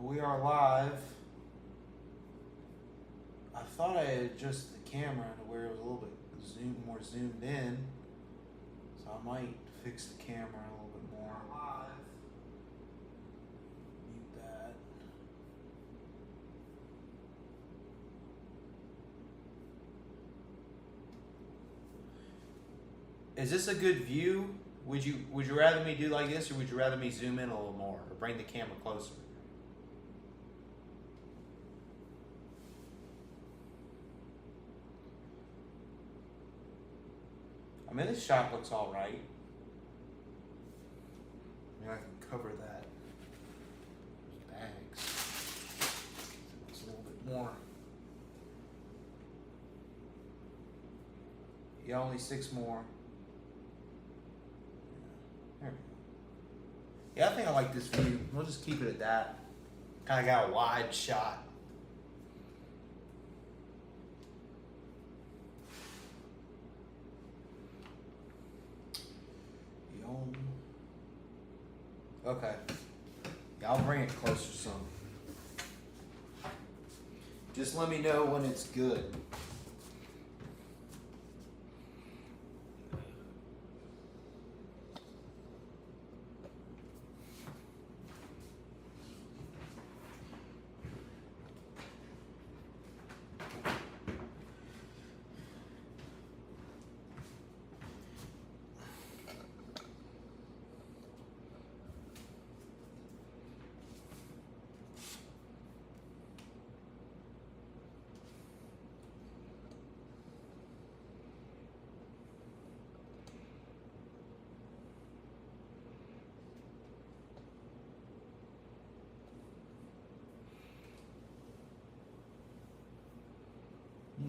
We are live. I thought I had adjusted the camera to where it was a little bit more zoomed in, so I might fix the camera a little bit more. Live. Mute that. Is this a good view? Would you rather me do like this, or would you rather me zoom in a little more, or bring the camera closer? I mean, this shot looks all right. I mean, I can cover that. Bags. It's a little bit more. Yeah, only 6 more. There we go. Yeah, I think I like this view. We'll just keep it at that. Kind of got a wide shot. Okay. Yeah, I'll bring it closer some. Just let me know when it's good.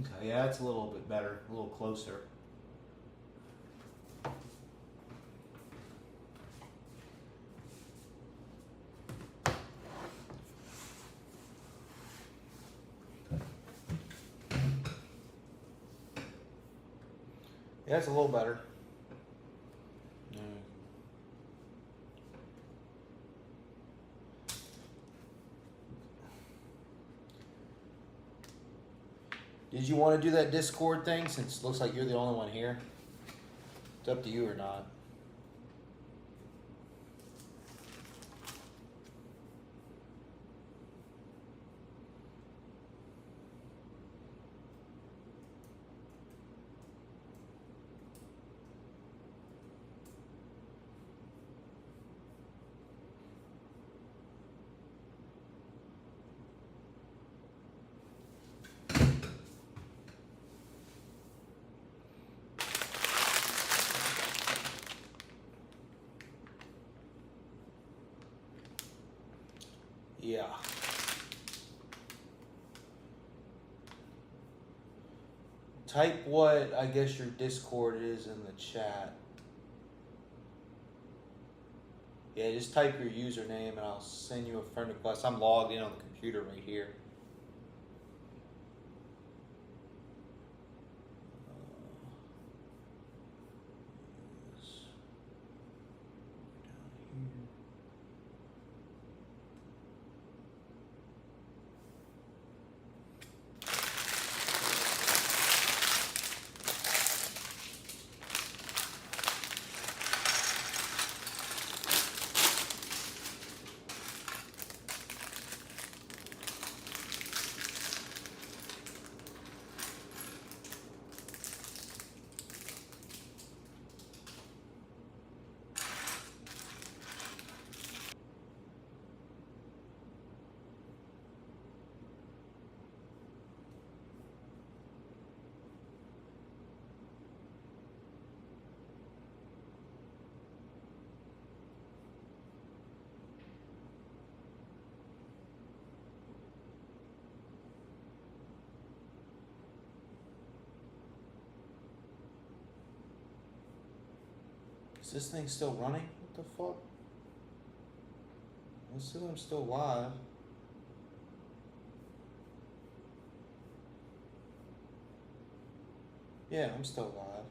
Okay, yeah, that's a little bit better, a little closer. Yeah, it's a little better. Did you want to do that Discord thing, since it looks like you're the only one here? It's up to you or not. Yeah. Type what I guess your Discord is in the chat. Yeah, just type your username and I'll send you a friend request. I'm logged in on the computer right here. Is this thing still running? What the fuck? Let's see if I'm still live. Yeah, I'm still live.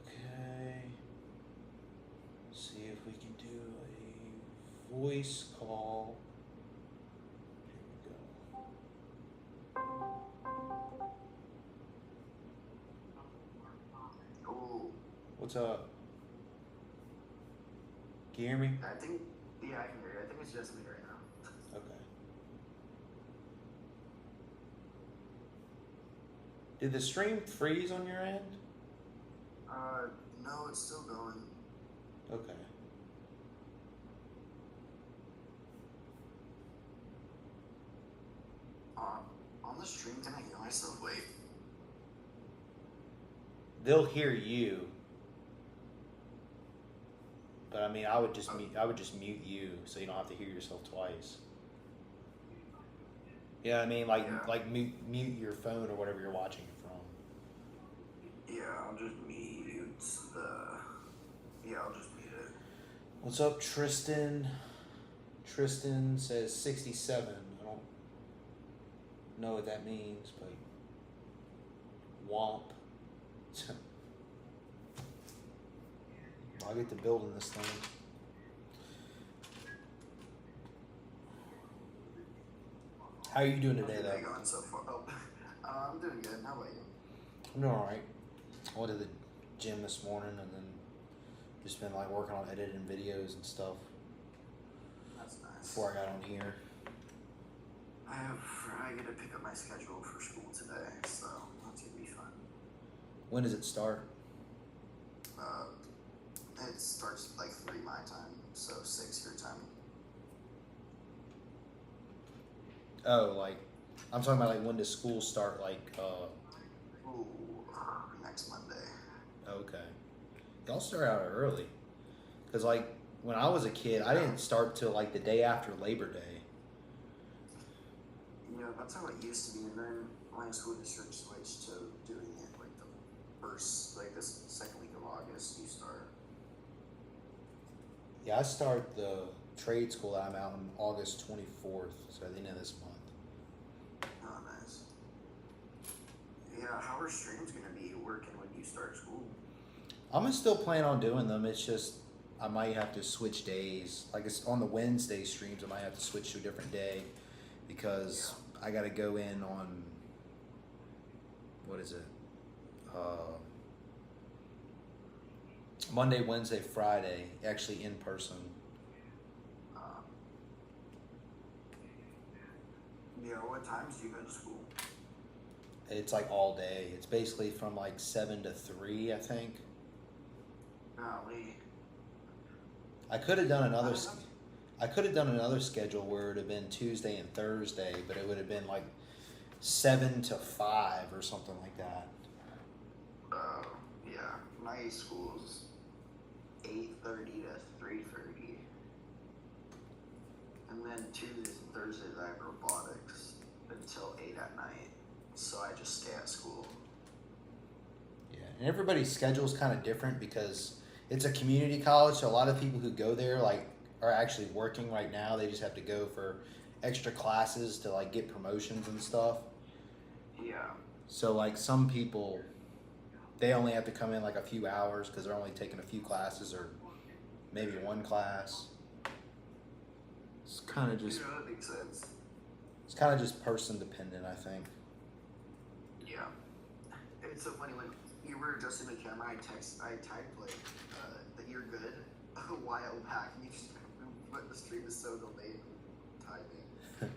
Okay. See if we can do a voice call. Here we go. Oh. What's up? Can you hear me? I think, yeah, I can hear you. I think it's just me right now. Okay. Did the stream freeze on your end? No, it's still going. Okay. On the stream, can I hear myself? Wait. They'll hear you. But I mean, I would just mute you so you don't have to hear yourself twice. Yeah, I mean, like mute your phone or whatever you're watching it from. Yeah, I'll just mute I'll just mute it. What's up, Tristan? Tristan says 67. I don't know what that means, but womp. I'll get to building this thing. How are you doing today, though? Going so far? Oh, I'm doing good. How about you? I'm doing alright. I went to the gym this morning and then just been like working on editing videos and stuff. That's nice. Before I got on here. I get to pick up my schedule for school today, so that's gonna be fun. When does it start? It starts like 3 my time, so 6 your time. Oh, like, I'm talking about like when does school start, like, Ooh, next Monday. Okay. Y'all start out early. Because, like, when I was a kid, I didn't start till, like, the day after Labor Day. Yeah, that's how it used to be, and then my school district switched to doing it, like, this second week of August, you start. Yeah, I start the trade school that I'm out on August 24th, so at the end of this month. Oh, nice. Yeah, how are streams going to be working when you start school? I'm gonna still plan on doing them. It's just I might have to switch days. Like it's on the Wednesday streams, I might have to switch to a different day because I got to go in on what is it? Monday, Wednesday, Friday, actually in person. Yeah, what times do you go to school? It's like all day. It's basically from like 7 to 3, I think. Golly. I could have done another. I could have done another schedule where it would have been Tuesday and Thursday, but it would have been like 7 to 5 or something like that. Oh, yeah. My school's 8:30 to 3:30, and then Tuesdays and Thursdays I have robotics until 8 at night, so I just stay at school. Yeah, and everybody's schedule is kind of different because it's a community college, so a lot of people who go there like are actually working right now. They just have to go for extra classes to like get promotions and stuff. Yeah. So like some people, they only have to come in like a few hours because they're only taking a few classes or maybe one class. It's kind of just. Yeah, that makes sense. It's kind of just person dependent, I think. Yeah. It's so funny when you were adjusting the camera. I typed like that you're good a while back, and you just but the stream is so delayed with timing.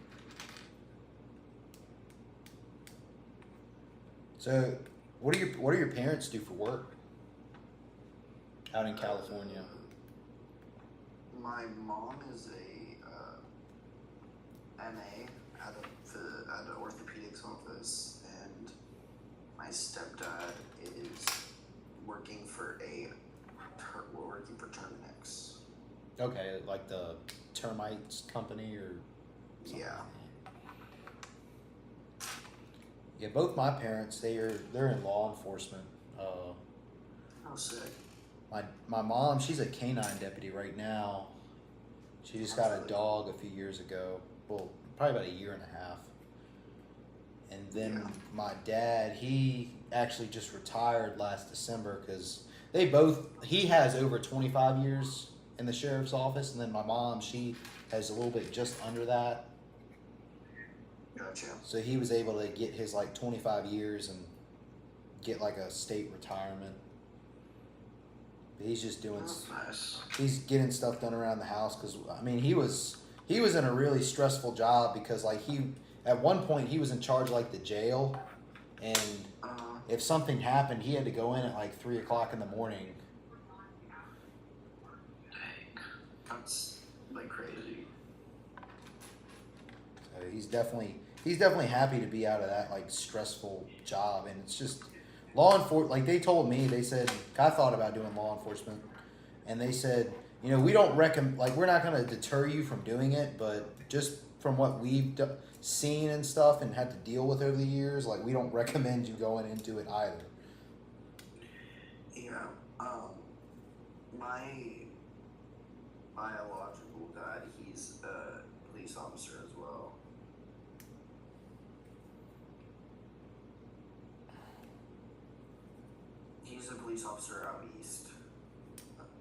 So, what do your parents do for work out in California? My mom is a MA at the orthopedics office, and my stepdad is working for Terminix. Okay, like the termites company or something. Yeah. Yeah, both my parents they're in law enforcement. Oh, sick. My mom, she's a canine deputy right now. She just got a dog a few years ago. Well, probably about a year and a half. And then my dad, he actually just retired last December because he has over 25 years in the sheriff's office, and then my mom, she has a little bit just under that. Gotcha. So he was able to get his like 25 years and get like a state retirement. But he's just doing. That's nice. He's getting stuff done around the house because I mean he was in a really stressful job because like he at one point he was in charge of like the jail, and if something happened he had to go in at like 3 o'clock in the morning. Dang, that's like crazy. So he's definitely happy to be out of that like stressful job, and it's just law enforcement. Like they told me, they said I thought about doing law enforcement, and they said, you know, we don't recommend, like we're not going to deter you from doing it, but just from what we've seen and stuff and had to deal with over the years, like we don't recommend you going into it either. Yeah. My biological dad, he's a police officer as well. He's a police officer out east.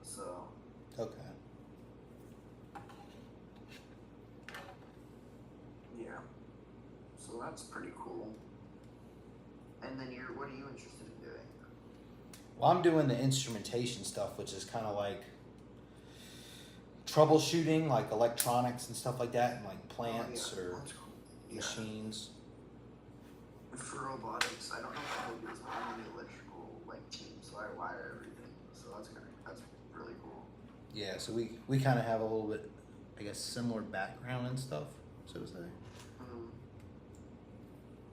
So. Okay. Yeah. So that's pretty cool. And then what are you interested in doing? Well, I'm doing the instrumentation stuff, which is kind of like troubleshooting, like electronics and stuff like that, and like plants or machines. For robotics, I don't know if I told you this, but I'm on the electrical like team, so I wire everything. So that's really cool. Yeah, so we kind of have a little bit, I guess, similar background and stuff, so to say.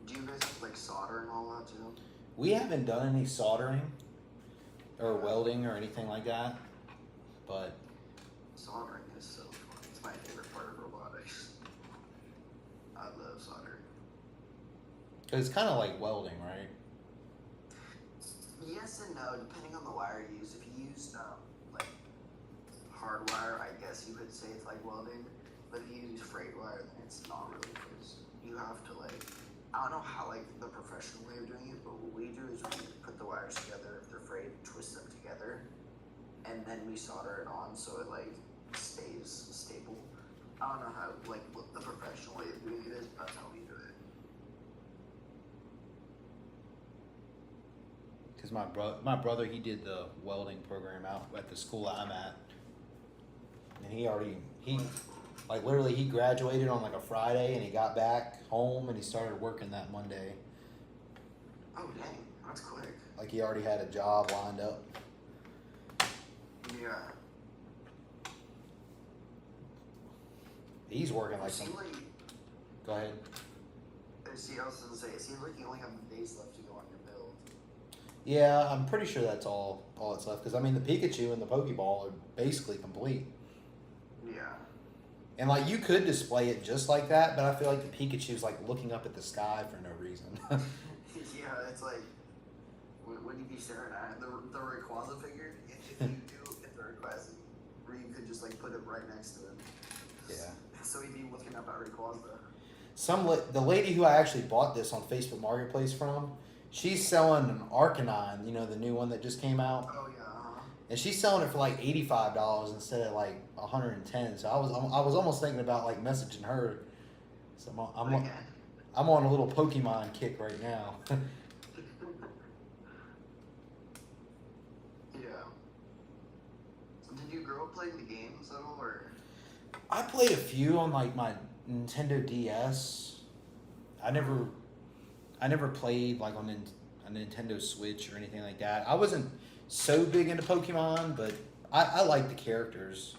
Do you guys have like solder and all that too? We haven't done any soldering or welding or anything like that, but Soldering is so fun. It's my favorite part of robotics. I love soldering. it's kind of like welding, right? Yes and no, depending on the wire you use. If you use like hard wire, I guess you could say it's like welding. But if you use freight wire, then it's not really, because you have to like, I don't know how like the professional way of doing it, but what we do is we put the wires together. If they're frayed, twist them together, and then we solder it on so it like stays stable. I don't know how like what the professional way of doing it is, but that's how we do it. Because my brother, he did the welding program out at the school I'm at, and he like literally he graduated on like a Friday, and he got back home and he started working that Monday. Oh dang, that's quick. Like he already had a job lined up. Yeah. He's working like It some. seems like, Go ahead. I was gonna say, it seems like you only have days left to go on your build. Yeah, I'm pretty sure that's all that's left. Because I mean, the Pikachu and the Pokeball are basically complete. Yeah. And like you could display it just like that, but I feel like the Pikachu's like looking up at the sky for no reason. Yeah, it's like, what do you be staring at? The Rayquaza figure? If you do get the Rayquaza, where you could just like put it right next to him. Yeah. So he'd be looking up at Rayquaza. The lady who I actually bought this on Facebook Marketplace from, she's selling an Arcanine, you know, the new one that just came out. Oh yeah. And she's selling it for like $85 instead of like $110. So I was almost thinking about like messaging her. So I'm on a little Pokemon kick right now. Yeah. Did you grow up playing the games at all, or? I played a few on like my Nintendo DS. I never played like on a Nintendo Switch or anything like that. I wasn't so big into Pokemon, but I like the characters.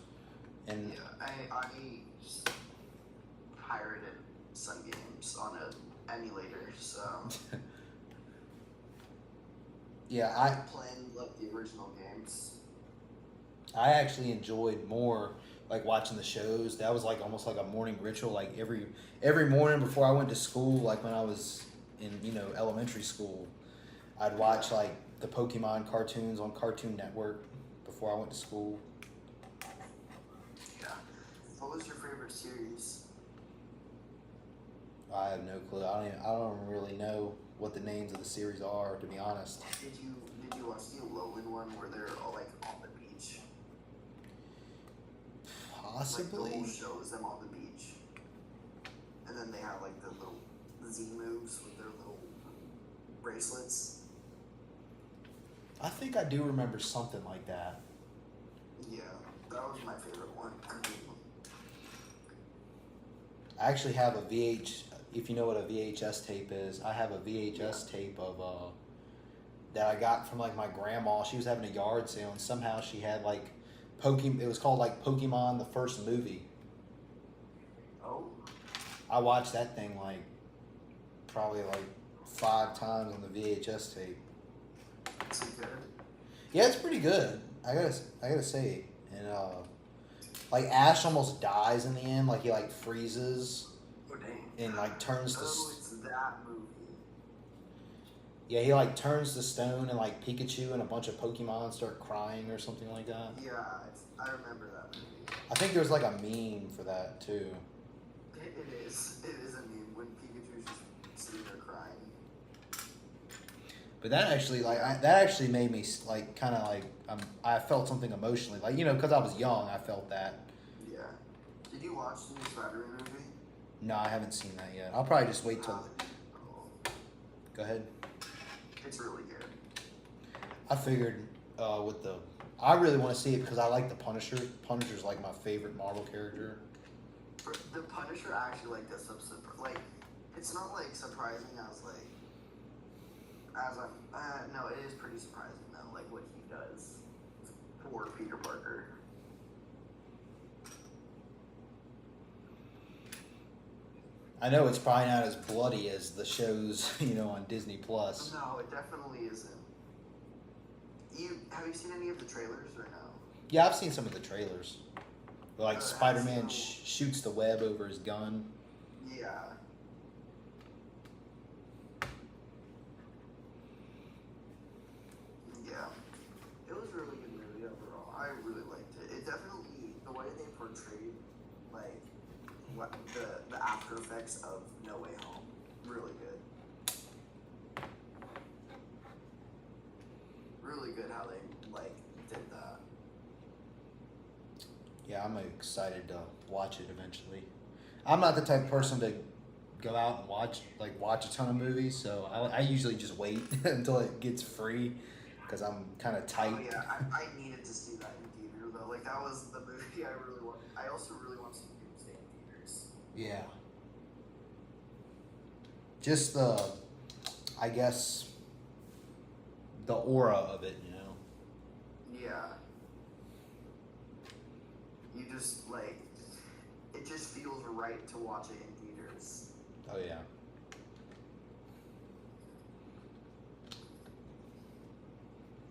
And yeah, I just pirated some games on an emulator, so yeah, I'm playing like the original games. I actually enjoyed more like watching the shows. That was like almost like a morning ritual. Like every morning before I went to school, like when I was in elementary school, I'd watch like the Pokemon cartoons on Cartoon Network before I went to school. Yeah. What was your favorite series? I have no clue. I don't really know what the names of the series are, to be honest. Did you watch the Alolan one where they're all like on the beach? Like the whole Possibly. show is them on the beach, and then they have like the little Z moves with their little bracelets. I think I do remember something like that. Yeah, that was my favorite one. I actually have a if you know what a VHS tape is, I have a VHS tape of that I got from like my grandma. She was having a yard sale and somehow she had like it was called like Pokemon the first movie. Oh, I watched that thing like probably like 5 times on the VHS tape. is it good? Yeah, it's pretty good. I gotta say, and like Ash almost dies in the end. Like he like freezes Oh dang. and like turns to Oh, it's that movie. yeah, he like turns to stone and like Pikachu and a bunch of Pokemon start crying or something like that. Yeah, I remember that movie. I think there's like a meme for that too. It is. It is a meme when Pikachu's just sitting there crying. But that actually that actually made me like kind of like I felt something emotionally, like because I was young, I felt that. Yeah. Did you watch the new Spider-Man movie? No, I haven't seen that yet. I'll probably just wait till. Go ahead. It's really good. I figured I really want to see it because I like the Punisher. Punisher's like my favorite Marvel character. The Punisher actually like does some like it's not like surprising as like as I'm no, it is pretty surprising though, like what he does for Peter Parker. I know it's probably not as bloody as the shows, on Disney Plus. No, it definitely isn't. Have you seen any of the trailers or no? Yeah, I've seen some of the trailers. Where, like Have Spider-Man you- shoots the web over his gun. Yeah. Yeah. It was a really good movie overall. I really liked it. It definitely the way they portrayed like what the after effects of No Way Home. Really good. Really good how they like did that. Yeah, I'm excited to watch it eventually. I'm not the type of person to go out and watch a ton of movies, so I usually just wait until it gets free because I'm kind of tight. Oh yeah, I needed to see that in theater though. Like that was the movie I really wanted. I also really want to see Doomsday in theaters. Yeah. Just I guess, the aura of it, Yeah. You just like it just feels right to watch it in theaters. Oh yeah.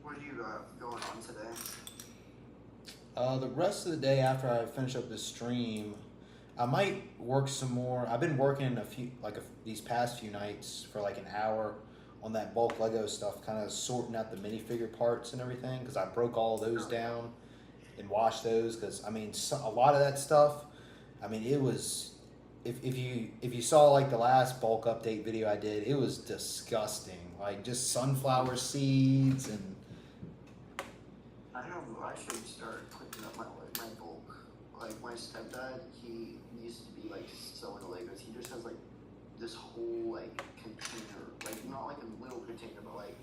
What are you going on today? The rest of the day after I finish up this stream, I might work some more. I've been working these past few nights for like an hour on that bulk Lego stuff, kind of sorting out the minifigure parts and everything because I broke all those down and washed those because a lot of that stuff, it was if you saw like the last bulk update video I did, it was disgusting, like just sunflower seeds and. I don't know. I should start cleaning up my bulk. Like my stepdad, he used to be like so into Legos. He just has like this whole like container, like not like a little container, but like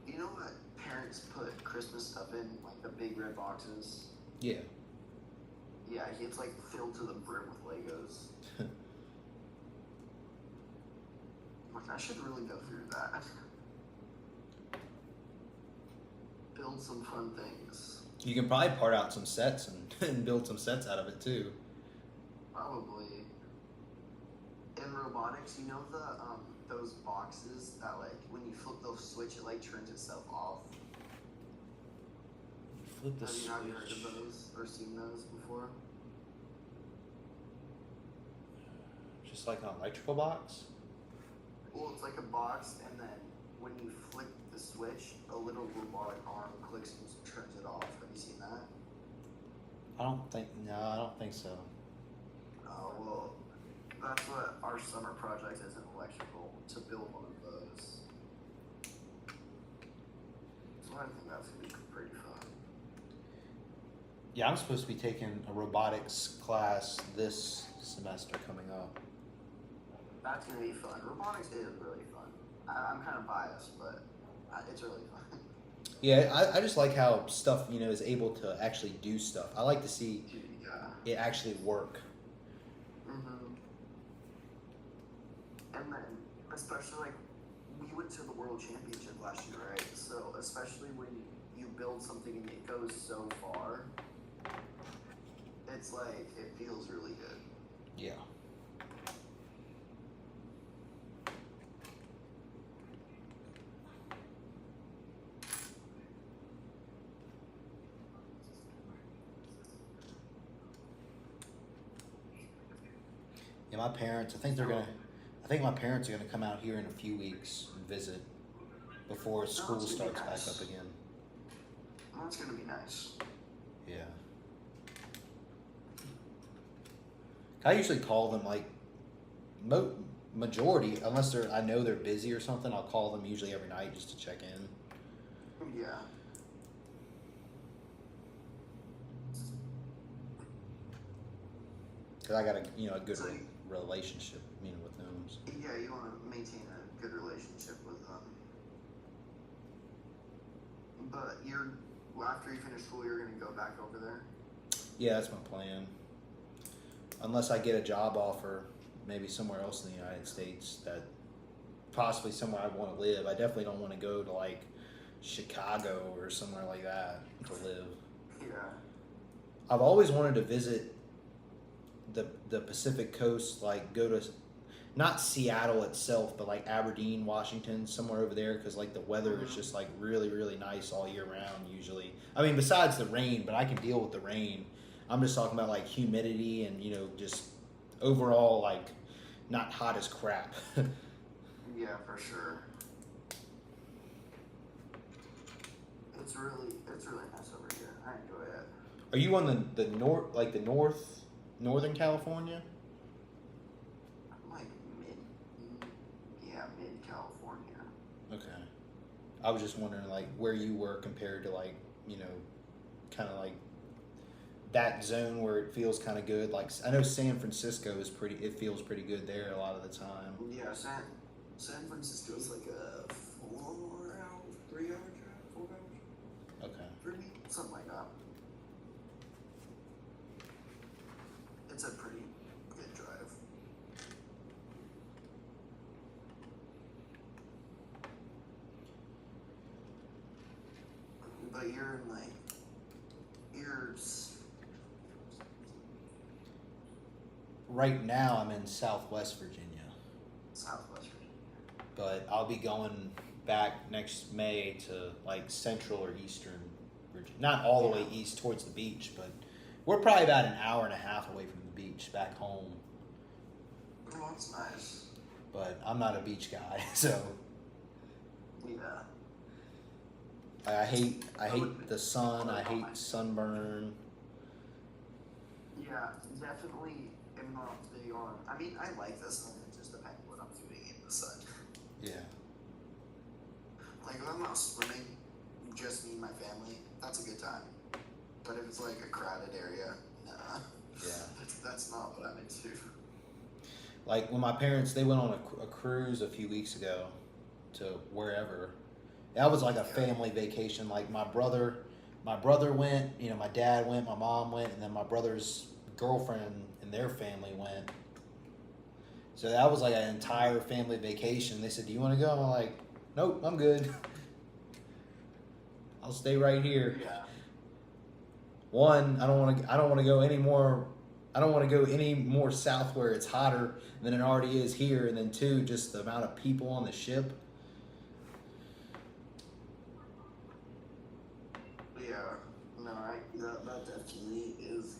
you know what parents put Christmas stuff in, like the big red boxes. Yeah. Yeah, it's like filled to the brim with Legos. Like I should really go through that. Build some fun things. You can probably part out some sets and build some sets out of it too. Probably. In robotics, you know those boxes that like when you flip the switch, it like turns itself off. Flip the Have you not heard switch. of those or seen those before? Just like an electrical box? Well, it's like a box, and then when you flick the switch, a little robotic arm clicks and turns it off. Have you seen that? I don't think so. Oh, well, that's what our summer project is in electrical, to build one of those. So I think that's going to be pretty fun. Yeah, I'm supposed to be taking a robotics class this semester coming up. That's gonna be fun. Robotics is really fun. I'm kind of biased, but it's really fun. Yeah, I just like how stuff, you know, is able to actually do stuff. I like to see Yeah. it actually work. Mm-hmm. And then, especially like, we went to the World Championship last year, right? So, especially when you build something and it goes so far, it's like, it feels really good. Yeah. Yeah, my parents, I think my parents are gonna come out here in a few weeks and visit before school it's gonna starts be nice. back up again. That's gonna be nice. Yeah. I usually call them like majority, unless I know they're busy or something. I'll call them usually every night just to check in. Yeah. Cause I got a good So relationship, with them. So. yeah, you want to maintain a good relationship with them. But after you finish school, you're gonna go back over there. Yeah, that's my plan. Unless I get a job offer, maybe somewhere else in the United States, that possibly somewhere I want to live. I definitely don't want to go to like Chicago or somewhere like that to live. Yeah. I've always wanted to visit the Pacific Coast, like go to not Seattle itself, but like Aberdeen, Washington, somewhere over there, because like the weather is just like really, really nice all year round usually. I mean, besides the rain, but I can deal with the rain. I'm just talking about like humidity and just overall like not hot as crap. Yeah, for sure. It's really nice over here. I enjoy it. Are you on the north, like the northern California? I'm like mid California. Okay. I was just wondering like where you were compared to like, kind of like that zone where it feels kind of good. Like I know San Francisco it feels pretty good there a lot of the time. Yeah, San Francisco is like a 4-hour, 3-hour drive, 4 hours. Okay. For me, something like that. It's a pretty good drive. But you're in like, Right now I'm in Southwest Virginia. Southwest Virginia. But I'll be going back next May to like Central or Eastern Virginia. Not all the way east towards the beach, but we're probably about an hour and a half away from the beach back home. Oh, that's nice. But I'm not a beach guy, so Yeah. I hate the sun. I hate sunburn. Yeah, definitely am not big on. I mean, I like the sun. It just depends what I'm doing in the sun. Yeah. Like if I'm not swimming, just me and my family, that's a good time. But if it's like a crowded area, nah. Yeah. That's not what I'm into. Like when my parents, they went on a cruise a few weeks ago to wherever. That was like a family vacation. Like my brother went, my dad went, my mom went, and then my brother's girlfriend and their family went. So that was like an entire family vacation. They said, "Do you want to go?" I'm like, "Nope, I'm good. I'll stay right here." Yeah. One, I don't want to go any more. I don't want to go any more south where it's hotter than it already is here. And then two, just the amount of people on the ship. Yeah. No, that definitely is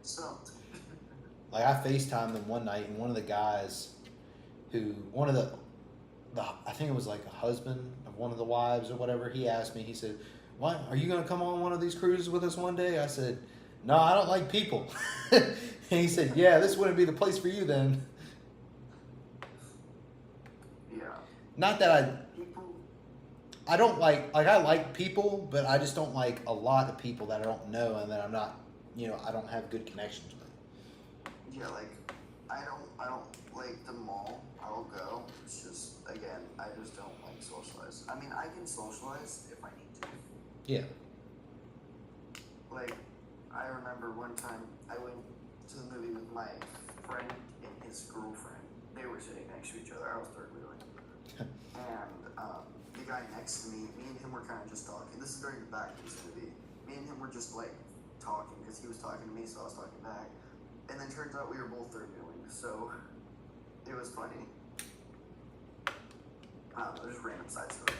something. Like I FaceTimed them one night, and one of the guys, I think it was like a husband of one of the wives or whatever, he asked me, he said, "What, are you going to come on one of these cruises with us one day?" I said, "No, I don't like people." And he said, "Yeah, this wouldn't be the place for you then." Yeah. Not that I don't like I like people, but I just don't like a lot of people that I don't know and that I'm not, I don't have good connections with. Yeah, like I don't like the mall. I'll go. It's just again, I just don't like socialize. I mean, I can socialize if I need to. Yeah. Like, I remember one time I went to the movie with my friend and his girlfriend. They were sitting next to each other. I was third wheeling, and the guy next to me and him were kind of just talking. This is during the back of this movie. Me and him were just like talking because he was talking to me, so I was talking back. And then turns out we were both third wheeling, so it was funny. Just random side story.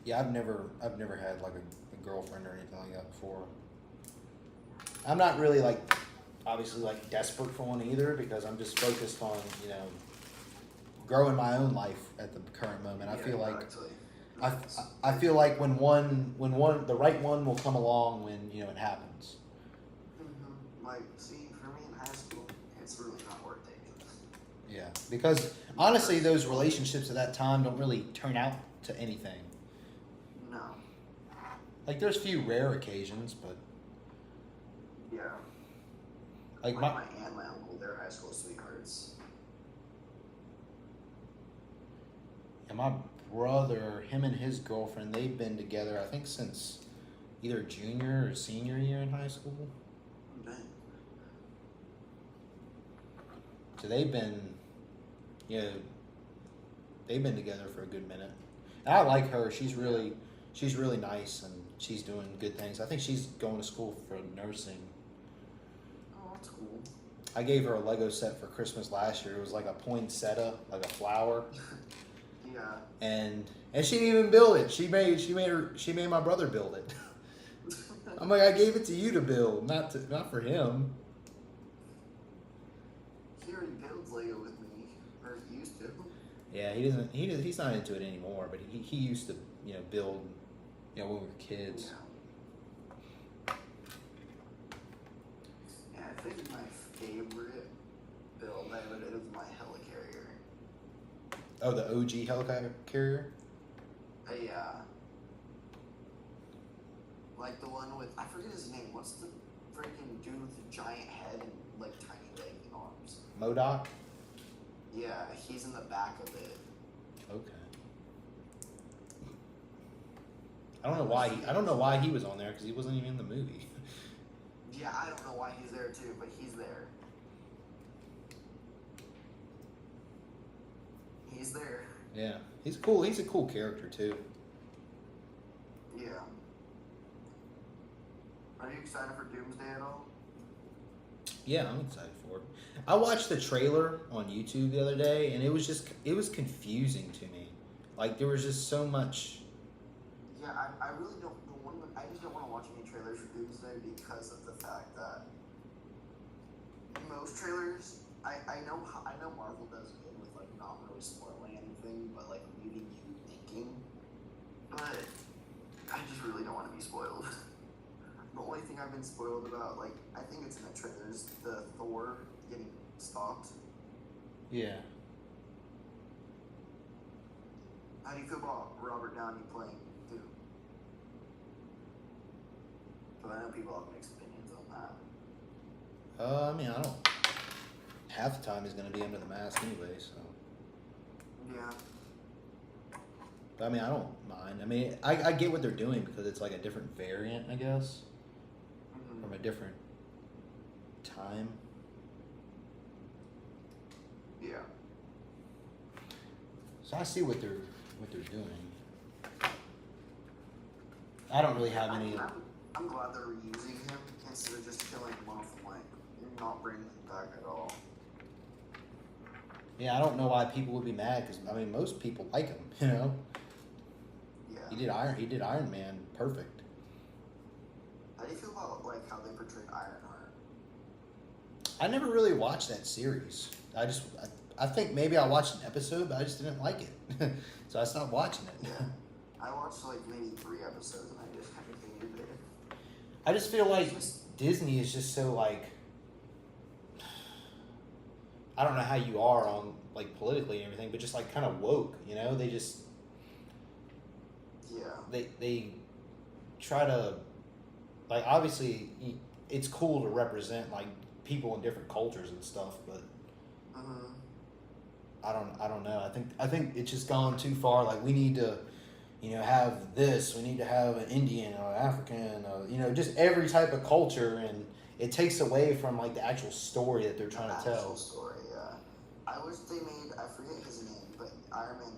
Yeah, I've never had like a girlfriend or anything like that before. I'm not really like obviously like desperate for one either because I'm just focused on, growing my own life at the current moment. I feel like I feel like when the right one will come along when, it happens. Mm-hmm. Like, see, for me in high school, it's really not worth it. Yeah, because honestly, those relationships at that time don't really turn out to anything. No. Like, there's a few rare occasions, but Yeah. like my aunt and my uncle, they're high school sweethearts. and my brother, him and his girlfriend, they've been together, I think, since either junior or senior year in high school. Dang. So they've been together for a good minute. And I like her. She's really nice and she's doing good things. I think she's going to school for nursing. Oh, that's cool. I gave her a Lego set for Christmas last year. It was like a poinsettia, like a flower. Yeah. And she didn't even build it. She made my brother build it. I'm like, I gave it to you to build, not for him. He already builds Lego with me, or he used to. Yeah, he's not into it anymore, but he used to, build, when we were kids. Yeah, I think my favorite build I ever did was my helicarrier. Oh, the OG helicarrier? Yeah. Like the one with, I forget his name. What's the freaking dude with the giant head and like tiny legs and arms? MODOK? Yeah, he's in the back of it. Okay. I don't know why he was on there because he wasn't even in the movie. Yeah, I don't know why he's there too, but he's there. He's there. Yeah, he's cool. He's a cool character too. Yeah. Are you excited for Doomsday at all? Yeah, I'm excited for it. I watched the trailer on YouTube the other day, and it was confusing to me. Like, there was just so much. Yeah, I really don't. I just don't want to watch any trailers for Doomsday because of the fact that most trailers, I know Marvel does good with like not really spoiling anything, but like leaving you thinking. But I just really don't want to be spoiled. The only thing I've been spoiled about, like, I think it's in the trailers, the Thor getting stopped. Yeah. How do you feel about Robert Downey playing Doom? Because I know people have mixed opinions on that. I mean, I don't. Half the time he's gonna be under the mask anyway, so. Yeah. But I mean, I don't mind. I mean, I get what they're doing because it's like a different variant, I guess, from a different time. Yeah. So I see what they're doing. I don't really have any. I'm glad they're reusing him instead of just killing him off and like not bringing him back at all. Yeah, I don't know why people would be mad because I mean most people like him, Yeah. He did Iron Man perfect. How do you feel about like how they portrayed Ironheart? I never really watched that series. I think maybe I watched an episode, but I just didn't like it, so I stopped watching it. Yeah. I watched like maybe 3 episodes and I just hated it. I just feel like Disney is just so like I don't know how you are on like politically and everything, but just like kind of woke, you know? They just Yeah. they try to like obviously it's cool to represent like people in different cultures and stuff, but Mm-hmm. I don't know. I think it's just gone too far. Like we need to, you know, have this. We need to have an Indian or African, or, you know, just every type of culture, and it takes away from like the actual story that they're trying to Actual tell. story, yeah. I wish they made, I forget his name, but Iron Man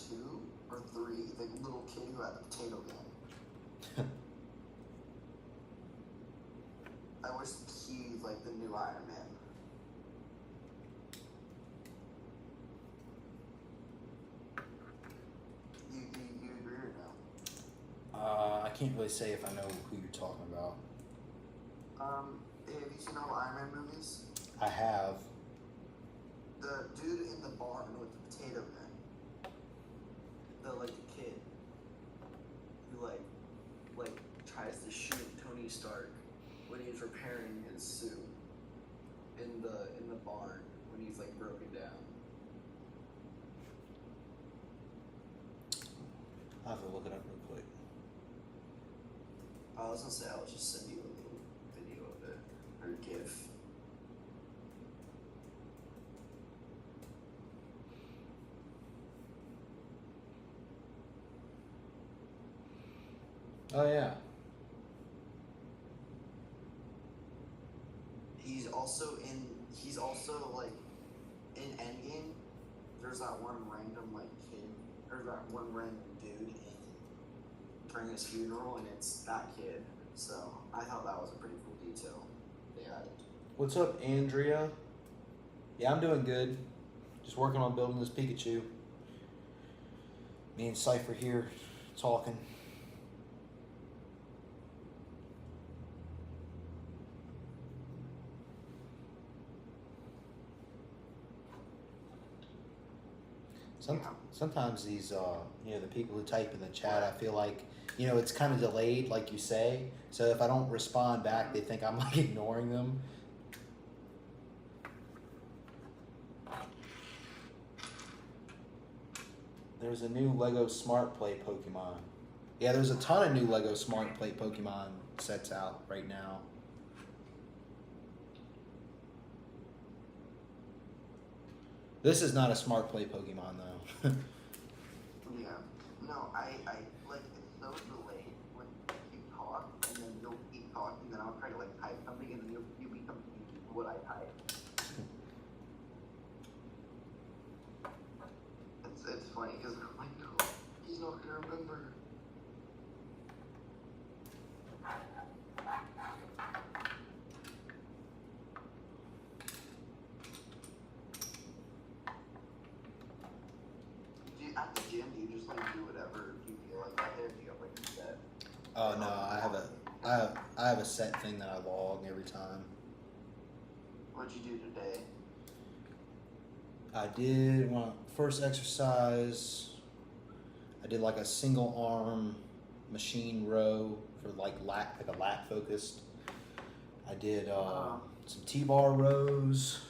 2 or 3, the little kid who had the potato gun. I wish he was like the new Iron Man. You agree or no? I can't really say if I know who you're talking about. Have you seen all the Iron Man movies? I have. The dude in the barn with the potato gun. The kid who tries to shoot Tony Stark when he's repairing his suit in the barn when he's like broken down. I'll have to look it up real quick. I was gonna say I'll just send you a little video of it or GIF. Oh yeah. He's also like in Endgame. There's that one random kid or that one random dude during his funeral, and it's that kid. So I thought that was a pretty cool detail they added. What's up, Andrea? Yeah, I'm doing good. Just working on building this Pikachu. Me and Cypher here talking. Sometimes these, you know, the people who type in the chat, I feel like, you know, it's kind of delayed, like you say. So if I don't respond back, they think I'm like ignoring them. There's a new Lego Smart Play Pokemon. Yeah, there's a ton of new Lego Smart Play Pokemon sets out right now. This is not a Smart Play Pokemon though. Yeah. No, I like it's so delayed when you talk and then you'll keep talking, and then I'll try to type something, and then you become what I type. It's funny because I'm like, no, he's not gonna remember. At the gym, do you just do whatever you feel like out there? Do you have a set? Oh no, I have a set thing that I log every time. What'd you do today? I did first exercise. I did like a single arm machine row for like a lat focused. I did some T-bar rows.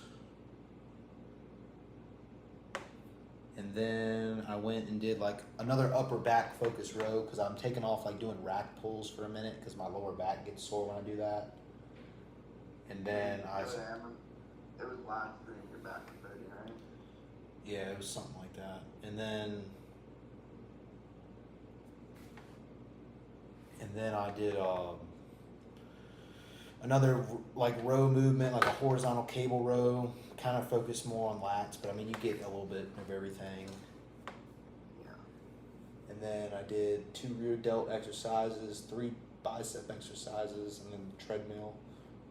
And then I went and did like another upper back focus row because I'm taking off like doing rack pulls for a minute because my lower back gets sore when I do that. And then it was last during your back for 30, right? Yeah, it was something like that. And then I did another like row movement, like a horizontal cable row, kind of focused more on lats, but I mean you get a little bit of everything. Yeah. And then I did 2 rear delt exercises, 3 bicep exercises, and then treadmill,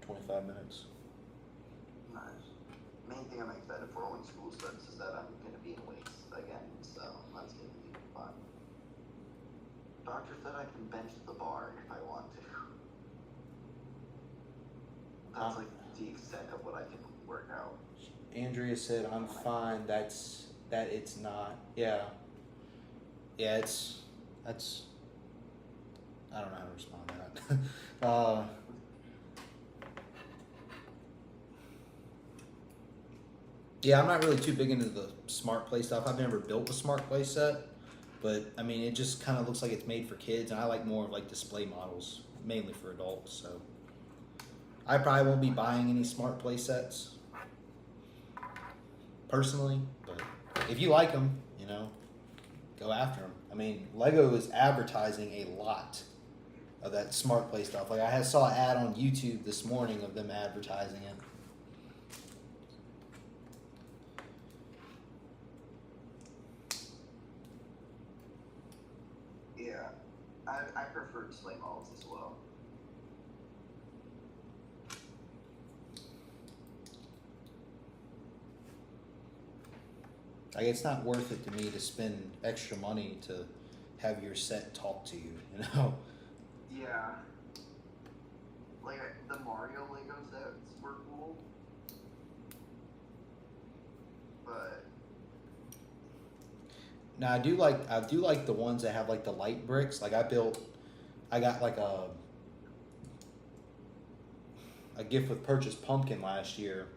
25 minutes. Nice. Main thing I'm excited for when school starts is that I'm gonna be in weights again, so that's gonna be fun. Doctor said I can bench the bar if I want to. That's the extent of what I can work out. Andrea said, "I'm fine. It's not." Yeah. Yeah, that's. I don't know how to respond to that. Yeah, I'm not really too big into the smart play stuff. I've never built a smart play set, but I mean, it just kind of looks like it's made for kids, and I like more of like display models, mainly for adults. So I probably won't be buying any smart play sets personally, but if you like them, you know, go after them. I mean, Lego is advertising a lot of that smart play stuff. Like saw an ad on YouTube this morning of them advertising it. Yeah, I prefer display models as well. Like it's not worth it to me to spend extra money to have your set talk to you, you know? Yeah. Like the Mario Lego sets were cool, but Now I do like the ones that have like the light bricks. Like I got like a gift with purchase pumpkin last year,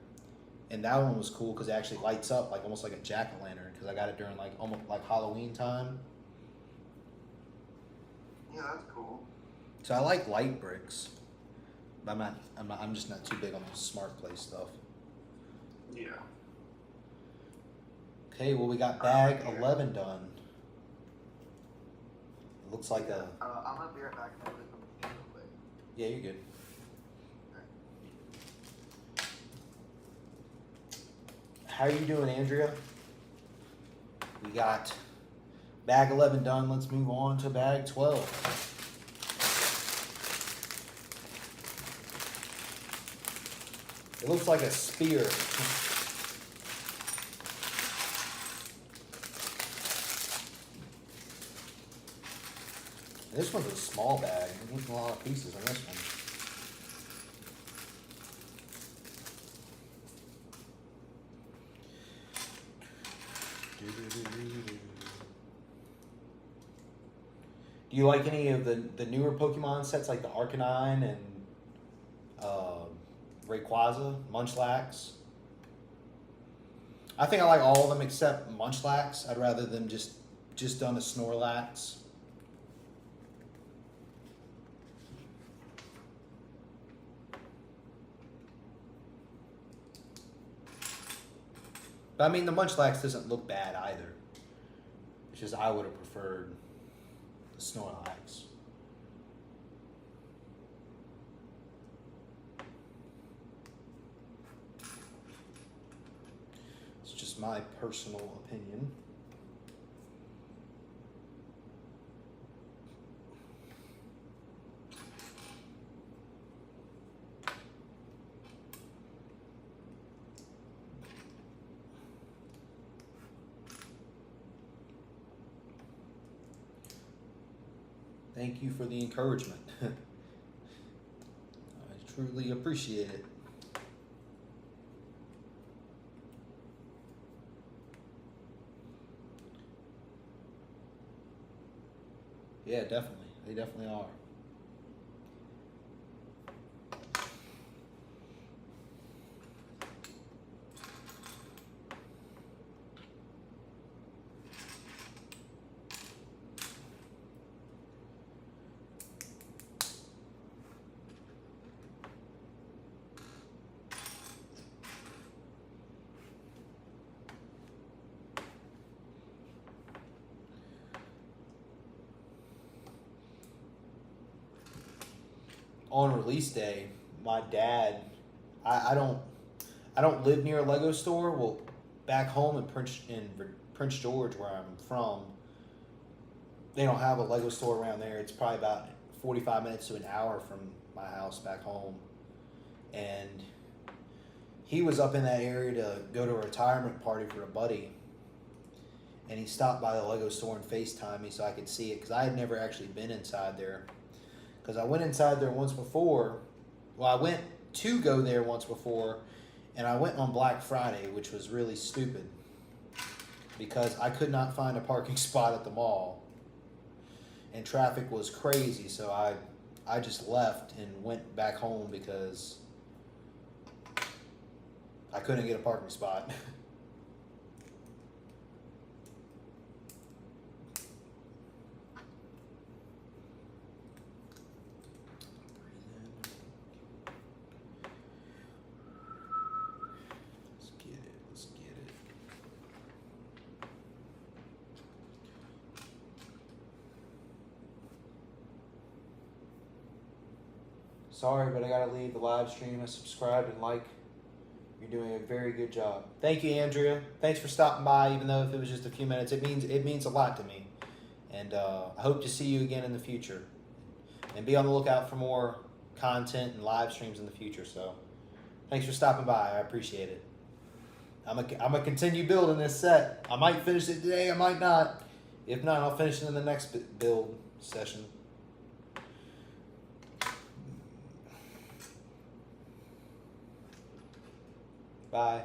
and that one was cool because it actually lights up like almost like a jack-o'-lantern because I got it during like almost like Halloween time. yeah, that's cool. So I like light bricks, but I'm just not too big on the smart play stuff. Yeah. Okay, well we got bag 11 done. It looks like a I'm gonna be right back. I'm gonna come real quick. yeah, you're good. How are you doing, Andrea? We got bag 11 done. Let's move on to bag 12. It looks like a spear. And this one's a small bag. There's a lot of pieces on this one. Do you like any of the newer Pokemon sets like the Arcanine and Rayquaza, Munchlax? I think I like all of them except Munchlax. I'd rather them just done a Snorlax. But I mean, the Munchlax doesn't look bad either. It's just I would have preferred the Snorlax. It's just my personal opinion. Thank you for the encouragement. I truly appreciate it. Yeah, definitely. They definitely are. On release day, my dad, I don't live near a Lego store. Well, back home in Prince George, where I'm from, they don't have a Lego store around there. It's probably about 45 minutes to an hour from my house back home, and he was up in that area to go to a retirement party for a buddy, and he stopped by the Lego store and FaceTimed me so I could see it because I had never actually been inside there. Because I went inside there once before. Well, I went to go there once before, and I went on Black Friday, which was really stupid because I could not find a parking spot at the mall, and traffic was crazy. So I just left and went back home because I couldn't get a parking spot. Sorry, but I gotta leave the live stream. I subscribed and like. You're doing a very good job. Thank you, Andrea. Thanks for stopping by, even though if it was just a few minutes. It means a lot to me. And I hope to see you again in the future. And be on the lookout for more content and live streams in the future. So thanks for stopping by. I appreciate it. I'm gonna continue building this set. I might finish it today. I might not. If not, I'll finish it in the next build session. Bye.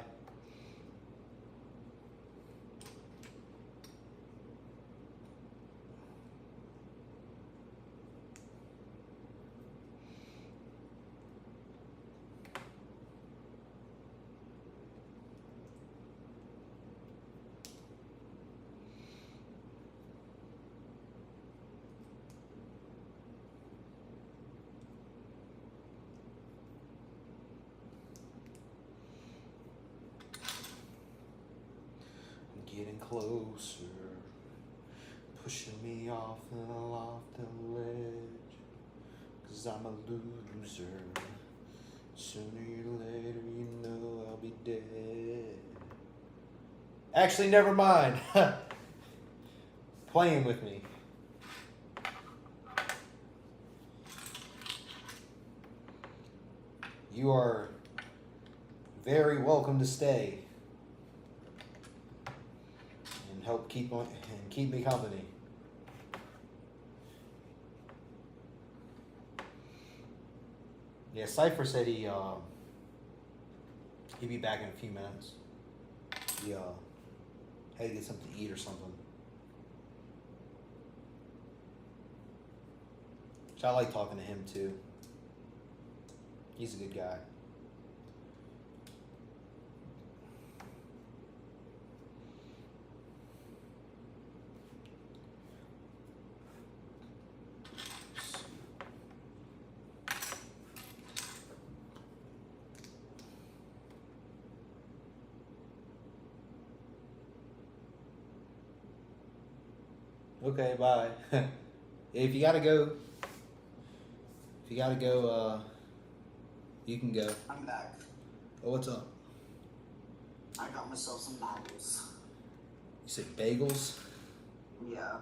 Getting closer, pushing me off the lofty ledge, 'cause I'm a loser. Sooner or later, you know I'll be dead. Actually, never mind. Playing with me. You are very welcome to stay. Help keep me company. Yeah, Cypher said he'd be back in a few minutes. He had to get something to eat or something. So I like talking to him too. He's a good guy. Okay, bye. If you gotta go, you can go. I'm back. Oh, what's up? I got myself some bagels. You said bagels? Yeah.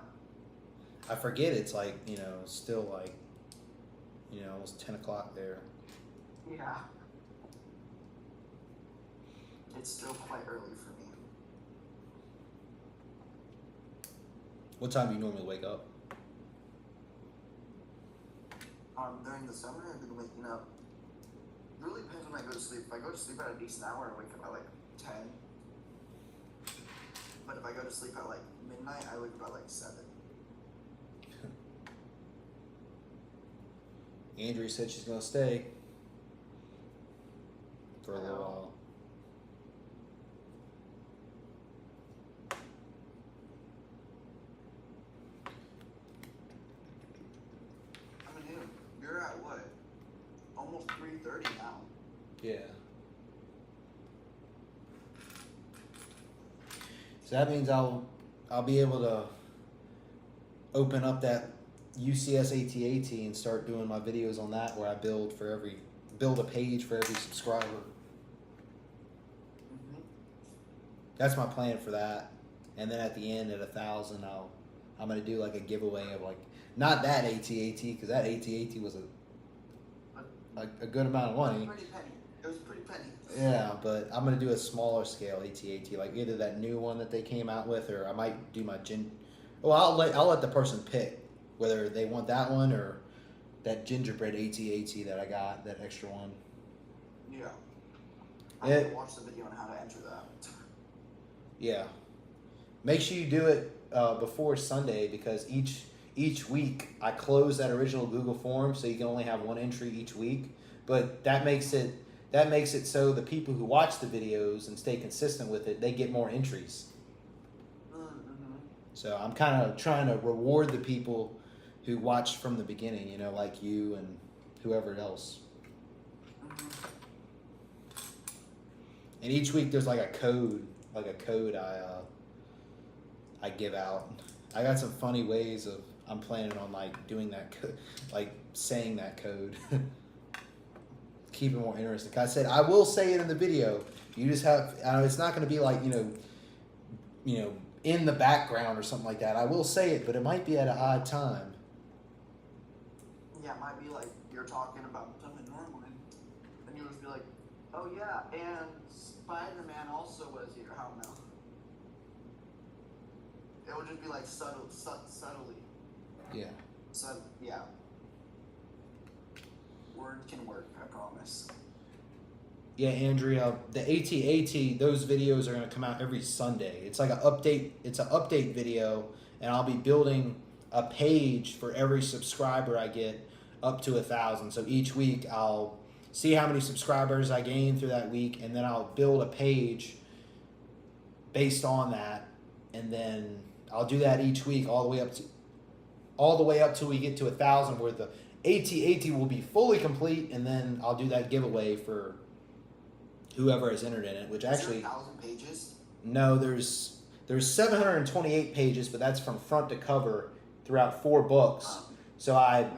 I forget it's like, still like, almost 10 o'clock there. Yeah. It's still quite early for me. What time do you normally wake up? During the summer, I've been waking up. It really depends when I go to sleep. If I go to sleep at a decent hour, I wake up at like 10. But if I go to sleep at like midnight, I wake up at like 7. Andrea said she's gonna stay for a little while. I mean, you're at what? Almost 3:30 now. Yeah. So that means I'll be able to open up that UCS ATAT and start doing my videos on that, where I build a page for every subscriber. Mm-hmm. That's my plan for that. And then at the end, at 1,000, I'm gonna do like a giveaway of like, not that ATAT, because that ATAT was a good amount of money. It was pretty penny. Yeah, but I'm gonna do a smaller scale ATAT, like either that new one that they came out with, or I might do my Well, I'll let the person pick whether they want that one or that gingerbread ATAT that I got, that extra one. Yeah. I have to watch the video on how to enter that. Yeah. Make sure you do it before Sunday, because each week I close that original Google form, so you can only have one entry each week. But that makes it so the people who watch the videos and stay consistent with it, they get more entries. Mm-hmm. So I'm kind of trying to reward the people who watched from the beginning, like you and whoever else. Mm-hmm. And each week there's like a code I give out. I got some funny ways I'm planning on like doing that, like saying that code. keep it more interesting. Like I said, I will say it in the video. You just have, it's not going to be like, in the background or something like that. I will say it, but it might be at an odd time. Yeah, it might be like you're talking about something normally, and you'll just be like, oh yeah, and Spider-Man also was here. I don't know. It would just be like subtly. Yeah. So, yeah. Word can work, I promise. Yeah, Andrea, the AT-AT, those videos are going to come out every Sunday. It's like an update. It's an update video, and I'll be building a page for every subscriber I get up to 1,000. So each week I'll see how many subscribers I gain through that week, and then I'll build a page based on that, and then I'll do that each week all the way up till we get to 1,000, where the AT-AT will be fully complete, and then I'll do that giveaway for whoever has entered in it, which actually... Is there 1,000 pages? No, there's 728 pages, but that's from front to cover throughout 4 books. So I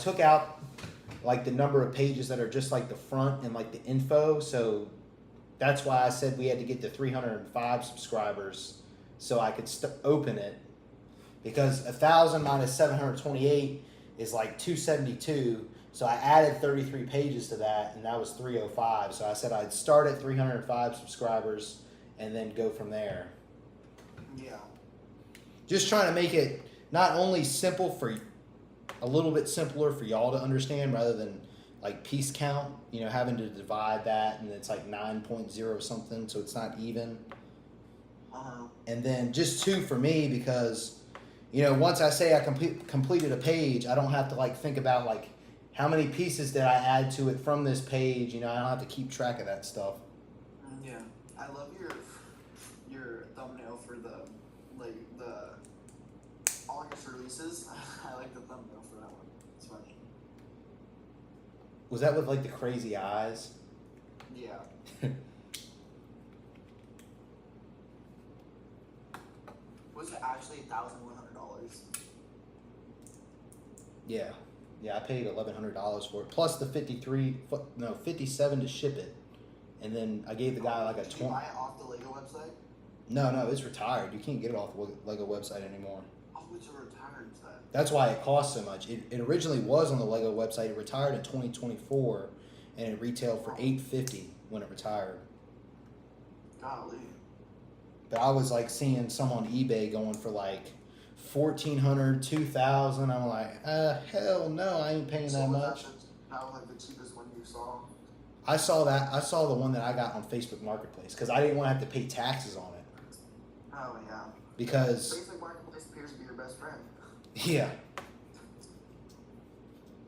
took out like the number of pages that are just like the front and like the info. So that's why I said we had to get to 305 subscribers so I could open it, because 1,000 minus 728 is like 272. So I added 33 pages to that, and that was 305. So I said I'd start at 305 subscribers and then go from there. Yeah. Just trying to make it not only simple for a little bit simpler for y'all to understand, rather than like piece count, having to divide that, and it's like 9.0 something, so it's not even. And then just 2 for me, because once I say I completed a page, I don't have to like think about like how many pieces did I add to it from this page. I don't have to keep track of that stuff. Yeah, I love your thumbnail for the August releases. I like the thumbnail for that one. It's funny. Was that with like the crazy eyes? Yeah. Was it actually $1,100? Yeah. Yeah, I paid $1,100 for it, plus the $57 to ship it, and then I gave the guy like a Did you buy it off the Lego website? No, it's retired. You can't get it off the Lego website anymore. Oh, it's a retired set. That's why it costs so much. It originally was on the Lego website. It retired in 2024, and it retailed for $850 when it retired. Golly. But I was like seeing some on eBay going for like $1,400, $2,000. I'm like, hell no, I ain't paying that much. That was like the cheapest one you saw? I saw the one that I got on Facebook Marketplace, because I didn't want to have to pay taxes on it. Oh yeah. Because Facebook Marketplace appears to be your best friend. Yeah.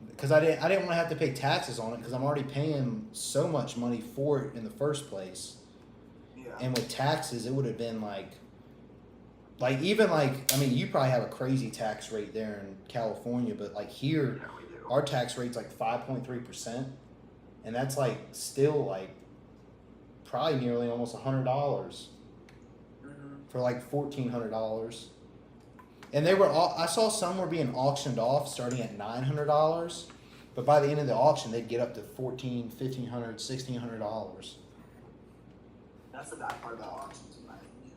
Because I didn't want to have to pay taxes on it, because I'm already paying so much money for it in the first place. Yeah. And with taxes, it would have been you probably have a crazy tax rate there in California, but like here, Yeah, we do. our tax rate's like 5.3%, and that's like still like probably nearly almost $100 for like $1,400. And they were I saw some were being auctioned off starting at $900, but by the end of the auction, they'd get up to $1,400, $1,500, $1,600. That's the bad part about auctions, in my opinion.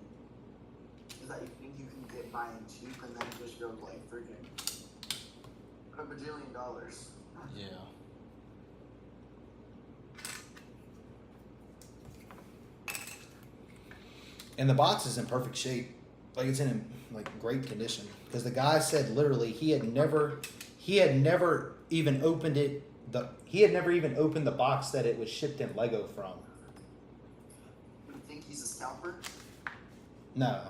Is that you think you can get buying cheap, and then it just goes like freaking $1 bajillion. Yeah. And the box is in perfect shape. Like, it's in like great condition. Because the guy said literally he had never even opened the box that it was shipped in Lego from. You think he's a scalper? No.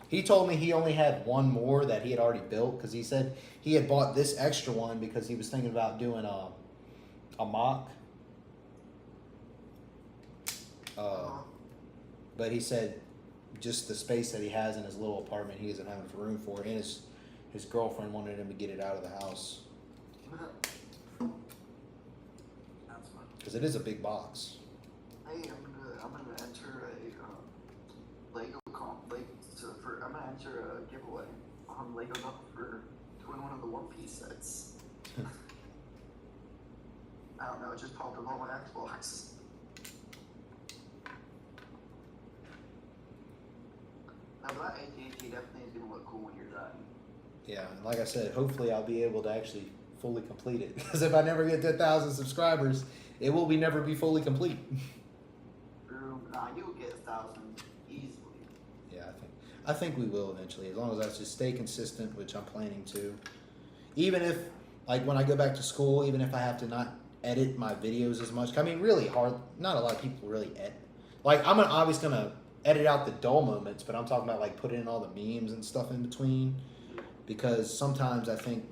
He told me he only had one more that he had already built, because he said he had bought this extra one because he was thinking about doing a mock. But he said just the space that he has in his little apartment, he isn't having room for it, and his girlfriend wanted him to get it out of the house. That's fun. Because it is a big box. Hey, I'm gonna enter a Lego I'm gonna enter a giveaway on Lego for doing one of the One Piece sets. I don't know, it just popped up on my Xbox. No, but that AT&T definitely is gonna look cool when you're done. Yeah, and like I said, hopefully I'll be able to actually fully complete it. Because if I never get to 1,000 subscribers, it will be never be fully complete. Nah, you'll get 1,000 easily. Yeah, I think we will eventually, as long as I just stay consistent, which I'm planning to. Even if, like, when I go back to school, even if I have to not edit my videos as much. I mean, really hard. Not a lot of people really edit. Like, I'm obviously gonna edit out the dull moments, but I'm talking about like putting in all the memes and stuff in between, because sometimes I think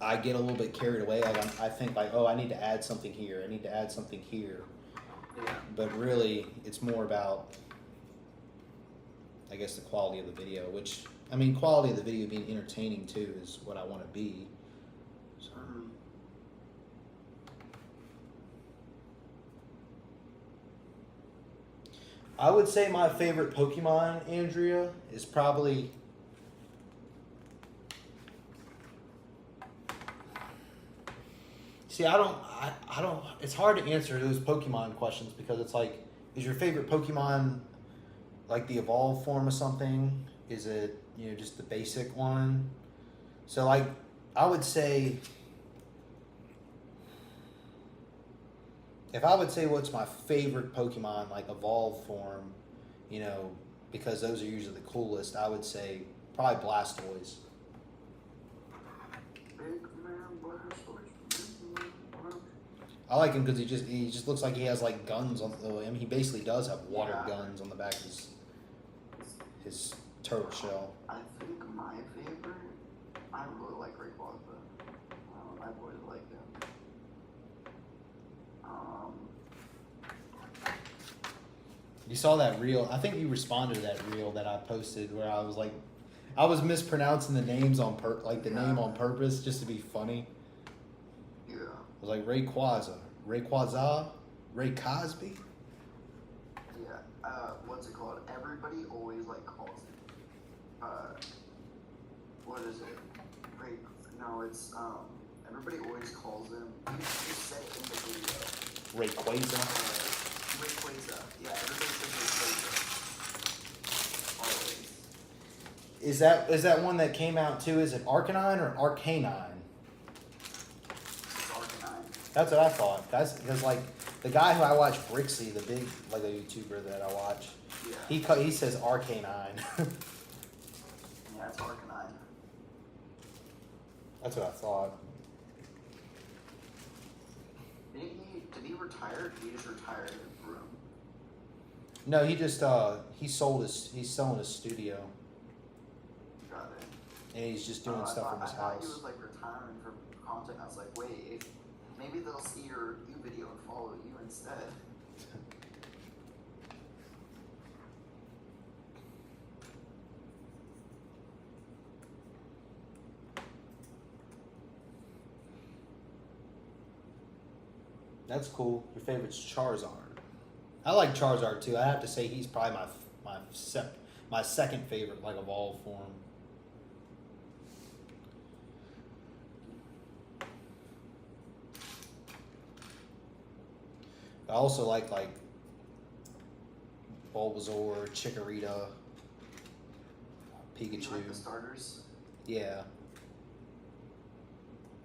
I get a little bit carried away. Like I think like, oh, I need to add something here. I need to add something here. Yeah. But really, it's more about, I guess, the quality of the video. Which, I mean, quality of the video being entertaining too is what I want to be. So. I would say my favorite Pokemon, Andrea, is probably... See, I don't, it's hard to answer those Pokemon questions because it's like, is your favorite Pokemon like the evolved form of something? Is it, you know, just the basic one? So like, I would say, if I would say what's my favorite Pokemon, like evolved form, you know, because those are usually the coolest, I would say probably Blastoise. I like him because he just looks like he has like guns on. I mean, he basically does have water guns on the back of his turtle shell. I think my favorite, I really like Rayquaza. I've always liked him. You saw that reel? I think you responded to that reel that I posted where I was like, I was mispronouncing the names on name on purpose just to be funny. Yeah. I was like Rayquaza, Ray Cosby. Yeah. What's it called? Everybody always like calls it. What is it? Ray? No, it's everybody always calls him. You said it in the video. Rayquaza. Rayquaza. Yeah, everybody says Rayquaza. Always. Is that one that came out too? Is it Arcanine or Arcanine? It's Arcanine. That's what I thought. That's because like the guy who I watch, Brixie, the big like a YouTuber that I watch, yeah. he says Arcanine. Yeah, it's Arcanine. That's what I thought. Did he retire? He just retired in room. No, he just he's selling his studio. Got it. And he's just doing stuff from his I thought house. he was like retiring from content. I was like, wait, maybe they'll see your new video and follow you instead. That's cool. Your favorite's Charizard. I like Charizard too. I have to say he's probably my second favorite, like evolved form. I also like Bulbasaur, Chikorita, Pikachu. You like the starters? Yeah.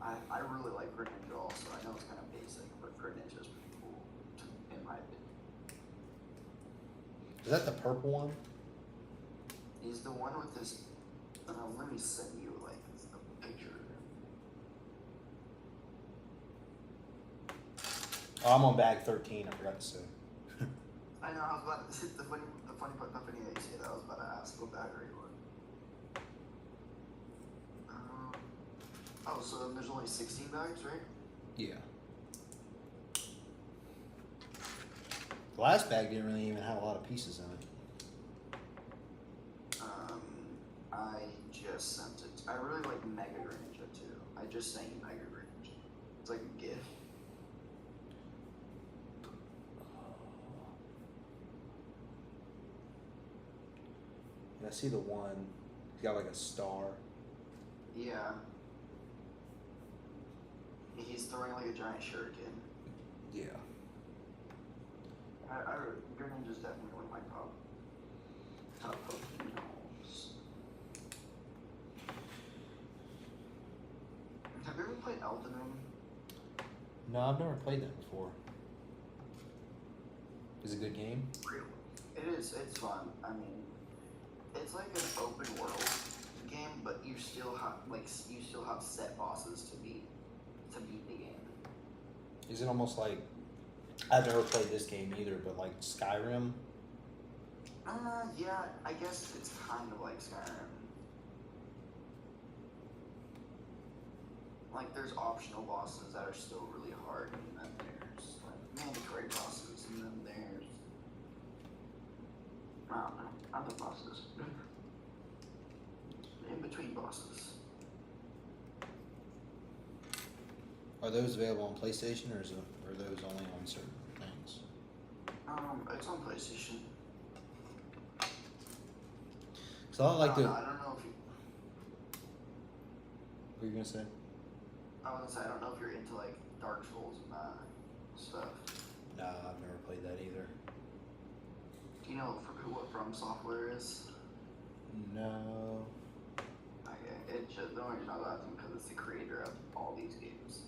I really like Greninja also. I know it's kind of basic, but Greninja is pretty cool, in my opinion. Is that the purple one? He's the one with this. Let me send you like a picture of him. Oh, I'm on bag 13. I forgot to say. I know. I was about to. The funny part. Not funny that you say that. I was about to ask what bag are you on. Oh, so then there's only 16 bags, right? Yeah. The last bag didn't really even have a lot of pieces in it. I just sent it. I really like Mega Greninja too. I just sent you Mega Greninja. It's like a gift. And I see the one. He's got like a star. Yeah. He's throwing like a giant shuriken. Yeah. Greninja's definitely one of my top Pokemon's. Have you ever played Elden Ring? No, I've never played that before. Is it a good game? It is. It's fun. I mean, it's like an open world game, but you still have set bosses to beat the game. Is it almost like, I've never played this game either, but like Skyrim? Yeah, I guess it's kind of like Skyrim. Like, there's optional bosses that are still really hard, and then there's like mandatory bosses, and then there's I don't know, other bosses. In between bosses. Are those available on PlayStation, or are those only on certain things? It's on PlayStation. So I like I don't know if you. What were you gonna say? I was gonna say I don't know if you're into like Dark Souls and that stuff. Nah, I've never played that either. Do you know what From Software is? No. Okay, it's just the only reason I was asking because it's the creator of all these games.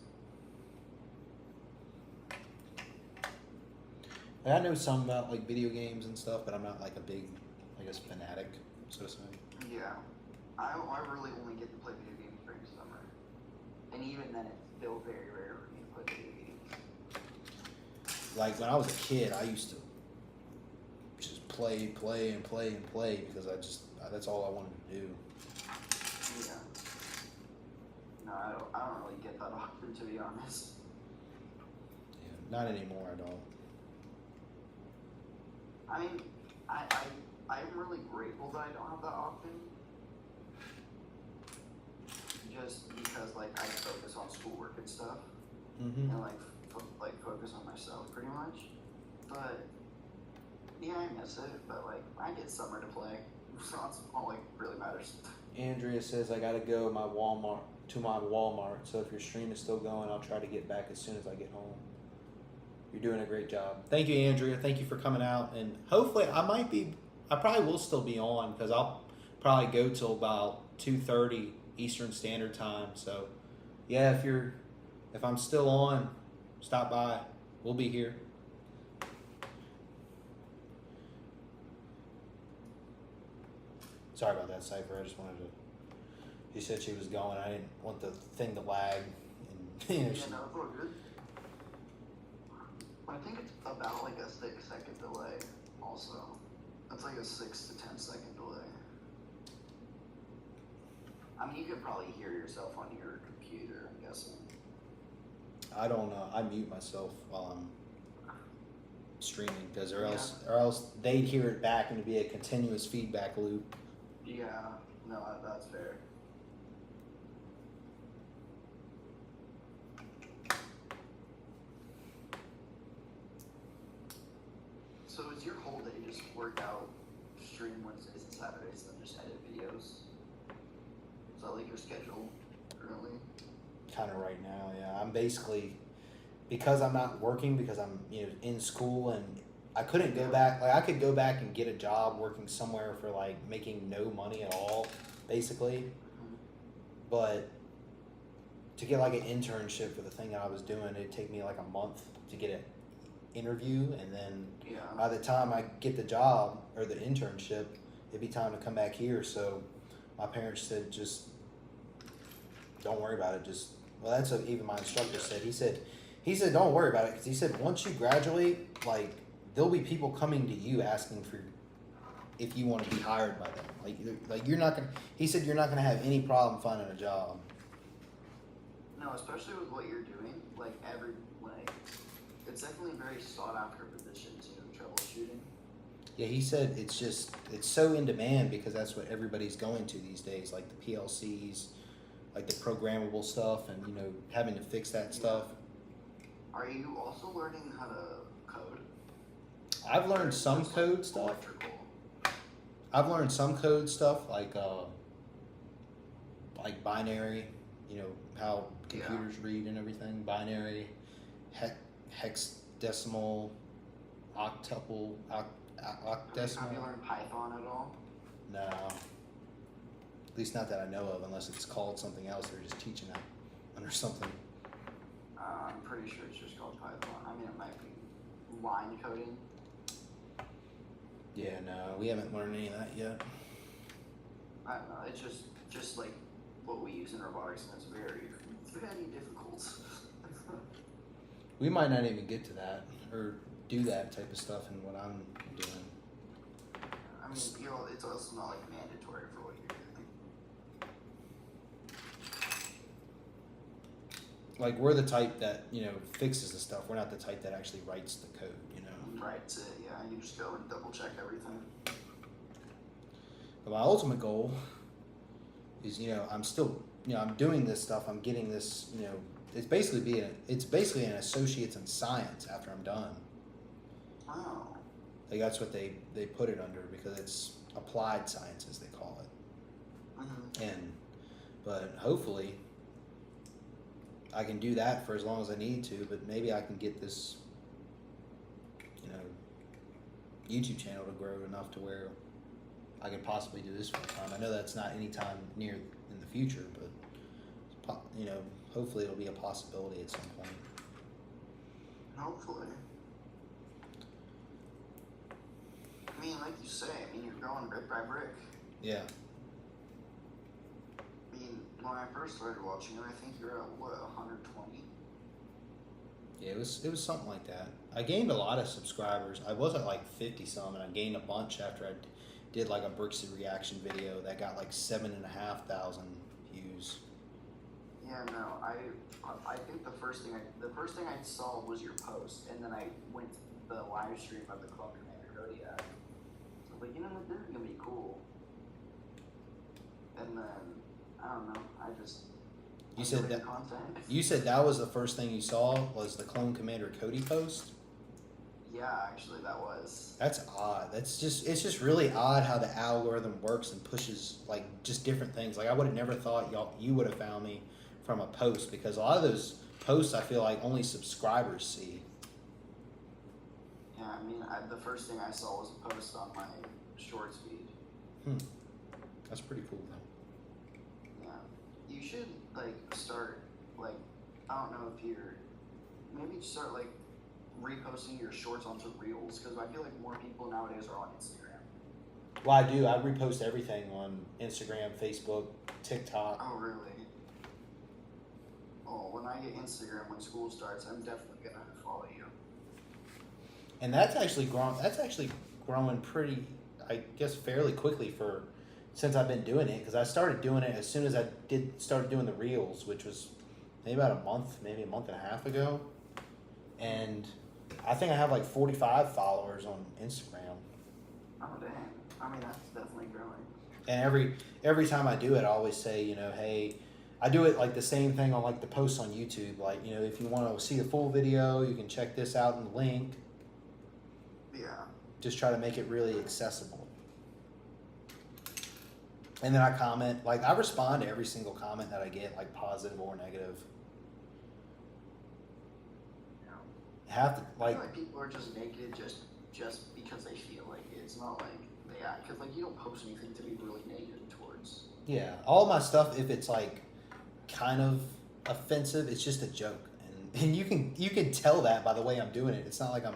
I know some about like video games and stuff, but I'm not like a big, I guess, fanatic, so to say. Yeah, I really only get to play video games during summer, and even then, it's still very rare for me to play video games. Like when I was a kid, I used to just play because that's all I wanted to do. Yeah. No, I don't really get that often, to be honest. Yeah, not anymore. I don't. I mean, I'm really grateful that I don't have that often. Just because, like, I focus on schoolwork and stuff, Mm-hmm. and like focus on myself pretty much. But yeah, I miss it. But like, I get summer to play, so that's all like really matters. Andrea says I gotta go to my Walmart. So if your stream is still going, I'll try to get back as soon as I get home. You're doing a great job. Thank you, Andrea. Thank you for coming out. And hopefully, I probably will still be on because I'll probably go till about 2:30 Eastern Standard Time. So, yeah, if I'm still on, stop by. We'll be here. Sorry about that, Cypher. I just wanted to. She said she was going. I didn't want the thing to lag. And, Yeah, no, it's all good. I think it's about like a 6-second delay. Also, that's like a 6 to 10 second delay. I mean, you could probably hear yourself on your computer, I'm guessing. I don't know. I mute myself while I'm streaming because or else they'd hear it back and it'd be a continuous feedback loop. Yeah, no, that's fair. So is your whole day just work out, stream Wednesdays and Saturdays, and then just edit videos? Is that like your schedule currently? Kind of right now, yeah. I'm basically because I'm not working because I'm in school and I couldn't go back. Like I could go back and get a job working somewhere for like making no money at all, basically. Mm-hmm. But to get like an internship for the thing that I was doing, it'd take me like a month to get an interview, and then by the time I get the job or the internship, it'd be time to come back here. So my parents said, just don't worry about it. That's what even my instructor said. He said, don't worry about it because he said once you graduate, like there'll be people coming to you asking for if you want to be hired by them. Like you're not gonna. He said you're not gonna have any problem finding a job. No, especially with what you're doing, it's definitely a very sought after position too, troubleshooting. Yeah, he said it's so in demand because that's what everybody's going to these days, like the PLCs, like the programmable stuff, and having to fix that stuff. Are you also learning how to code? I've learned some code stuff. Electrical. I've learned some code stuff like binary you know, how computers read and everything, binary, hexadecimal, octuple, octesimal. Have you learned Python at all? No, at least not that I know of, unless it's called something else. They're just teaching it under something. I'm pretty sure it's just called Python. I mean, it might be line coding. Yeah, no, we haven't learned any of that yet. I don't know. It's just like what we use in robotics, and it's very difficult. We might not even get to that or do that type of stuff in what I'm doing. I mean, you know, it's also not like mandatory for what you're doing. Like, we're the type that, you know, fixes the stuff. We're not the type that actually writes the code, you know. Right. Yeah. You just go and double check everything. But my ultimate goal is, you know, I'm still, you know, I'm doing this stuff. I'm getting this, you know, it's basically an associate's in science after I'm done. Oh. Like, that's what they put it under, because it's applied sciences, they call it. Mm-hmm. But hopefully I can do that for as long as I need to, but maybe I can get this, you know, YouTube channel to grow enough to where I could possibly do this full time. I know that's not anytime near in the future, but, you know, hopefully it'll be a possibility at some point. Hopefully. I mean, like you say, you're growing brick by brick. Yeah. I mean, when I first started watching it, I think you're at, what, 120? Yeah, it was something like that. I gained a lot of subscribers. I was at like 50 some, and I gained a bunch after I did like a Brixie reaction video that got like 7,500 views. Yeah, no, I think the first thing I saw was your post, and then I went to the live stream of the Club Commander Cody ad. So I was like, you know what, this is gonna be cool. And then I don't know, I just You said that content. You said that was the first thing you saw was the Clone Commander Cody post? Yeah, actually that was. That's odd. It's just really odd how the algorithm works and pushes like just different things. Like, I would have never thought you would have found me from a post, because a lot of those posts I feel like only subscribers see. Yeah, I mean, the first thing I saw was a post on my shorts feed. That's pretty cool though. Yeah, you should like start like, I don't know if maybe start like reposting your shorts onto Reels, because I feel like more people nowadays are on Instagram. Well, I do. I repost everything on Instagram, Facebook, TikTok. Oh, really? Oh, when I get Instagram when school starts, I'm definitely gonna follow you. And that's actually growing pretty, I guess, fairly quickly since I've been doing it, because I started doing it as soon as I started doing the Reels, which was maybe about a month and a half ago. And I think I have like 45 followers on Instagram. Oh, dang. I mean, that's definitely growing. And every time I do it, I always say, you know, hey, I do it like the same thing on like the posts on YouTube. Like, you know, if you want to see the full video, you can check this out in the link. Yeah. Just try to make it really accessible. And then I comment, like, I respond to every single comment that I get, like positive or negative. Have to, I feel like people are just naked just because they feel like it. It's not like they act, because like you don't post anything to be really naked towards. Yeah, all my stuff, if it's like kind of offensive, it's just a joke, and you can tell that by the way I'm doing it. It's not like I'm,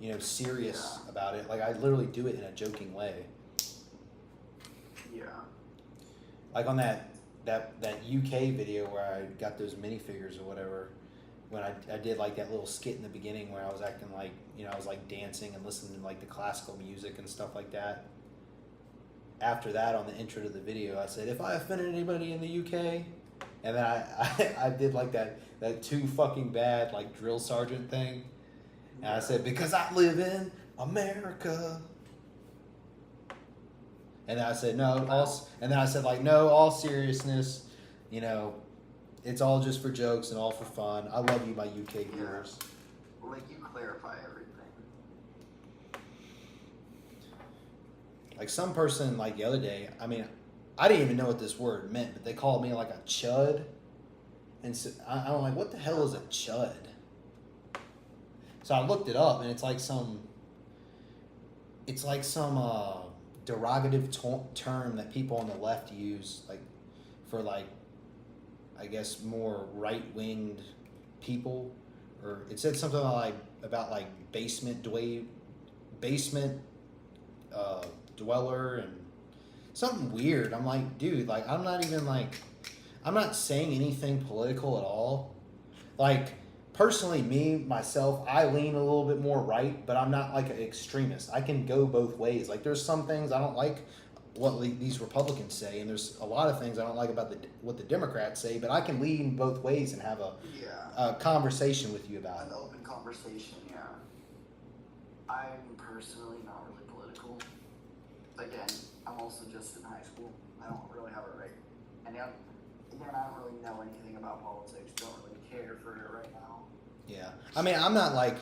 you know, serious about it. Like, I literally do it in a joking way. Yeah. Like on that UK video where I got those minifigures or whatever. When I did like that little skit in the beginning where I was acting like, you know, I was like dancing and listening to like the classical music and stuff like that. After that, on the intro to the video, I said, if I offended anybody in the UK, and then I did like that too fucking bad like drill sergeant thing. And I said, because I live in America. And then I said, no, all seriousness, you know, it's all just for jokes and all for fun. I love you, my UK viewers. Yeah. Like, you clarify everything. Like, some person, like, the other day, I mean, I didn't even know what this word meant, but they called me, like, a chud. And so I'm like, what the hell is a chud? So I looked it up, and it's like some derogative term that people on the left use, like for like, I guess more right winged people, or it said something like about like basement dweller and something weird. I'm like, dude, like I'm not saying anything political at all. Like personally, myself, I lean a little bit more right, but I'm not like an extremist. I can go both ways. Like there's some things I don't like what these Republicans say, and there's a lot of things I don't like about what the Democrats say. But I can lean both ways and have a conversation with you about an it. open conversation. Yeah, I'm personally not really political. Again, I'm also just in high school. I don't really have a right. And again, I don't really know anything about politics. Don't really care for it right now. Yeah, I mean, I'm not like,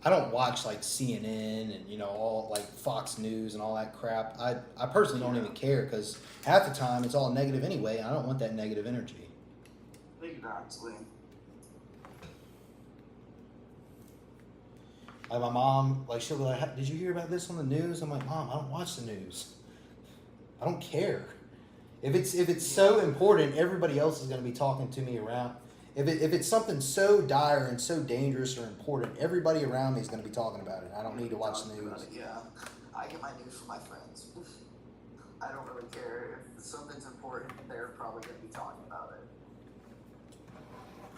I don't watch like CNN and all like Fox News and all that crap. I personally don't even care because half the time it's all negative anyway. And I don't want that negative energy. Exactly. Like my mom, like she'll be like, "Did you hear about this on the news?" I'm like, "Mom, I don't watch the news. I don't care. If it's so important, everybody else is going to be talking to me around. If it's something so dire and so dangerous or important, everybody around me is going to be talking about it. I don't need to watch the news." Yeah, I get my news from my friends. I don't really care if something's important. They're probably going to be talking about it.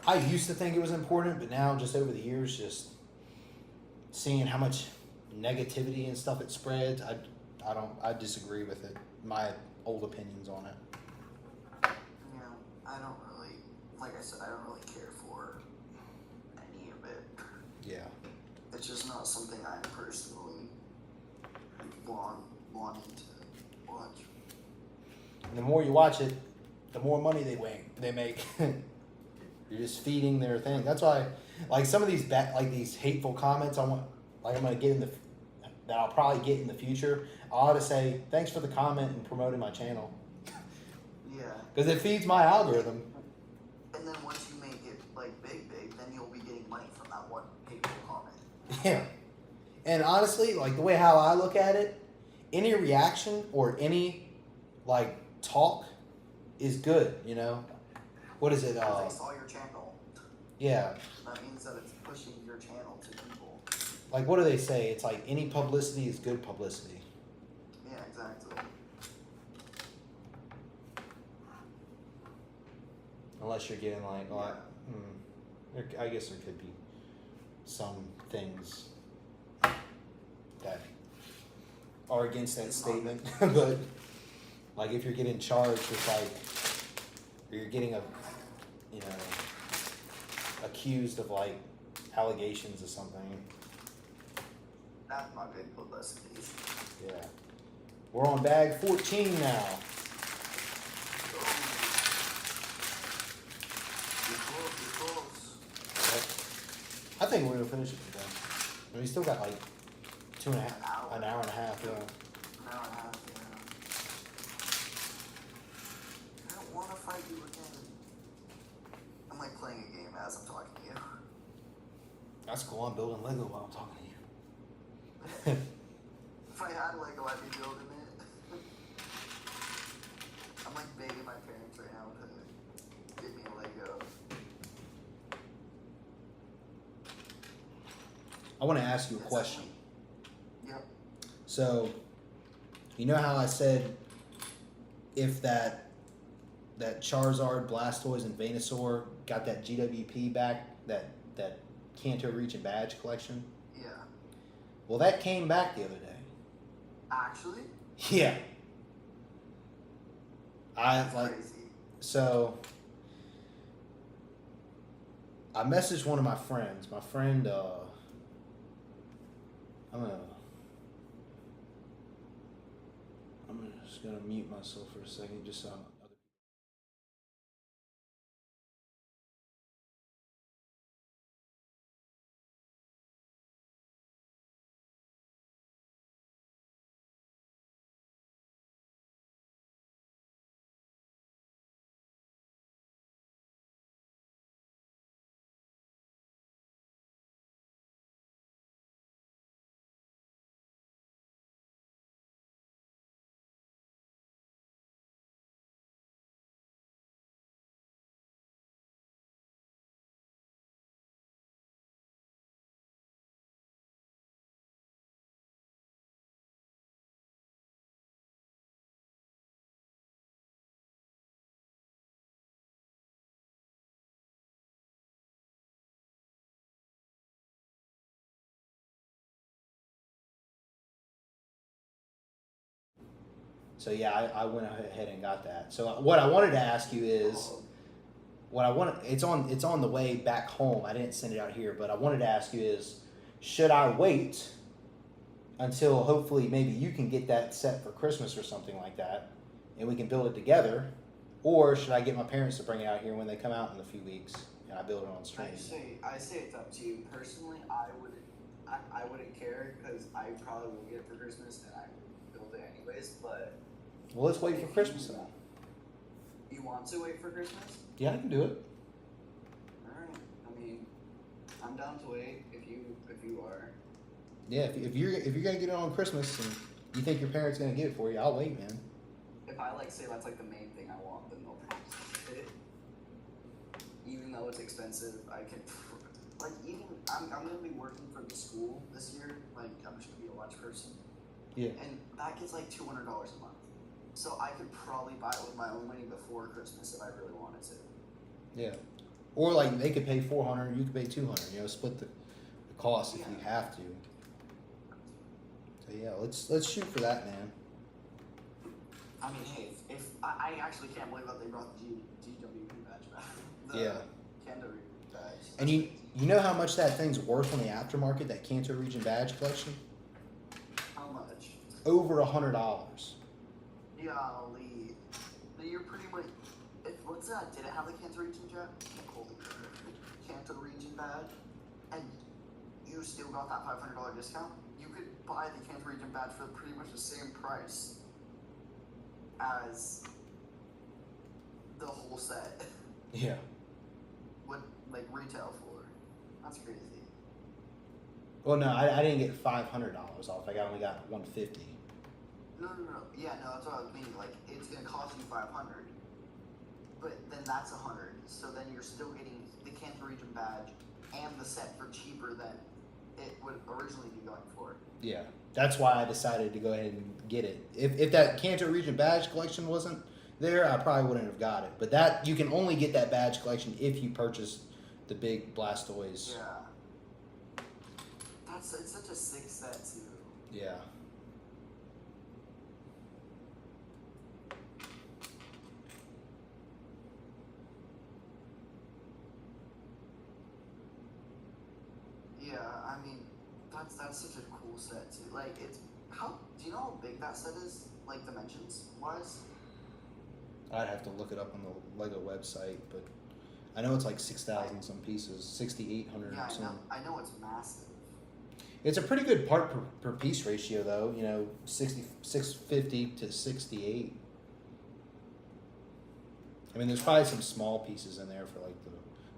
I used to think it was important, but now just over the years, just seeing how much negativity and stuff it spreads, I disagree with it. My old opinions on it. Yeah, I don't really, like I said, I don't really care for any of it. Yeah. It's just not something I'm personally wanting to watch. And the more you watch it, the more money they make. You're just feeding their thing. That's why, like some of these these hateful comments, I'm gonna get that I'll probably get in the future. I ought to say thanks for the comment and promoting my channel. Yeah. Because it feeds my algorithm. And then once you make it like big, then you'll be getting money from that one hateful comment. Yeah. And honestly, like the way how I look at it, any reaction or any like talk is good. What is it? They saw your channel. Yeah. That means that it's pushing your channel to people. Like what do they say? It's like any publicity is good publicity. Yeah, exactly. Unless you're getting like, I guess there could be some things that are against that statement, but like if you're getting charged with or you're getting accused of like allegations of something. That's not good publicity. Yeah. We're on bag 14 now. You're close. I think we're gonna finish it today. We still got like an hour and a half, yeah. An hour and a half, yeah. I don't want to fight you again. I'm like playing a game as I'm talking to you. That's cool. I'm building Lego while I'm talking to you. If I had Lego, I'd be building it. I'm like begging my parents right now to get me a Lego. I want to ask you a question. Yep. So, you know how I said if that Charizard, Blastoise, and Venusaur got that GWP back, that Kanto Reach and Badge collection? Yeah. Well, that came back the other day. Actually? Yeah. That's crazy. So I messaged one of my friends. My friend, I'm just gonna mute myself for a second, just so. So yeah, I went ahead and got that. So what I wanted to ask you is, it's on the way back home. I didn't send it out here, but I wanted to ask you is, should I wait until hopefully maybe you can get that set for Christmas or something like that, and we can build it together, or should I get my parents to bring it out here when they come out in a few weeks and I build it on stream? I say it's up to you. Personally, I wouldn't care because I probably will get it for Christmas and I would build it anyways. But Well, let's wait for Christmas then. you want to wait for Christmas? Yeah, I can do it. All right. I mean, I'm down to wait if you are. Yeah, if you're gonna get it on Christmas and you think your parents gonna get it for you, I'll wait, man. If I say that's like the main thing I want, then they'll probably get it. Even though it's expensive, I can I'm gonna be working for the school this year. Like I'm just gonna be a lunch person. Yeah. And that gets like $200 a month. So I could probably buy it with my own money before Christmas if I really wanted to. Yeah. Or like they could pay $400, you could pay $200. You know, split the cost if you have to. So yeah, let's shoot for that, man. I mean, hey, if I actually can't believe that they brought the GWP badge back. Yeah. Canada badge. And you know how much that thing's worth on the aftermarket, that Kanto Region badge collection? How much? Over $100. Golly. You're pretty much. What's that? Did it have the Kanto Region Kanto Region badge? And you still got that $500 discount? You could buy the Kanto Region badge for pretty much the same price as the whole set. Yeah. Would like retail for. That's crazy. Well, no, I didn't get $500 off. I only got $150. No. Yeah, no, that's what I was meaning. Like, it's gonna cost you $500, but then that's $100. So then you're still getting the Kanto Region badge and the set for cheaper than it would originally be going for. Yeah, that's why I decided to go ahead and get it. If that Kanto Region badge collection wasn't there, I probably wouldn't have got it. But that you can only get that badge collection if you purchase the big Blastoise. Yeah. It's such a sick set too. Yeah. Yeah, I mean, that's such a cool set too. Like, do you know how big that set is? Like dimensions wise? I'd have to look it up on the Lego website, but I know it's like 6,000 some pieces, 6,800 Yeah, or something. I know it's massive. It's a pretty good part per piece ratio, though. You know, 650 to 68. I mean, there's probably some small pieces in there for like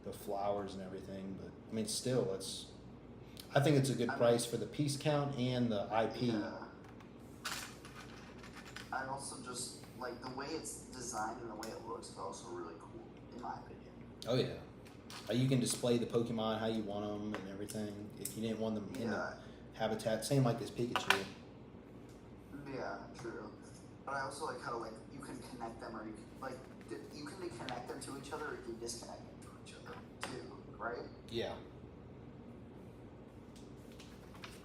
the flowers and everything, but I mean, still, I think it's a good price for the piece count and the IP. Yeah. I also just like the way it's designed and the way it looks is also really cool, in my opinion. Oh yeah. You can display the Pokemon how you want them and everything. If you didn't want them in the habitat, same like this Pikachu. Yeah, true. But I also like how you can connect them, or you can connect them to each other, or you can disconnect them to each other too, right? Yeah.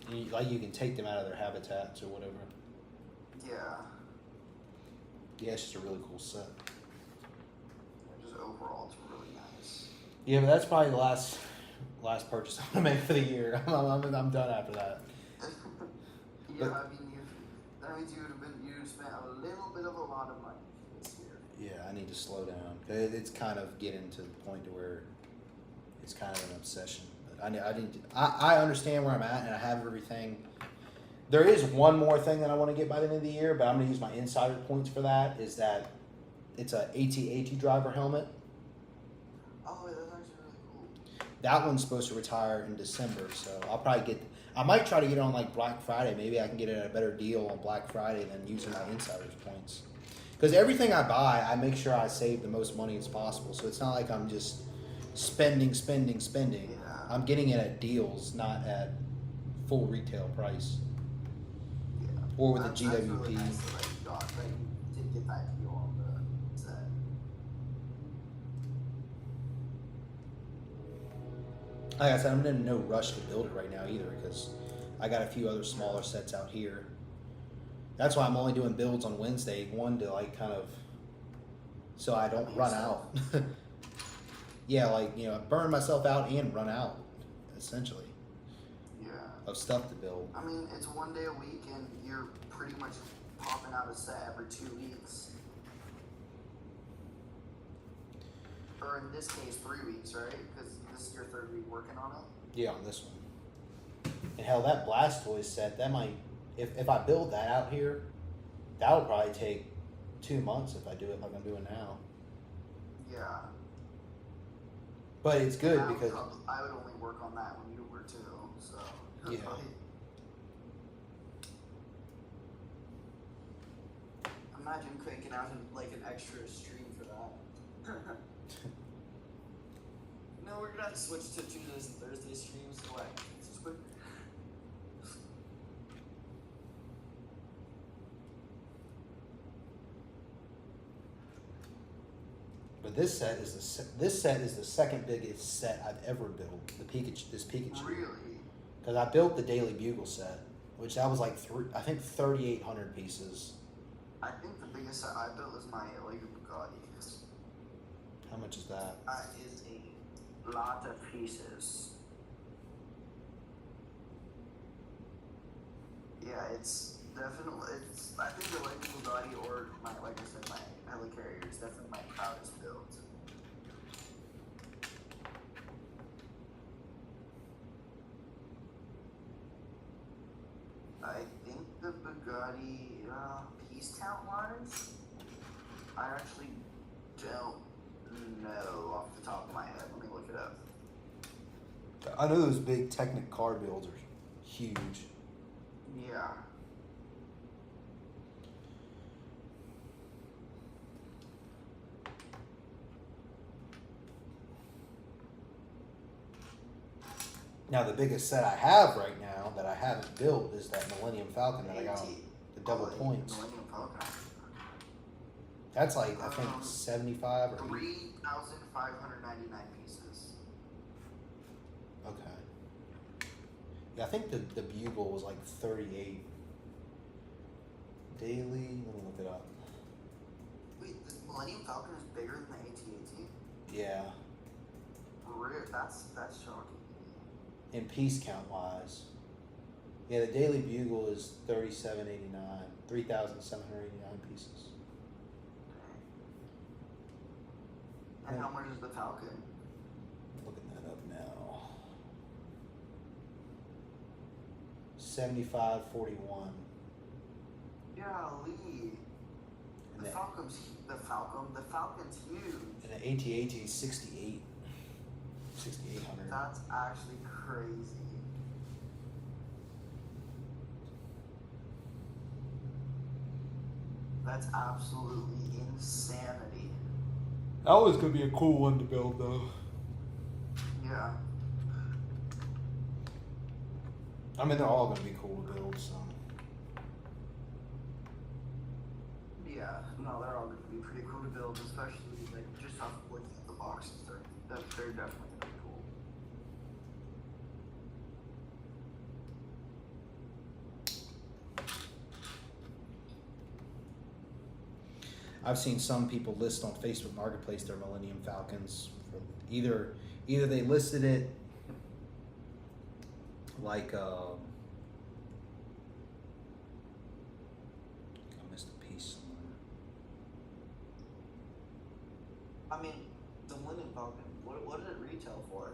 You can take them out of their habitats or whatever. Yeah. Yeah, it's just a really cool set. Just overall, it's really nice. Yeah, but that's probably the last purchase I'm gonna make for the year. I'm done after that. Yeah, that means you spent a little bit of a lot of money this year. Yeah, I need to slow down. It's kind of getting to the point to where it's kind of an obsession. But I understand where I'm at, and I have everything. There is one more thing that I want to get by the end of the year, but I'm going to use my insider points for that. Is that it's a AT-AT driver helmet. Oh, that's actually really cool. That one's supposed to retire in December, so I might try to get it on like Black Friday. Maybe I can get it at a better deal on Black Friday than using my insider's points. Because everything I buy, I make sure I save the most money as possible. So it's not like I'm just spending. Yeah. I'm getting it at deals, not at full retail price. Yeah. Or with the That's GWP. really nice that you did get that deal on the set. Like I said, I'm in no rush to build it right now either because I got a few other smaller sets out here. That's why I'm only doing builds on Wednesday. One to like kind of, so I don't run out. Yeah, like burn myself out and run out, essentially, Yeah. of stuff to build. I mean, it's 1 day a week, and you're pretty much popping out a set every 2 weeks. Or in this case, 3 weeks, right? Because this is your 3rd week working on it. Yeah, on this one. And hell, that Blastoise set, that might, if I build that out here, that'll probably take 2 months if I do it like I'm doing now. Yeah. But it's good I because I would only work on that when you were too. So yeah. Imagine cranking out like an extra stream for that. No, we're gonna have to switch to Tuesdays and Thursdays streams. So like, it's just quick. But this set is the second biggest set I've ever built. This Pikachu. Really? Because I built the Daily Bugle set, which that was like 3,800 pieces. I think the biggest set I built was my Lego Bugatti. How much is that? That is a lot of pieces. Yeah, it's definitely, I think the Lego Bugatti or like I said, my helicarrier is definitely my proudest build. I think the Bugatti, piece count wise, I actually don't know off the top of my head. Let me look it up. I know those big Technic car builds are huge. Yeah. Now the biggest set I have right now that I haven't built is that Millennium Falcon that I got on the double points. Millennium Falcon. That's like I think 75 or 3,599 pieces. okay. Yeah, I think the Bugle was like 38. Daily, let me look it up. Wait, the Millennium Falcon is bigger than the AT-AT? Yeah. That's shocking. In piece count wise. Yeah, the Daily Bugle is 3,789 pieces. And how much is the Falcon? Looking that up now. 75.41. Golly. And The Falcon's huge. And the AT-AT is 68. 6,800. That's actually crazy. That's absolutely insanity. That was gonna be a cool one to build though. Yeah. I mean, they're all gonna be cool to build, so. Yeah, no, they're all going to be pretty cool to build, especially like just off of looking at the boxes. They're definitely going to be cool. I've seen some people list on Facebook Marketplace their Millennium Falcons. For either they listed it like I missed a piece somewhere. I mean, the Millennium Falcon, what did it retail for?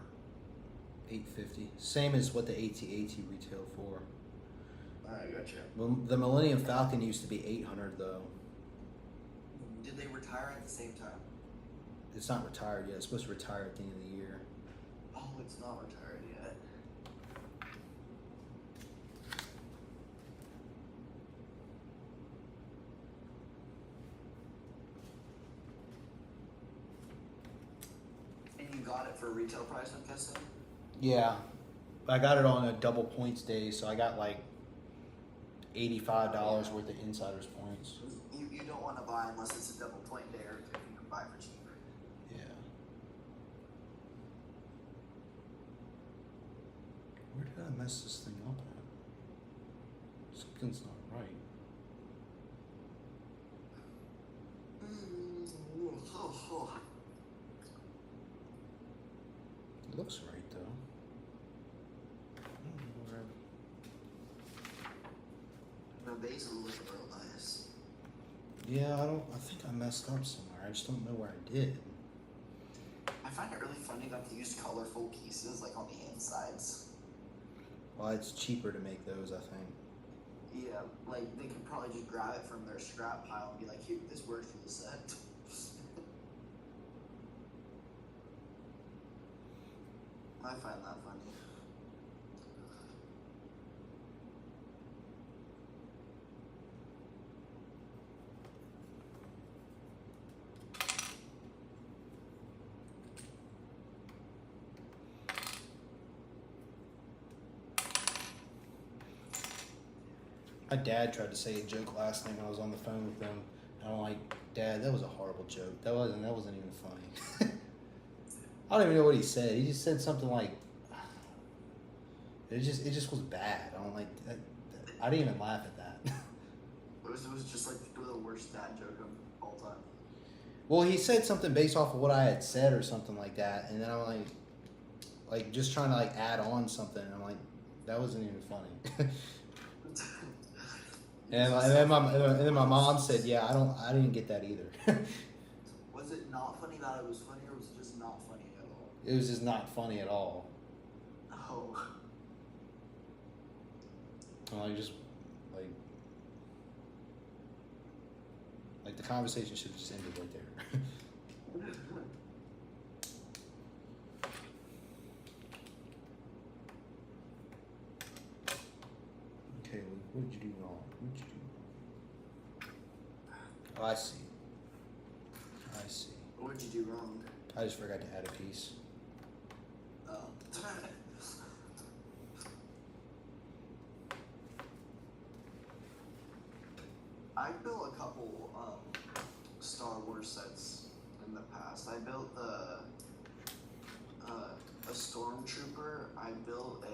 $850. Same as what the AT-AT retailed for. I gotcha. The Millennium Falcon used to be $800 though. Did they retire at the same time? It's not retired yet. It's supposed to retire at the end of the year. Oh, it's not retired yet. And you got it for retail price, I'm guessing? Yeah. I got it on a double points day, so I got like $85 worth of insiders points. You don't want to buy unless it's a double point day or if you can buy for cheaper. Yeah. Where did I mess this thing up at? Something's not right. looks right though. The base will look real nice. Yeah, I think I messed up somewhere. I just don't know where I did. I find it really funny that they use colorful pieces like on the insides. Well, it's cheaper to make those, I think. Yeah, like they could probably just grab it from their scrap pile and be like, "Here, this works for the set." I find that funny. My dad tried to say a joke last night when I was on the phone with him. And I'm like, Dad, that was a horrible joke. That wasn't even funny. I don't even know what he said. He just said something like, it just was bad. I don't like. I didn't even laugh at that. It was just like the worst dad joke of all time. Well, he said something based off of what I had said or something like that, and then I'm like just trying to like add on something. And I'm like, that wasn't even funny. And then my mom said, yeah, I didn't get that either. Was it not funny that it was funny, or was it just not funny at all? It was just not funny at all. Oh. I'm just like the conversation should have just ended right there. Okay, what did you do wrong? What did you do wrong? Oh, I see. What did you do wrong? I just forgot to add a piece. Oh. I built a couple Star Wars sets in the past. I built a Stormtrooper. I built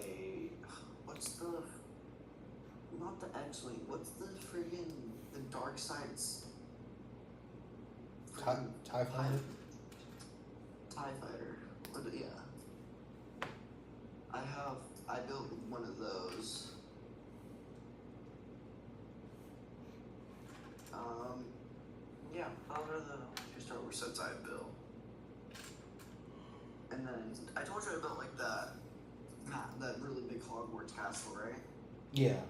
not the X-Wing, what's the friggin' the Dark Side's TIE Fighter? TIE Fighter. Yeah. I built one of those. Yeah, those are the two Star Wars sets I built. And then I told you I built like that really big Hogwarts castle, right? Yeah.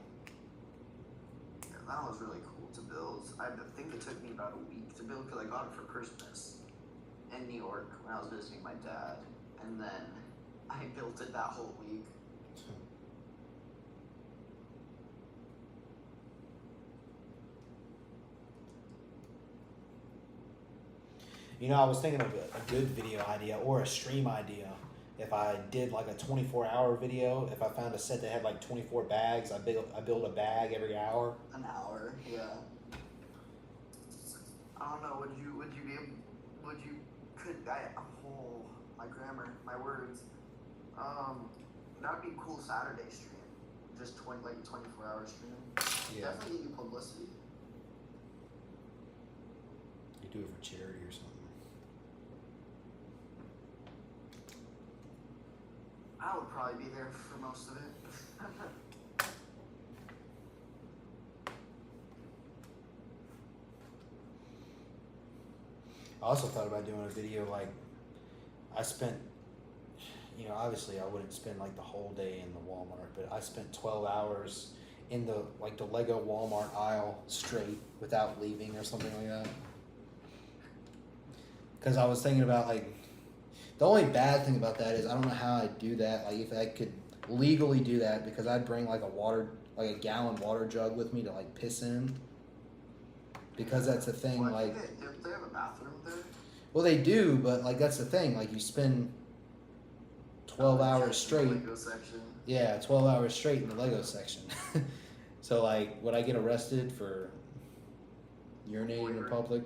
Yeah, that was really cool to build. I think it took me about a week to build because I got it for Christmas in New York when I was visiting my dad, and then I built it that whole week. You know, I was thinking of a good video idea or a stream idea. If I did like a 24-hour video, if I found a set that had like 24 bags, I build a bag every hour. An hour, yeah. I don't know. My grammar, my words. That'd be a cool Saturday stream. Just 24-hour stream. Yeah. Definitely give you publicity. You do it for charity or something. I would probably be there for most of it. I also thought about doing a video like I spent, you know, obviously I wouldn't spend like the whole day in the Walmart, but I spent 12 hours in the Lego Walmart aisle straight without leaving or something like that. Because I was thinking about like, the only bad thing about that is I don't know how I'd do that. Like if I could legally do that, because I'd bring like a gallon water jug with me to like piss in. Because that's the thing, Well, like. Don't they have a bathroom there? Well, they do, but like that's the thing. Like you spend 12 hours straight. Lego section. Yeah, 12 hours straight in the Lego section. So like, would I get arrested for urinating in public?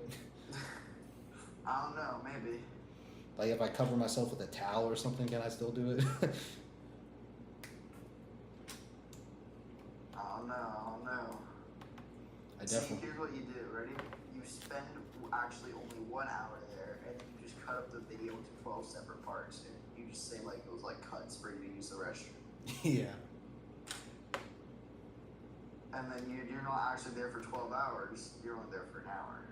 I don't know, maybe. Like if I cover myself with a towel or something, can I still do it? I don't know. I definitely. See, here's what you do, ready? You spend actually only 1 hour there, and then you just cut up the video into 12 separate parts. You just say like those like cuts for you to use the restroom, Yeah. and then you're not actually there for 12 hours. You're only there for an hour.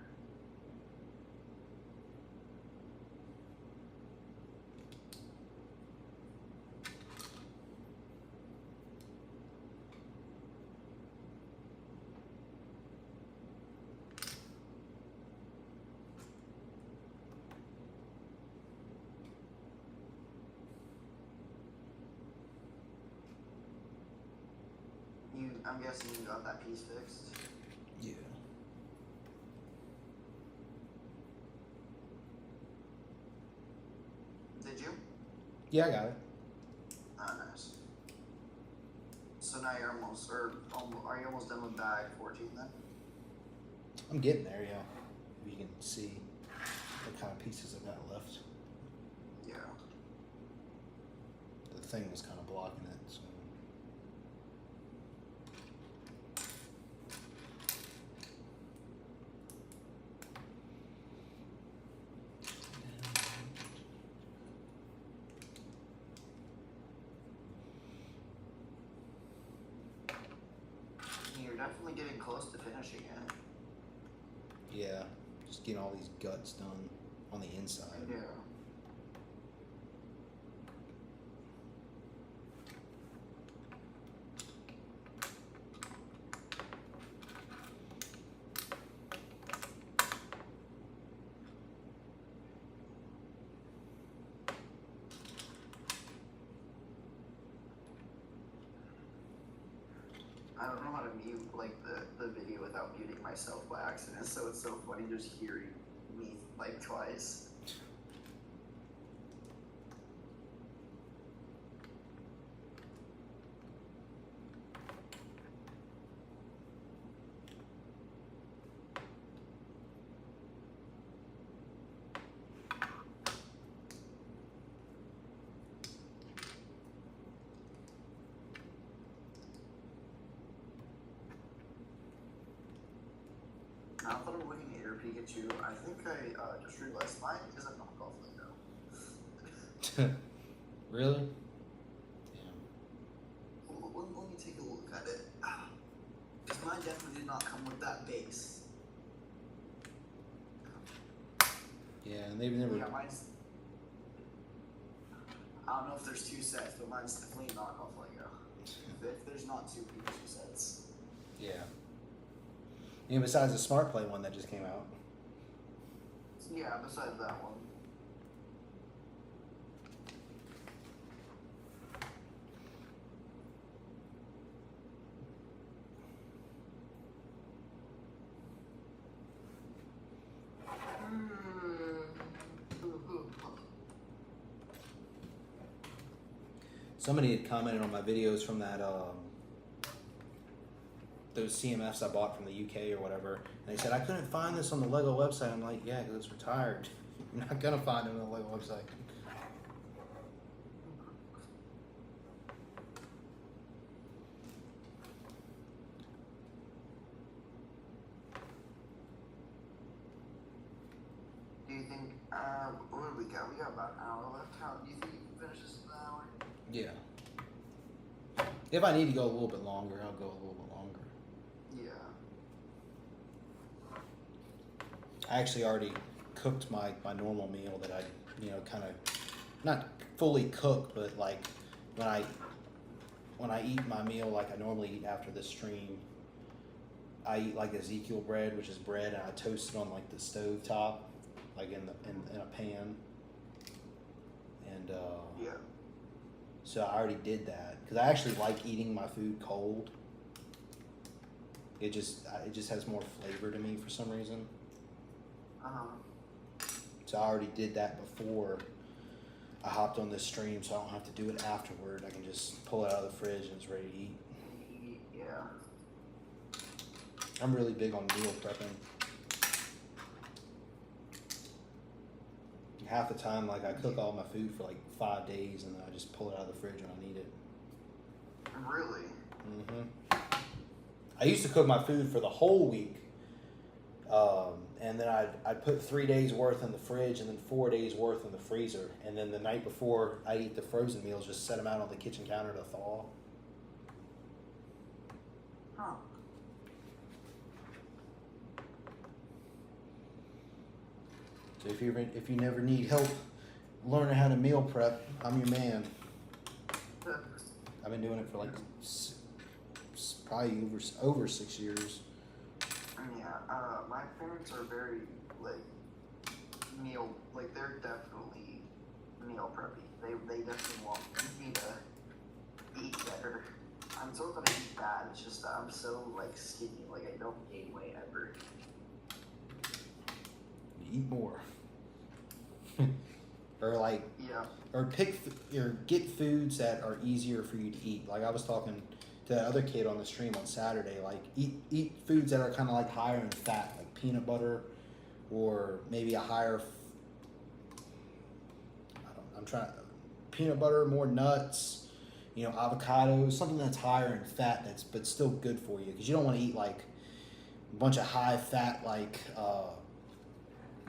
I'm guessing you got that piece fixed. Yeah. Did you? Yeah, I got it. Ah, nice. So now you're almost, are you almost done with bag 14 then? I'm getting there, yeah. If you can see what kind of pieces I've got left. Yeah. The thing was kind of blocking it, so. You're definitely getting close to finishing it. Yeah, just getting all these guts done on the inside. Yeah. I don't know how to mute like the video without muting myself by accident, so it's so funny just hearing me like twice. Now that I'm looking at your Pikachu, I think I just realized mine is a knockoff Lego. Really? Let me take a look at it. Because mine definitely did not come with that base. Yeah, and they've never. Yeah, mine's. I don't know if there's two sets, but mine's definitely a knockoff Lego. If there's not two Pikachu sets. Yeah. And besides the Smart Play one that just came out. Yeah, besides that one. Somebody had commented on my videos from that those CMFs I bought from the UK or whatever, and they said I couldn't find this on the Lego website. I'm like, yeah, because it's retired. You're not gonna find it on the Lego website. Do you think, what do we got? We got about an hour left. How do you think you can finish this in an hour? Yeah. If I need to go a little bit longer, I'll go a little bit longer. Yeah. I actually already cooked my normal meal that I, kind of, not fully cook, but like when I eat my meal like I normally eat after the stream, I eat like Ezekiel bread, which is bread, and I toast it on like the stove top, like in a pan. And Yeah. so I already did that because I actually like eating my food cold. It just has more flavor to me for some reason. So I already did that before I hopped on this stream, so I don't have to do it afterward. I can just pull it out of the fridge and it's ready to eat. Yeah. I'm really big on meal prepping. Half the time, like I cook all my food for like 5 days, and then I just pull it out of the fridge when I need it. Really? I used to cook my food for the whole week, And then I'd put 3 days worth in the fridge and then 4 days worth in the freezer. And then the night before I eat the frozen meals, just set them out on the kitchen counter to thaw. Huh. So if you never need help learning how to meal prep, I'm your man. I've been doing it for like probably over 6 years. Yeah, my parents are very, like, they're definitely meal preppy. They definitely want me to eat better. I'm still gonna eat bad, it's just that I'm so, like, skinny, like, I don't gain weight ever. Eat more. Or like, Yeah. or get foods that are easier for you to eat. Like I was talking to that other kid on the stream on Saturday, like eat foods that are kind of like higher in fat, like peanut butter, or maybe a higher. Peanut butter, more nuts, avocados, something that's higher in fat but still good for you, because you don't want to eat like a bunch of high fat like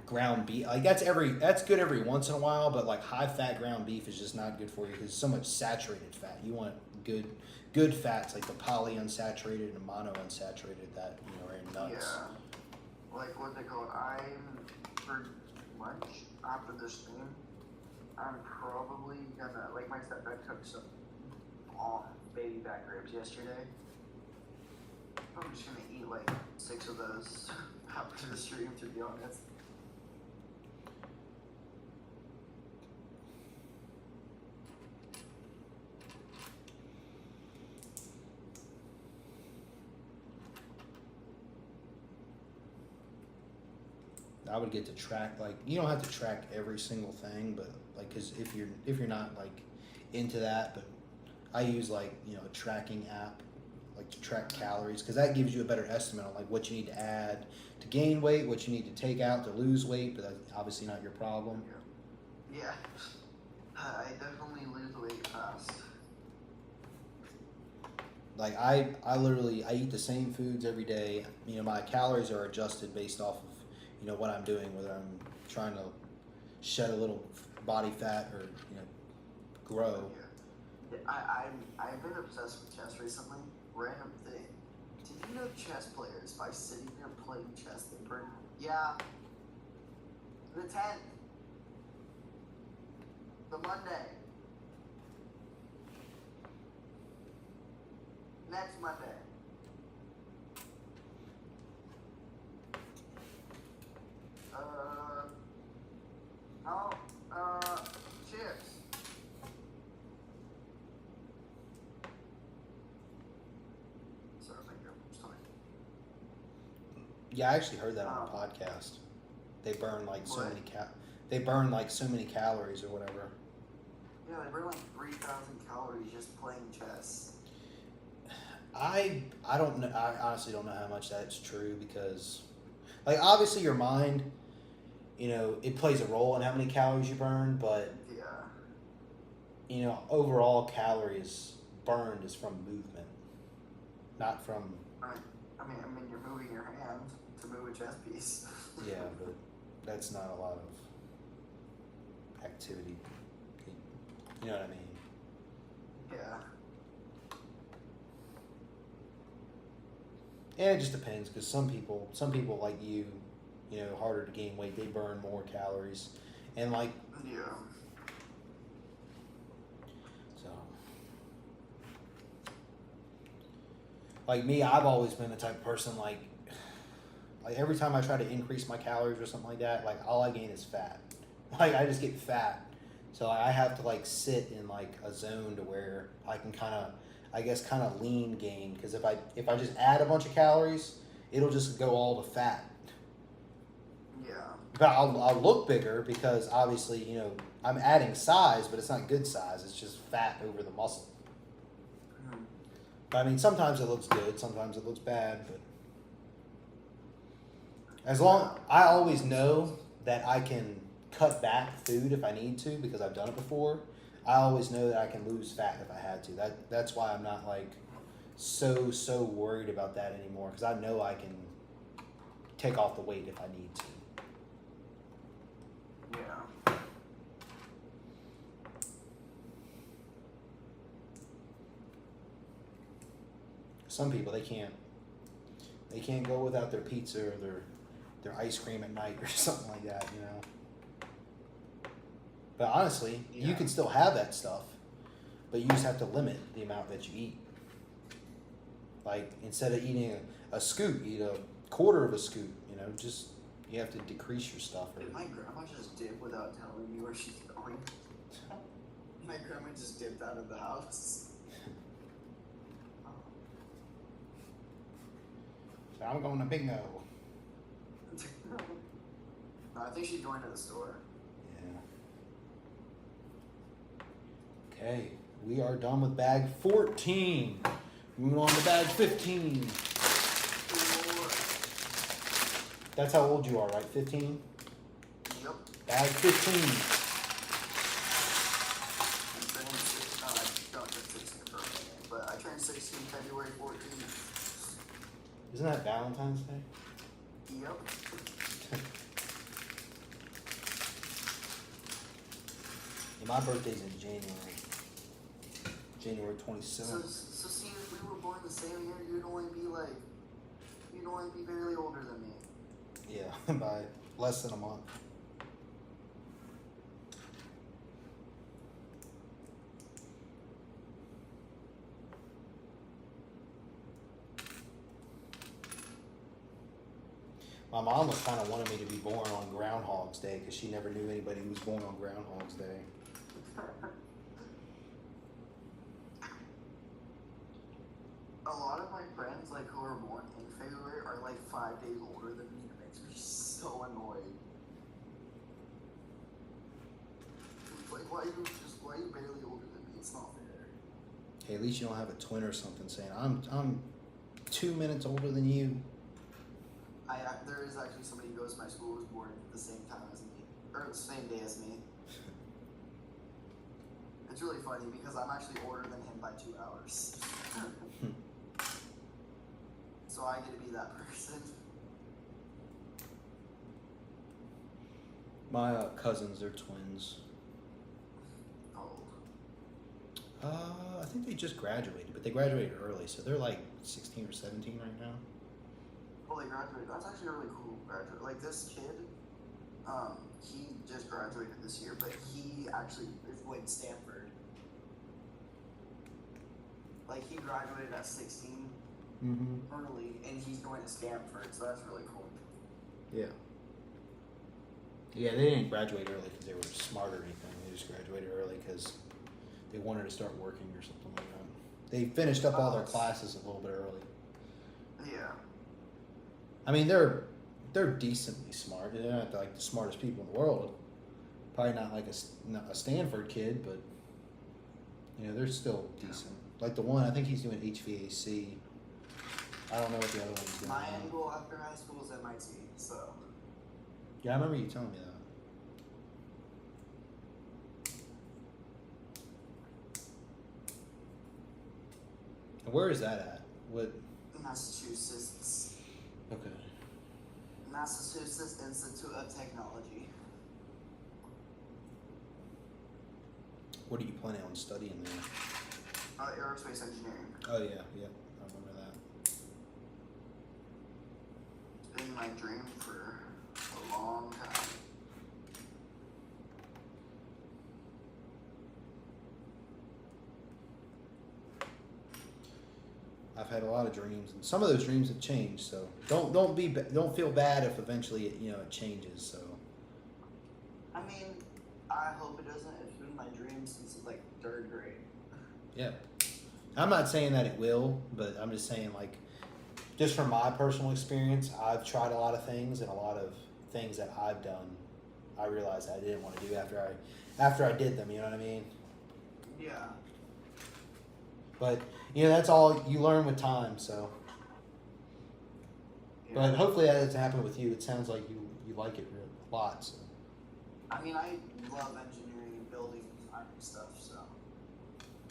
ground beef. Like that's good every once in a while, but like high fat ground beef is just not good for you because it's so much saturated fat. You want good fats like the polyunsaturated and monounsaturated that are in nuts. Yeah. Like what they call it. For lunch after the stream, I'm probably gonna, like, my stepdad cooked some baby back ribs yesterday. I'm just gonna eat like 6 of those after the stream, to be honest. I would get to track, like, you don't have to track every single thing, but like, cause if you're not like into that, but I use like a tracking app, like to track calories, because that gives you a better estimate on like what you need to add to gain weight, what you need to take out to lose weight, but that's obviously not your problem. Yeah. I definitely lose weight fast. Like I eat the same foods every day. My calories are adjusted based off of what I'm doing, whether I'm trying to shed a little body fat or grow. Yeah. I've been obsessed with chess recently. Random thing. Did you know chess players, by sitting there playing chess, they burn? Yeah. The 10th. The Monday. Next Monday. Cheers. Sorry, my girlfriend's talking. Yeah, I actually heard that on a podcast. They burn like so What? many calories or whatever. Yeah, they burn like 3,000 calories just playing chess. I don't know. I honestly don't know how much that's true, because like obviously your mind, it plays a role in how many calories you burn, but Yeah. Overall calories burned is from movement, not from. I mean, you're moving your hand to move a chess piece. Yeah, but that's not a lot of activity. You know what I mean? Yeah. And it just depends, because some people like you, harder to gain weight, they burn more calories, and like. Yeah. So. Like me, I've always been the type of person like every time I try to increase my calories or something like that, like all I gain is fat. Like I just get fat. So I have to like sit in like a zone to where I can kind of lean gain, because if I just add a bunch of calories, it'll just go all to fat. Yeah. But I'll look bigger because obviously, I'm adding size, but it's not good size. It's just fat over the muscle. Mm-hmm. But I mean, sometimes it looks good, sometimes it looks bad, but I always know that I can cut back food if I need to, because I've done it before. I always know that I can lose fat if I had to. That's why I'm not like so worried about that anymore, because I know I take off the weight if I need to. Yeah. Some people they can't go without their pizza or their ice cream at night or something like that, you know. But honestly, you can still have that stuff, but you just have to limit the amount that you eat. Like instead of eating a scoop, eat a quarter of a scoop. You know, just you have to decrease your stuff. Did my grandma just dip without telling me where she's going? My grandma just dipped out of the house. So I'm going to bingo. No, I think she's going to the store. Yeah. Okay, we are done with bag 14. Moving on to bag 15. That's how old you are, right? 15? Yep. Bag 15. I don't turn 16 for a minute, but I turned 16 February 14th. Isn't that Valentine's Day? Yep. Yeah, my birthday's in January 27th. So see, if we were born the same year, you'd only be barely older than me. Yeah, by less than a month. My mom was kind of wanting me to be born on Groundhog's Day because she never knew anybody who was born on Groundhog's Day. A lot of my friends, like, who are born in February are like 5 days older than me. It makes me so annoyed. It's like, why are you barely older than me? It's not fair. Hey, at least you don't have a twin or something saying I'm 2 minutes older than you. There is actually somebody who goes to my school who was born at the same time as me, or the same day as me. It's really funny because I'm actually older than him by 2 hours. So I get to be that person. My cousins, they're twins. Oh. I think they just graduated, but they graduated early, so they're like 16 or 17 right now. Well, they graduated. That's actually really cool. Graduate. Like this kid, he just graduated this year, but he actually is going to Stanford. Like he graduated at 16 early, and he's going to Stanford, so that's really cool. Yeah. Yeah, they didn't graduate early because they were smart or anything. They just graduated early because they wanted to start working or something like that. They finished up all their classes a little bit early. Yeah. I mean, they're decently smart. They're not like the smartest people in the world. Probably not like a Stanford kid, but you know they're still decent. Like the one, I think he's doing HVAC. I don't know what the other one's doing. My end goal after high school is MIT, so. Yeah, I remember you telling me that. And where is that at? What? Massachusetts. Okay. Massachusetts Institute of Technology. What are you planning on studying there? Aerospace engineering. Oh yeah, I remember that. It's been my dream for a long time. I've had a lot of dreams, and some of those dreams have changed. So don't feel bad if eventually it changes. So. I mean, I hope it doesn't. It's been my dream since like 3rd grade. Yeah. I'm not saying that it will, but I'm just saying just from my personal experience, I've tried a lot of things, and a lot of things that I've done, I realized I didn't want to do after I did them. You know what I mean? Yeah. But that's all you learn with time. So. Yeah. But hopefully that doesn't happen with you. It sounds like you like it a lot. So. I mean, I love engineering and building design and stuff, so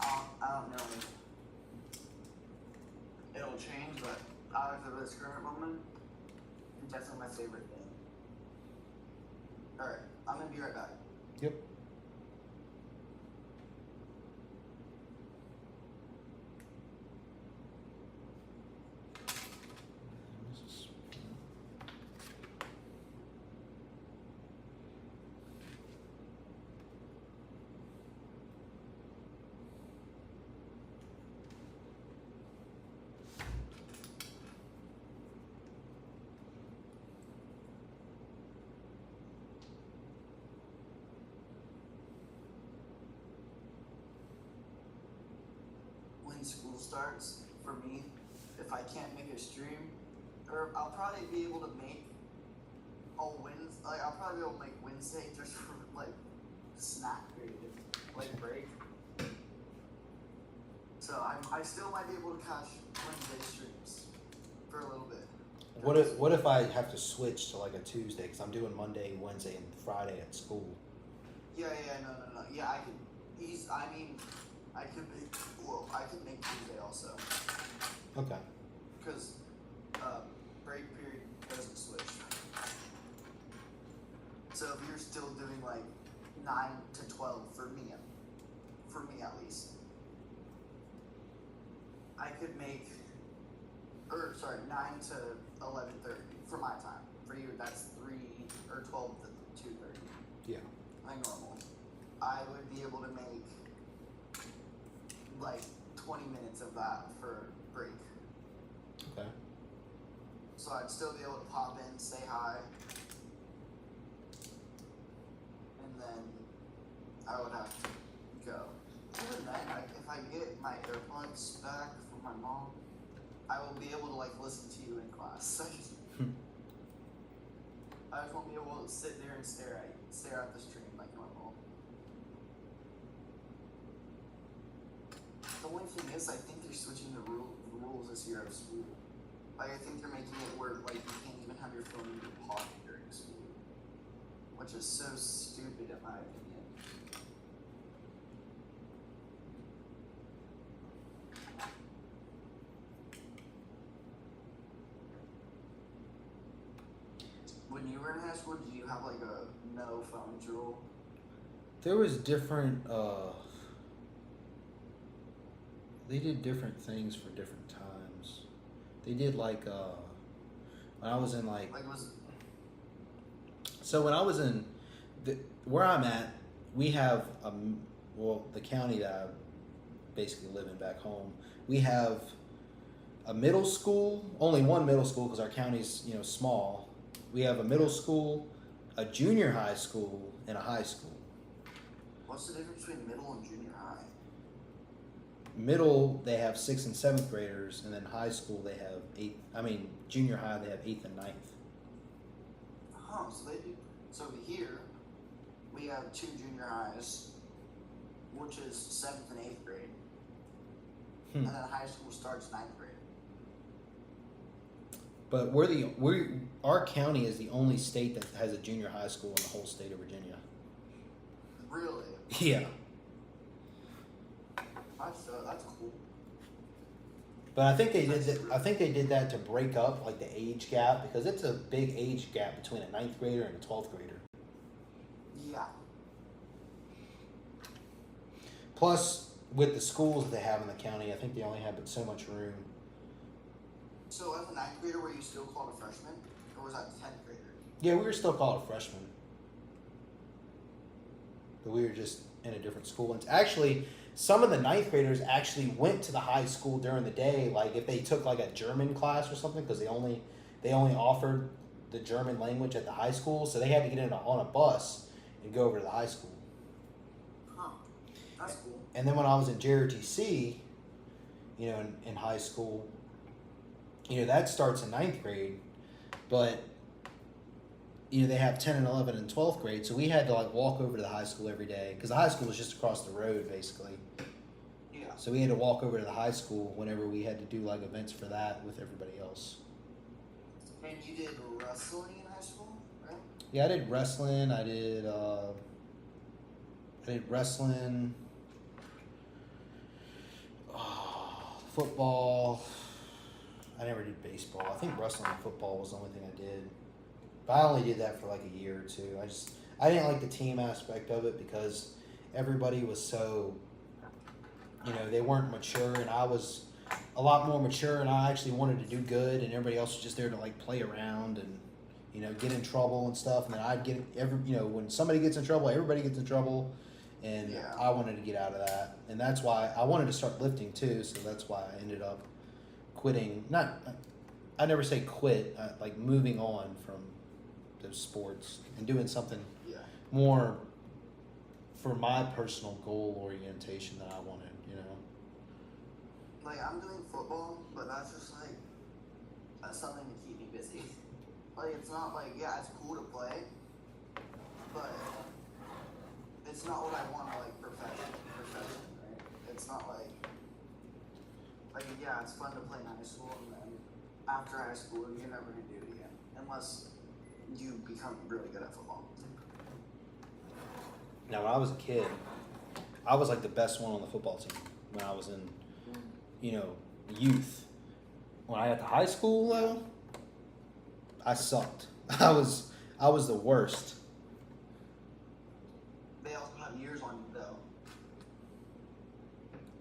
I don't know if it'll change, but out of this current moment, Definitely my favorite thing. Alright, I'm gonna be right back. Yep. When school starts, for me, if I can't make a stream, or I'll probably be able to make a Wednesday, like I'll probably be able to make Wednesday just for like snack period, like break. So I still might be able to catch Wednesday streams for a little bit. What if I have to switch to like a Tuesday because I'm doing Monday, Wednesday, and Friday at school? Yeah, no. Yeah, I could. I could make. Well, I could make Tuesday also. Okay. Because break period doesn't switch. So if you're still doing like 9 to 12 for me at least, I could make, 9 to 11:30 for my time. For you, that's 3 or 12 to 2:30. Yeah. Like normal. I would be able to make like 20 minutes of that for break. Okay. So I'd still be able to pop in, say hi, and then I would have to go. Even then, if I get my AirPods back from my mom, I will be able to like listen to you in class. I just won't be able to sit there and stare at the stream like normal. The only thing is, I think they're switching the rules this year of school. Like, I think they're making it where like you can't even have your phone in your pocket during school, which is so stupid in my opinion. When you were in high school, did you have like a no phones rule? There was different. They did different things for different times. They did like when I was in like. Like was. So when I was in where I'm at, we have the county that I basically live in back home. We have a middle school, only one middle school because our county's small. We have a middle school, a junior high school, and a high school. What's the difference between middle and junior high? Middle, they have 6th and 7th graders, and then high school they have junior high they have 8th and 9th. Huh, so they do. So here, we have 2 junior highs, which is 7th and 8th grade. And then high school starts 9th grade. But our county is the only state that has a junior high school in the whole state of Virginia. Really? Yeah. That's cool. But I think they did that to break up like the age gap because it's a big age gap between a 9th grader and a 12th grader. Yeah. Plus, with the schools that they have in the county, I think they only have so much room. So as a 9th grader, were you still called a freshman? Or was that 10th grader? Yeah, we were still called a freshman. But we were just in a different school. And actually, some of the 9th graders actually went to the high school during the day, like if they took like a German class or something, because they only offered the German language at the high school, so they had to get on a bus and go over to the high school. Huh. That's cool. And then when I was in JRTC, in high school, that starts in 9th grade, but they have 10 and 11 and 12th grade, so we had to like walk over to the high school every day because the high school was just across the road basically. Yeah. So we had to walk over to the high school whenever we had to do like events for that with everybody else. And you did wrestling in high school, right? Yeah, I did wrestling. I did wrestling, football. I never did baseball. I think wrestling and football was the only thing I did. But I only did that for like a year or two. I didn't like the team aspect of it because everybody was so, they weren't mature, and I was a lot more mature, and I actually wanted to do good, and everybody else was just there to like play around and get in trouble and stuff. And then I'd get when somebody gets in trouble, everybody gets in trouble, and Yeah. I wanted to get out of that, and that's why I wanted to start lifting too. So that's why I ended up quitting. I never say quit, like moving on from those sports and doing something Yeah. more for my personal goal orientation that I wanted. Like, I'm doing football, but that's just like, that's something to keep me busy. Like, it's not like, yeah, it's cool to play, but it's not what I want to, like, profession, right? It's not like, yeah, it's fun to play in high school, and then after high school, you're never going to do it again, unless you become really good at football. Now, when I was a kid, I was like the best one on the football team when I was in, youth. When I got to high school, though, I sucked. I was the worst. They also have years on you, though.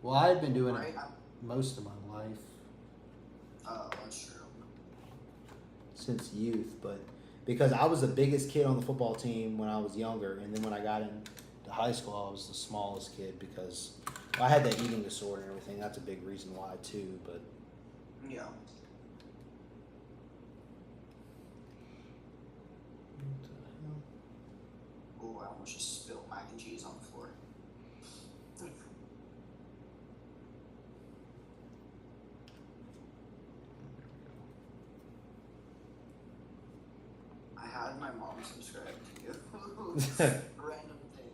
Well, I had been doing Right? it most of my life Oh, that's true. since youth, but because I was the biggest kid on the football team when I was younger, and then when I got into high school, I was the smallest kid because I had that eating disorder and everything. That's a big reason why too. But Yeah. Oh, I almost just spilled mac and cheese on the floor. I had my mom subscribe to you. Random thing.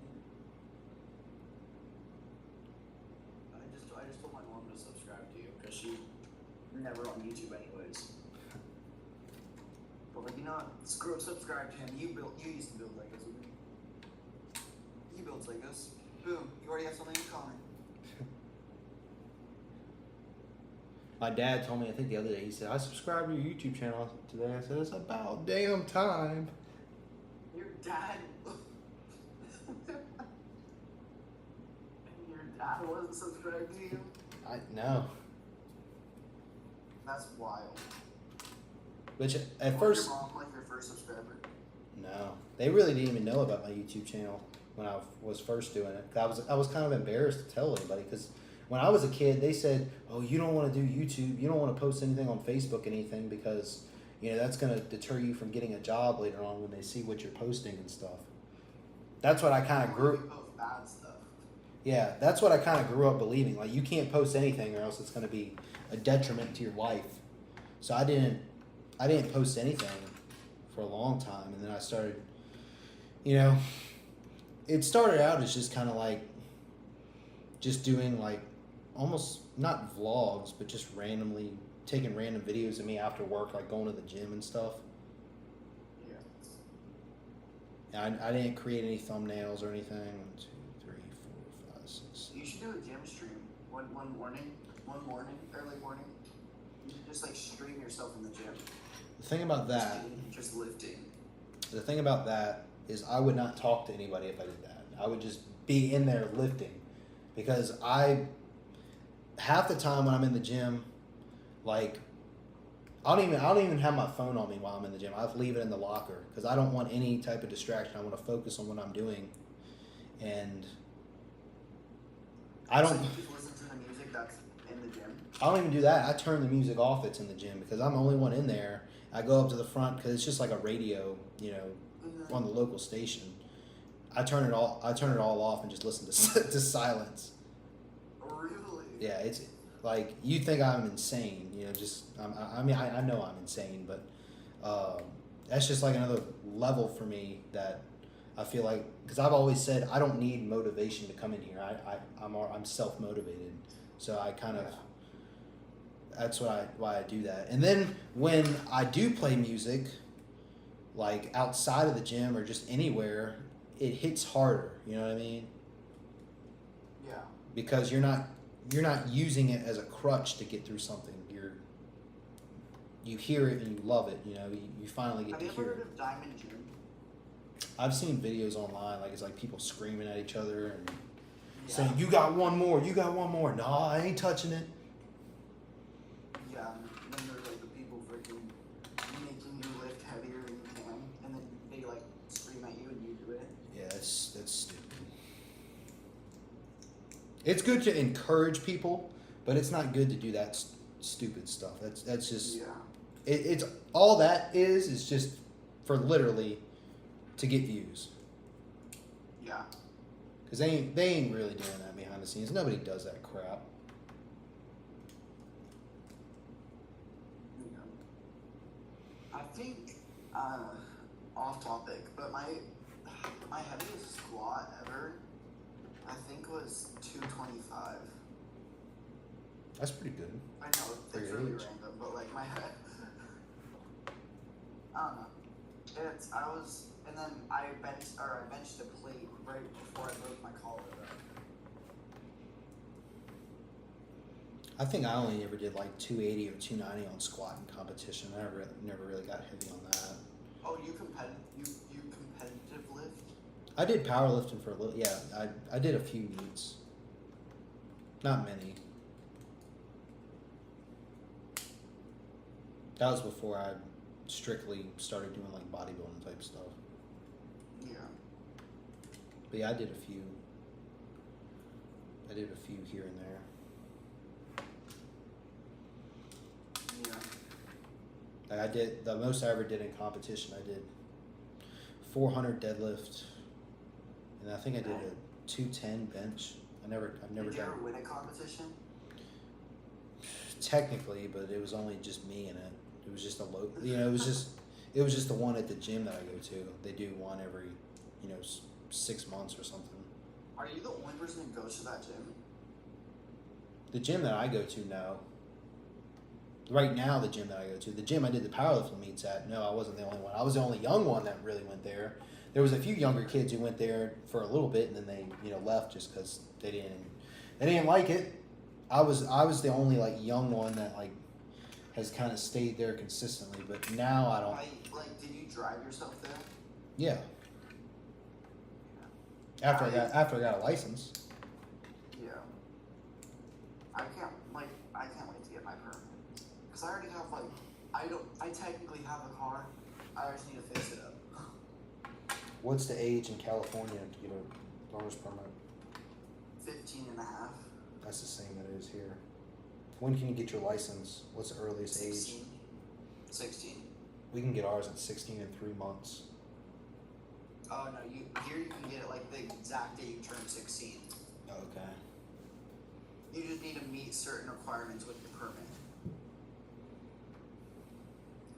I just told my mom to subscribe to you because she never on YouTube anyways. But like, screw up, subscribe to him. You used to build Legos with me. He builds Legos. Boom, you already have something in common. my dad told me, I think the other day, he said, I subscribed to your YouTube channel today. I said, it's about damn time. Your dad. Your dad wasn't subscribed to you? I know. That's wild. Which at Was first, your mom like your first subscriber? no, they really didn't even know about my YouTube channel when I was first doing it. I was kind of embarrassed to tell anybody because when I was a kid, they said, "Oh, you don't want to do YouTube. You don't want to post anything on Facebook, anything, because that's going to deter you from getting a job later on when they see what you're posting and stuff." That's what I kind of grew. Post bad stuff. Yeah, that's what I kind of grew up believing. Like, you can't post anything, or else it's going to be a detriment to your life. So I didn't post anything for a long time, and then I started. It started out as just kind of like just doing like almost not vlogs, but just randomly taking random videos of me after work, like going to the gym and stuff. Yeah. And I didn't create any thumbnails or anything. 1, 2, 3, 4, 5, 6. You should do a gym stream one morning, early morning. You should just like stream yourself in the gym. The thing about that, Just lifting. the thing about that is I would not talk to anybody if I did that. I would just be in there lifting, because half the time when I'm in the gym, like I don't even have my phone on me while I'm in the gym. I leave it in the locker because I don't want any type of distraction. I want to focus on what I'm doing, and I don't. So you just listen to the music that's in the gym. I don't even do that. I turn the music off that's in the gym because I'm the only one in there. I go up to the front because it's just like a radio, on the local station. I turn it all off and just listen to silence. Really? Yeah, it's like you think I'm insane, I know I'm insane, but that's just like another level for me that I feel like, because I've always said I don't need motivation to come in here. I'm self motivated, so I kind of that's why I do that. And then when I do play music, like outside of the gym or just anywhere, it hits harder. You know what I mean? Yeah. Because you're not using it as a crutch to get through something. you hear it and you love it. You know, you finally get Have to you ever hear heard it. of Diamond Jim? I've seen videos online, like it's like people screaming at each other and Yeah. saying, "You got one more, you got one more." No, I ain't touching it. Yeah, and then there's like the people freaking making you lift heavier than you can, and then they like scream at you and you do it. Yeah, that's stupid. It's good to encourage people, but it's not good to do that stupid stuff. That's just Yeah. it's all that is just for literally to get views. Yeah. Because they ain't really doing that behind the scenes. Nobody does that crap. Yeah. I think, off topic, but my heaviest squat ever, I think was 225. That's pretty good. I know For it's your really age. random, but like my head, I don't know. And then I benched a plate right before I broke my collar. I think I only ever did like 280 or 290 on squatting competition. I never really got heavy on that. Oh, you competitive lift? I did powerlifting for a little. Yeah, I did a few meets. Not many. That was before I strictly started doing like bodybuilding type stuff. Yeah. But yeah, I did a few. I did a few here and there. Yeah. Like I did the most I ever did in competition. I did 400 deadlift, and I think I did a 210 bench. I've never Did you done ever win a competition? technically, but it was only just me in it. It was just a low. You know, it was just the one at the gym that I go to. They do one every, 6 months or something. Are you the only person who goes to that gym? The gym that I go to, no. Right now, the gym that I go to, the gym I did the powerlifting meets at, no, I wasn't the only one. I was the only young one that really went there. There was a few younger kids who went there for a little bit, and then they, left just because they didn't like it. I was the only like young one that like has kind of stayed there consistently. But now I don't. Did you drive yourself there? Yeah. After I got a license. Yeah. I can't wait to get my permit. Cause I already have I technically have a car. I just need to fix it up. What's the age in California to get a learner's permit? 15 and a half. That's the same that it is here. When can you get your license? What's the earliest age? 16. We can get ours at 16 in 3 months. Oh no, here you can get it like the exact day you turn 16. Okay. You just need to meet certain requirements with your permit.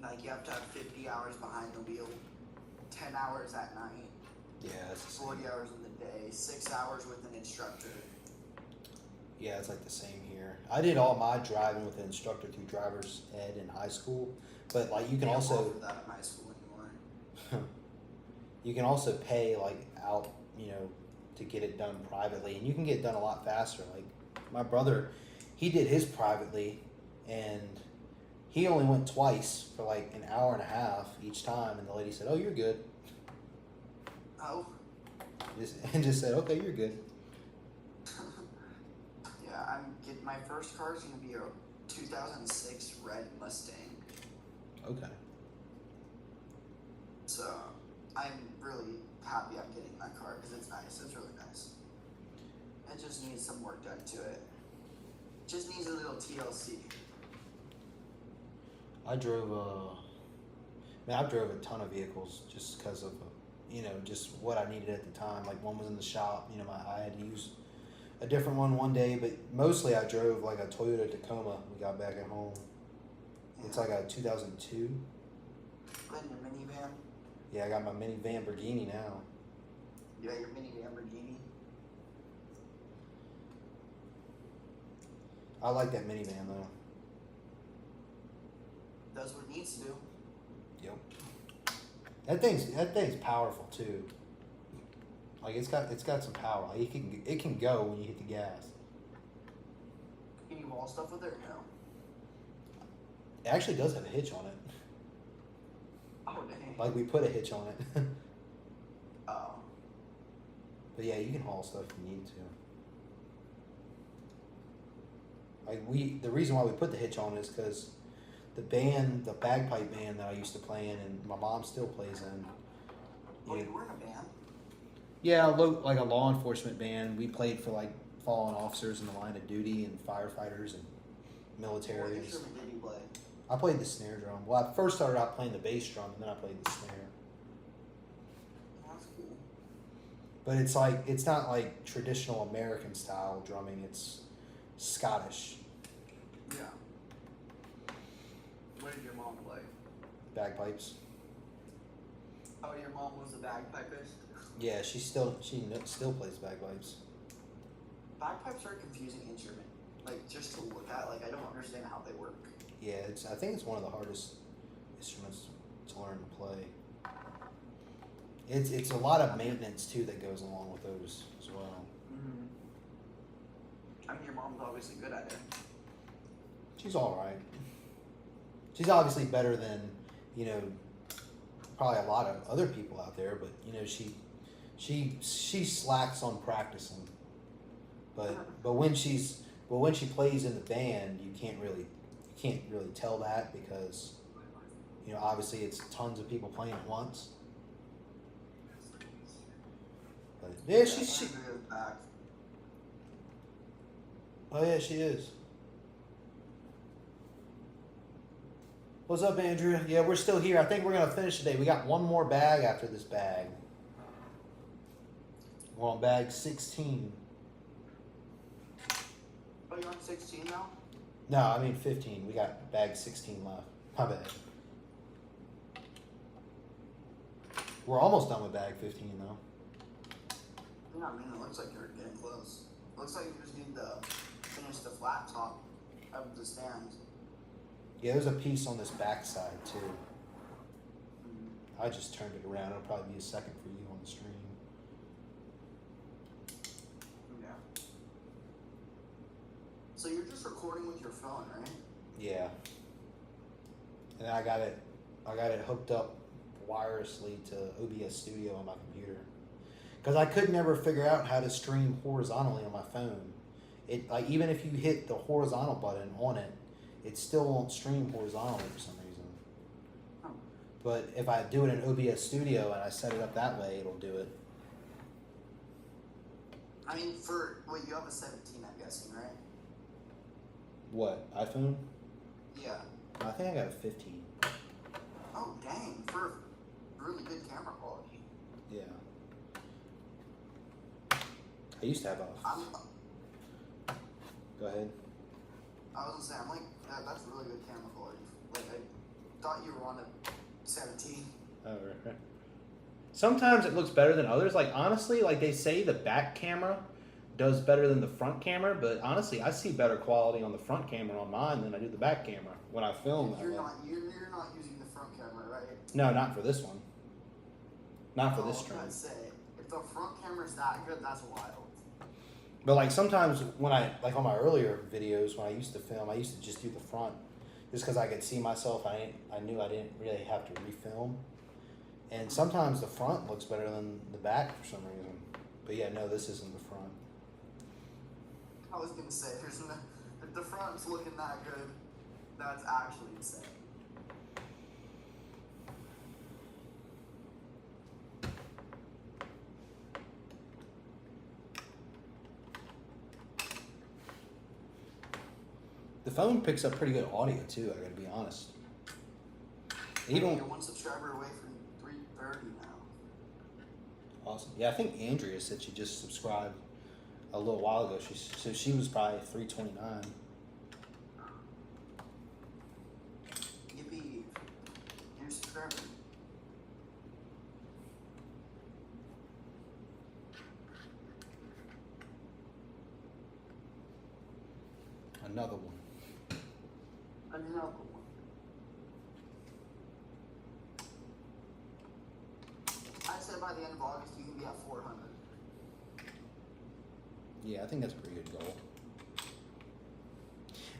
Like you have to have 50 hours behind the wheel, 10 hours at night, Yeah, it's the same. 40 hours in the day, 6 hours with an instructor. Yeah, it's like the same here. I did all my driving with an instructor through driver's ed in high school, but like you can They don't also offer that in high school anymore. you can also pay like out, to get it done privately, and you can get it done a lot faster. Like my brother, he did his privately, and he only went twice for like an hour and a half each time, and the lady said, "Oh, you're good." Oh. Just said, "Okay, you're good." Yeah, I'm getting my first car is gonna be a 2006 red Mustang. Okay. So I'm really happy I'm getting that car because it's nice. It's really nice. It just needs some work done to it. Just needs a little TLC. I've drove a ton of vehicles just because of, just what I needed at the time. Like one was in the shop, I had to use a different one day, but mostly I drove like a Toyota Tacoma. We got back at home. It's like a 2002. Then your minivan. Yeah, I got my minivan Lamborghini now. You got your mini Lamborghini. I like that minivan though. Does what it needs to do. Yep. That thing's powerful too. Like it's got some power. Like it can go when you hit the gas. Can you haul stuff with it or no? It actually does have a hitch on it. Oh dang. Like we put a hitch on it. Oh. But yeah, you can haul stuff if you need to. Like the reason why we put the hitch on is because the bagpipe band that I used to play in, and my mom still plays in. Oh, you were in a band? Yeah, like a law enforcement band. We played for like fallen officers in the line of duty and firefighters and military. What instrument did you play? I played the snare drum. Well, I first started out playing the bass drum, and then I played the snare. That's cool. But it's not like traditional American style drumming. It's Scottish Yeah. What did your mom play? bagpipes. Oh, your mom was a bagpipist? Yeah, she still plays bagpipes. Bagpipes are a confusing instrument. Like, just to look at, like, I don't understand how they work. Yeah, I think it's one of the hardest instruments to learn to play. It's a lot of maintenance too that goes along with those as well. Mm-hmm. I mean, your mom's obviously good at it. She's all right. She's obviously better than, probably a lot of other people out there, but she slacks on practicing. But when she plays in the band, you can't really tell that because obviously it's tons of people playing at once. But yeah, she oh yeah, she is. What's up, Andrew? Yeah, we're still here. I think we're gonna finish today. We got one more bag after this bag. We're on bag 16. Oh, you're on 16 now? No, I mean 15. We got bag 16 left. My bad. We're almost done with bag 15 though. Yeah, I mean, it looks like you're getting close. Looks like you just need to finish the flat top of the stand. Yeah, there's a piece on this back side too. Mm-hmm. I just turned it around. It'll probably be a second for you on the stream. Yeah. So you're just recording with your phone, right? Yeah. And I got it hooked up wirelessly to OBS Studio on my computer. Because I could never figure out how to stream horizontally on my phone. It even if you hit the horizontal button on it, it still won't stream horizontally for some reason. Oh. But if I do it in OBS Studio and I set it up that way, it'll do it. I mean, you have a 17, I'm guessing, right? What, iPhone? Yeah. I think I got a 15. Oh, dang, for really good camera quality. Yeah. I used to have a... Go ahead. I was gonna say, I'm like, that's really good camera quality. Like, I thought you were on a 17. Oh, right. Sometimes it looks better than others. Like, honestly, like they say the back camera does better than the front camera, but honestly, I see better quality on the front camera on mine than I do the back camera when I film. You're not using the front camera, right? No, not for this one. Not for this I was stream. gonna say, if the front camera's that good, that's wild. But like sometimes when like on my earlier videos when I used to film, I used to just do the front, just because I could see myself. I knew I didn't really have to refilm, and sometimes the front looks better than the back for some reason. But yeah, no, this isn't the front. I was gonna say, if the front's looking that good, that's actually insane. The phone picks up pretty good audio too. I gotta be honest. Even You're one subscriber away from 330 now. Awesome. Yeah, I think Andrea said she just subscribed a little while ago. She was probably 329. Yippee! You're a subscriber. Another one. Another one. I'd say by the end of August you can be at 400. Yeah, I think that's a pretty good goal.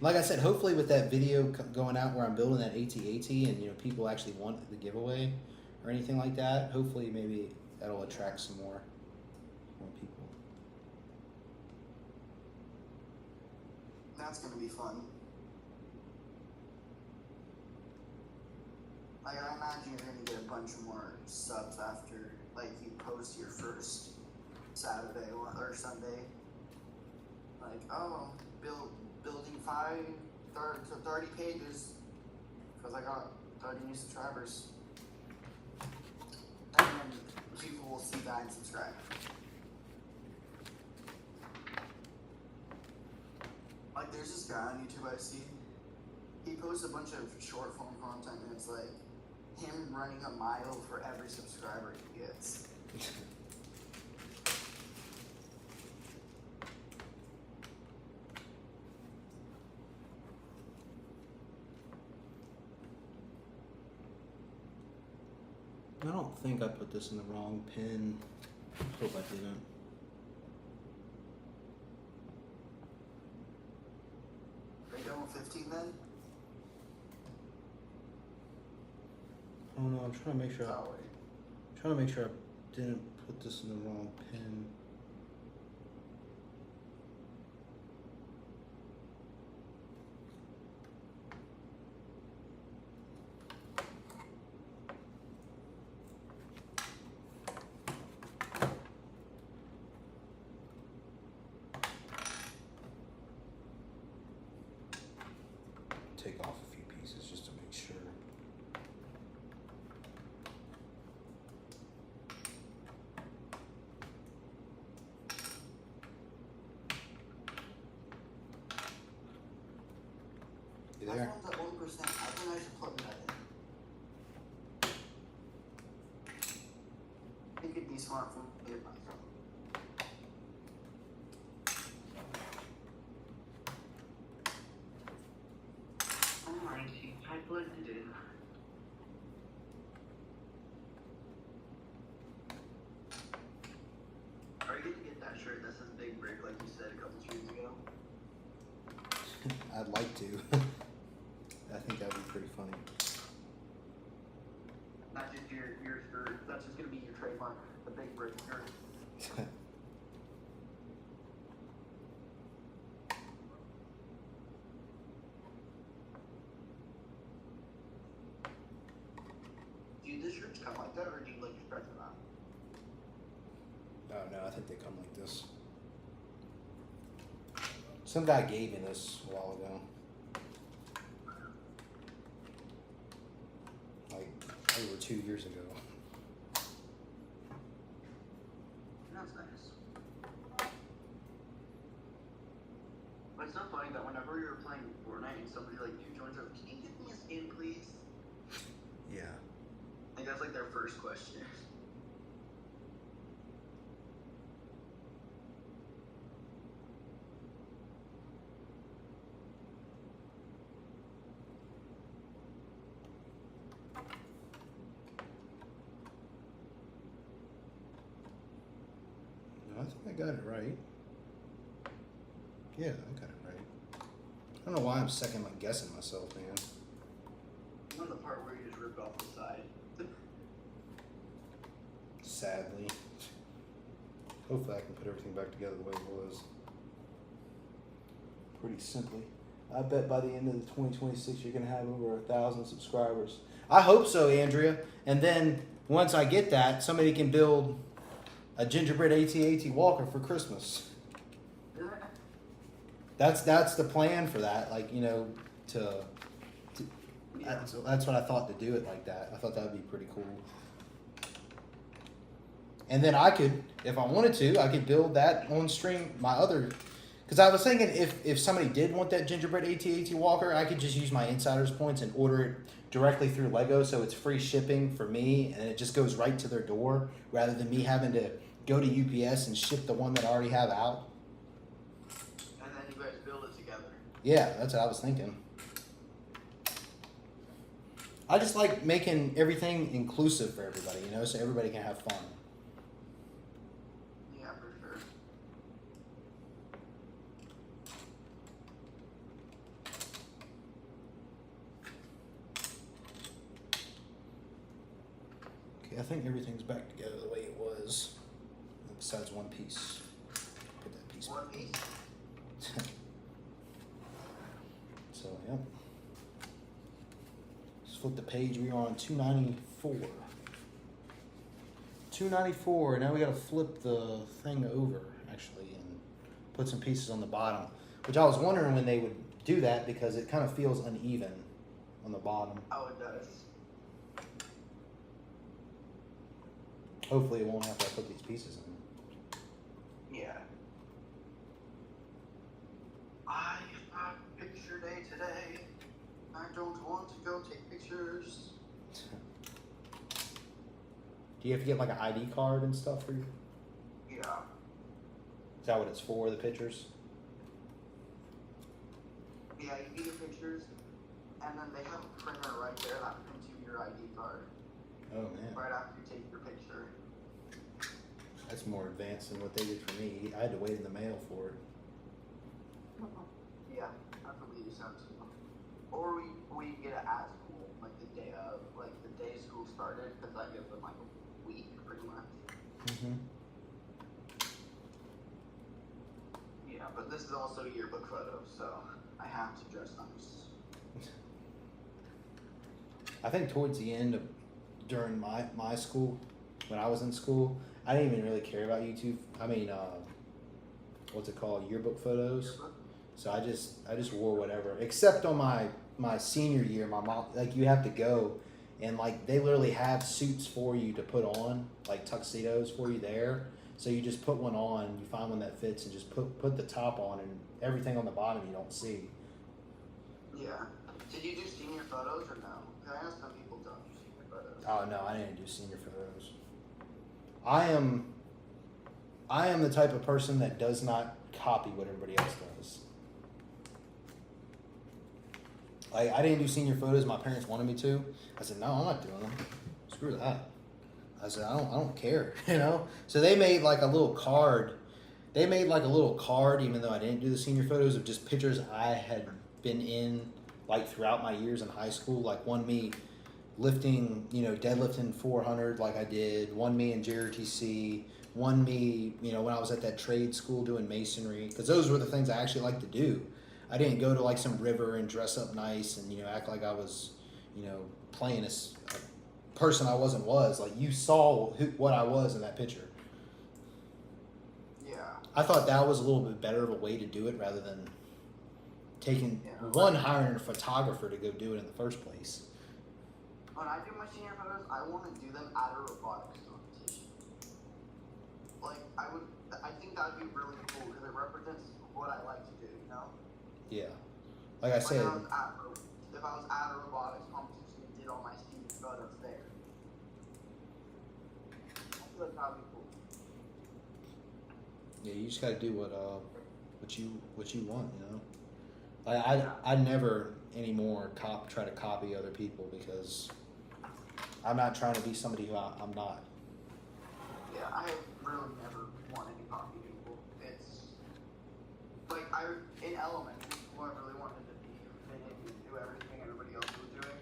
Like I said, hopefully with that video going out where I'm building that AT-AT and you know people actually want the giveaway or anything like that, hopefully maybe that'll attract some more people. That's gonna be fun. Like, I imagine you're gonna get a bunch more subs after, like, you post your first Saturday or Sunday. Like, oh, building 30 pages because I got 30 new subscribers. And then people will see that and subscribe. Like, there's this guy on YouTube I see. He posts a bunch of short form content and it's like him running a mile for every subscriber he gets. I don't think I put this in the wrong pin. Hope I didn't. Are you done with 15 then? Oh no, I'm trying to make sure. Oh, wait. Trying to make sure I didn't put this in the wrong pin. Take off a few pieces just to make sure. You My there? phone's at 1%. I think I should plug that in. I think it'd be smart for me to get my phone. Alrighty, I plugged it in. Are you gonna get that shirt that says Big Brick like you said a couple streams ago? I'd like to. I think that'd be pretty funny. Not just your shirt, that's just gonna be your trademark, the Big Brick shirt. Do the shirts come like that, or do you like stretch them out? Oh no, I think they come like this. Some guy gave me this a while ago. Like over 2 years ago. That's nice. But it's not funny that whenever you're playing Fortnite and somebody like you joins up, can you give me a skin, please? Yeah. I think that's like their first question. No, I think I got it right. Yeah, I got it right. I don't know why I'm second guessing myself, man. On the part where you just ripped off the side. Sadly. Hopefully I can put everything back together the way it was. Pretty simply. I bet by the end of the 2026 you're going to have over 1,000 subscribers. I hope so, Andrea. And then once I get that, somebody can build a gingerbread AT-AT walker for Christmas. That's the plan for that. Like, you know, that's what I thought, to do it like that. I thought that would be pretty cool. And then I could, if I wanted to, I could build that on stream, my other, because I was thinking if somebody did want that gingerbread AT-AT walker, I could just use my insider's points and order it directly through Lego, so it's free shipping for me, and it just goes right to their door, rather than me having to go to UPS and ship the one that I already have out. And then you guys build it together. Yeah, that's what I was thinking. I just like making everything inclusive for everybody, you know, so everybody can have fun. Yeah, for sure. Okay, I think everything's back together the way it was, besides one piece. Put that piece One back. piece. So, yep. Let's flip the page. We are on 294. 294. Now we got to flip the thing over, actually, and put some pieces on the bottom. Which I was wondering when they would do that because it kind of feels uneven on the bottom. Oh, it does. Hopefully it won't have to put these pieces in. Yeah. I have picture day today. I don't want to go take pictures. Do you have to get like an ID card and stuff for you? Yeah. Is that what it's for, the pictures? Yeah, you get your pictures, and then they have a printer right there that prints you your ID card Oh man, right after you take your picture. that's more advanced than what they did for me. I had to wait in the mail for it. Yeah, that's what we used to have too. Or we get it at school, like the day of, like the day school started, because that gives them like a week pretty much. Mm-hmm. Yeah, but this is also yearbook photos, so I have to dress nice. I think towards the end of during my school, when I was in school, I didn't even really care about YouTube. I mean, what's it called? Yearbook photos. Yearbook? So I just wore whatever, except on my senior year. My mom, like, you have to go, and like they literally have suits for you to put on, like tuxedos for you there. So you just put one on, you find one that fits, and just put the top on, and everything on the bottom you don't see. Yeah. Did you do senior photos or no? 'Cause I know some people don't do senior photos. Oh no, I didn't do senior photos. I am the type of person that does not copy what everybody else does. Like, I didn't do senior photos. My parents wanted me to. I said, no, I'm not doing them. Screw that. I said, I don't care, you know? So they made like a little card. They made like a little card, even though I didn't do the senior photos, of just pictures I had been in like throughout my years in high school. Like one me lifting, deadlifting 400 like I did. One me in JRTC. One me, when I was at that trade school doing masonry. Because those were the things I actually liked to do. I didn't go to like some river and dress up nice and act like I was playing as a person I wasn't. Like, you saw what I was in that picture. Yeah. I thought that was a little bit better of a way to do it rather than hiring a photographer to go do it in the first place. When I do my senior photos, I want to do them at a robotics competition. Like, I think that would be really cool because it represents what I like to do, Yeah. Like I said. If I was at a robotics competition and did all my senior photos there. I feel like that would be cool. Yeah, you just gotta do what you want, Like I never anymore try to copy other people because I'm not trying to be somebody who I'm not. Yeah, I have really never wanted to copy people. It's like in elementary school I really wanted to be fit in and do everything everybody else was doing.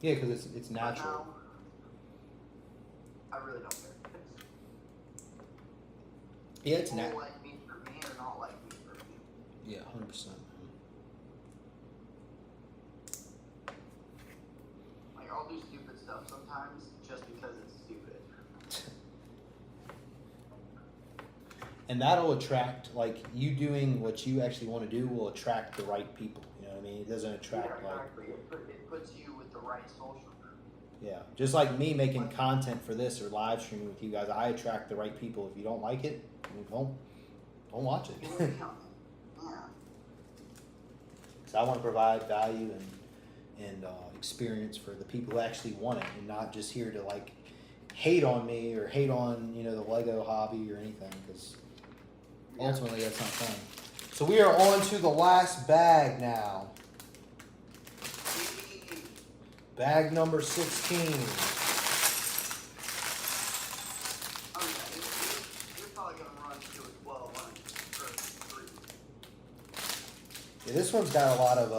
Yeah, because it's natural. Now, I really don't care. Yeah, it's people natural. like me for me or not like me for me. Yeah, 100%. Like, I'll do stupid stuff sometimes just because it's stupid. And that'll attract, like, you doing what you actually want to do will attract the right people. You know what I mean? It doesn't attract Exactly. It puts you with the right social group. Yeah, just like me making content for this or live streaming with you guys, I attract the right people. If you don't like it, don't watch it. Yeah. So I want to provide value and experience for the people who actually want it, and not just here to like hate on me or hate on the Lego hobby or anything, because ultimately that's not fun. So we are on to the last bag now. Bag number 16. Oh yeah, you're probably gonna run to a 12 on first 3. Yeah, this one's got a lot of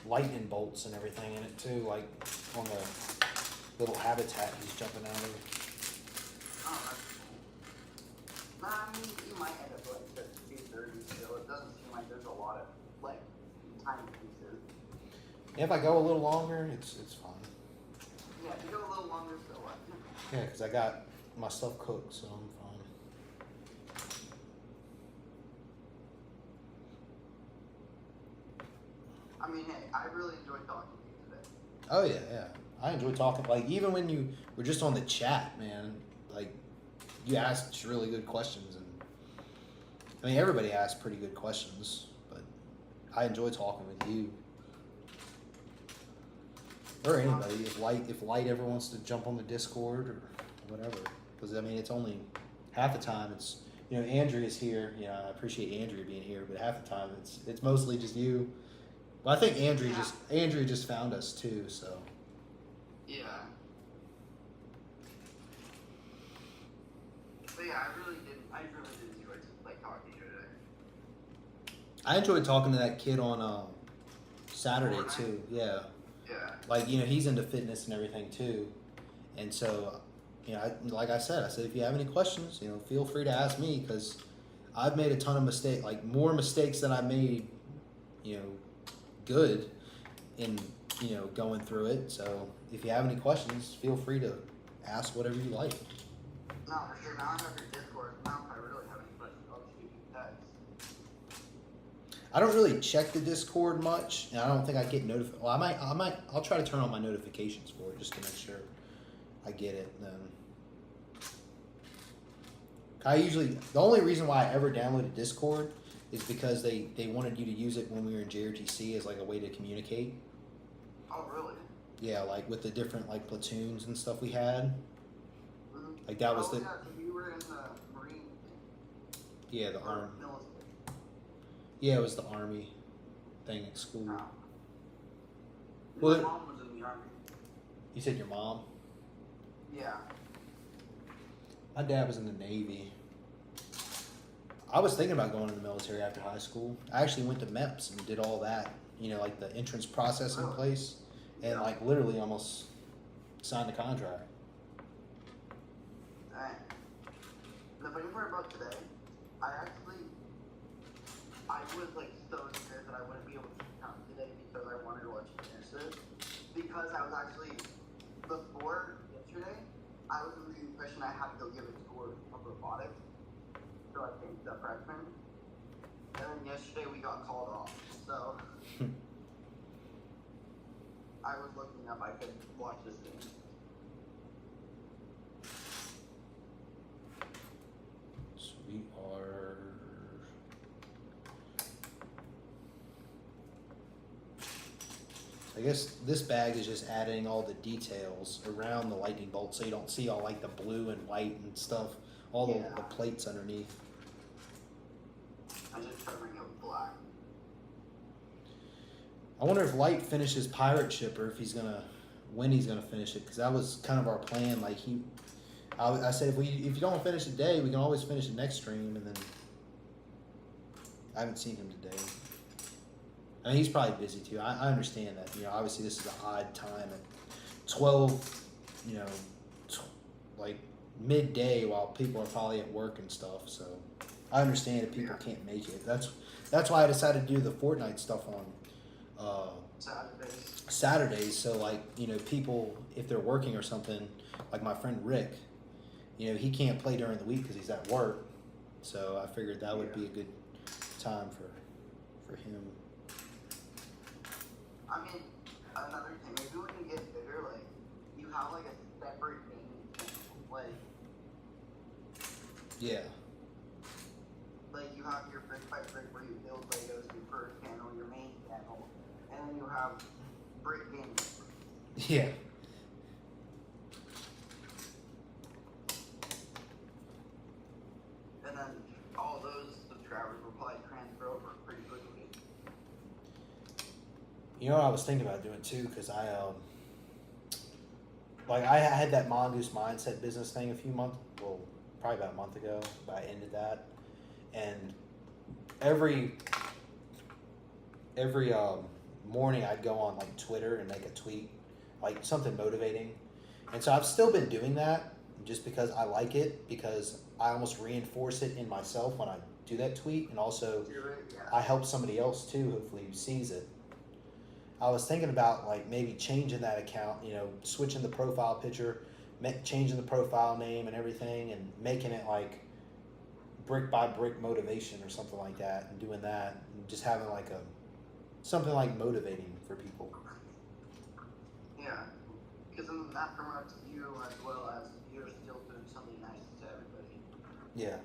lightning bolts and everything in it too, like on the little habitat he's jumping out of. Oh, that's cool. Nah, I mean, you might end up like just 230 still. It doesn't seem like there's a lot of like tiny pieces. If I go a little longer, it's fine. Yeah, if you go a little longer, so what? Yeah, because I got my stuff cooked, so I'm fine. I mean, hey, I really enjoyed talking to you today. Oh yeah. I enjoy talking. Like even when you were just on the chat, man. Like you asked really good questions, and I mean everybody asked pretty good questions. But I enjoy talking with you or anybody. If Light ever wants to jump on the Discord or whatever, because I mean it's only half the time it's Andrea's here. I appreciate Andrea being here, but half the time it's mostly just you. Well, I think Andrea just found us too, so. Yeah. But yeah, I really did enjoy like talking to you today. I enjoyed talking to that kid on Saturday Fortnite? too. Yeah, Yeah. like he's into fitness and everything too, and so like I said if you have any questions, feel free to ask me because I've made a ton of mistakes, like more mistakes than I made, good in going through it. So if you have any questions, feel free to ask whatever you like. No, for sure. Now I have your Discord. Now if I really have any questions, I'll just shoot you a text. I don't really check the Discord much, and I don't think I get notified. Well, I'll try to turn on my notifications for it just to make sure I get it. And then the only reason why I ever downloaded Discord is because they wanted you to use it when we were in JRTC as like a way to communicate. Oh, really? Yeah, like with the different like platoons and stuff we had. Mm-hmm. Like that was yeah, so you were in the Marine thing. Yeah, the Or army. military. Yeah, it was the army thing at school. Oh. Well, My mom was in the army. You said your mom? Yeah. My dad was in the Navy. I was thinking about going in the military after high school. I actually went to MEPS and did all that, like the entrance process in place, and like literally almost signed a contract. Dang. The funny part about today, I was like so scared that I wouldn't be able to come today because I wanted to let you finish this. Because I was actually, before yesterday, I was under the impression I had to go give a tour of robotics. So I think the freshman. And then yesterday we got called off. So I was looking up I could watch this game. So we are. I guess this bag is just adding all the details around the lightning bolt so you don't see all like the blue and white and stuff, all the plates underneath. I'm just covering it with black. I wonder if Light finishes Pirate Ship or if when he's gonna finish it, because that was kind of our plan. Like I said if you don't finish it today, we can always finish it next stream, and then I haven't seen him today. I mean, he's probably busy too. I understand that. Obviously this is an odd time at 12, like midday while people are probably at work and stuff. So I understand if people can't make it. That's why I decided to do the Fortnite stuff on Saturdays. So like people if they're working or something, like my friend Rick, he can't play during the week because he's at work. So I figured that would be a good time for him. I mean, another thing, maybe when you get bigger, like, you have, like, a separate gaming channel, like... Yeah. Like, you have your Brick by Brick where you build Legos, your first channel, your main channel, and then you have Brick Gaming. Yeah. And then all those subscribers will probably transfer over pretty quickly. I was thinking about doing too, because I had that Mongoose Mindset business thing probably about a month ago, but I ended that, and every morning I'd go on like Twitter and make a tweet, like something motivating. And so I've still been doing that just because I like it, because I almost reinforce it in myself when I do that tweet, and also I help somebody else too, hopefully, who sees it. I was thinking about like maybe changing that account, switching the profile picture, changing the profile name and everything, and making it like brick by brick motivation or something like that, and doing that, and just having like something like motivating for people. Yeah, because then that promotes you as well as you're still doing something nice to everybody. Yeah.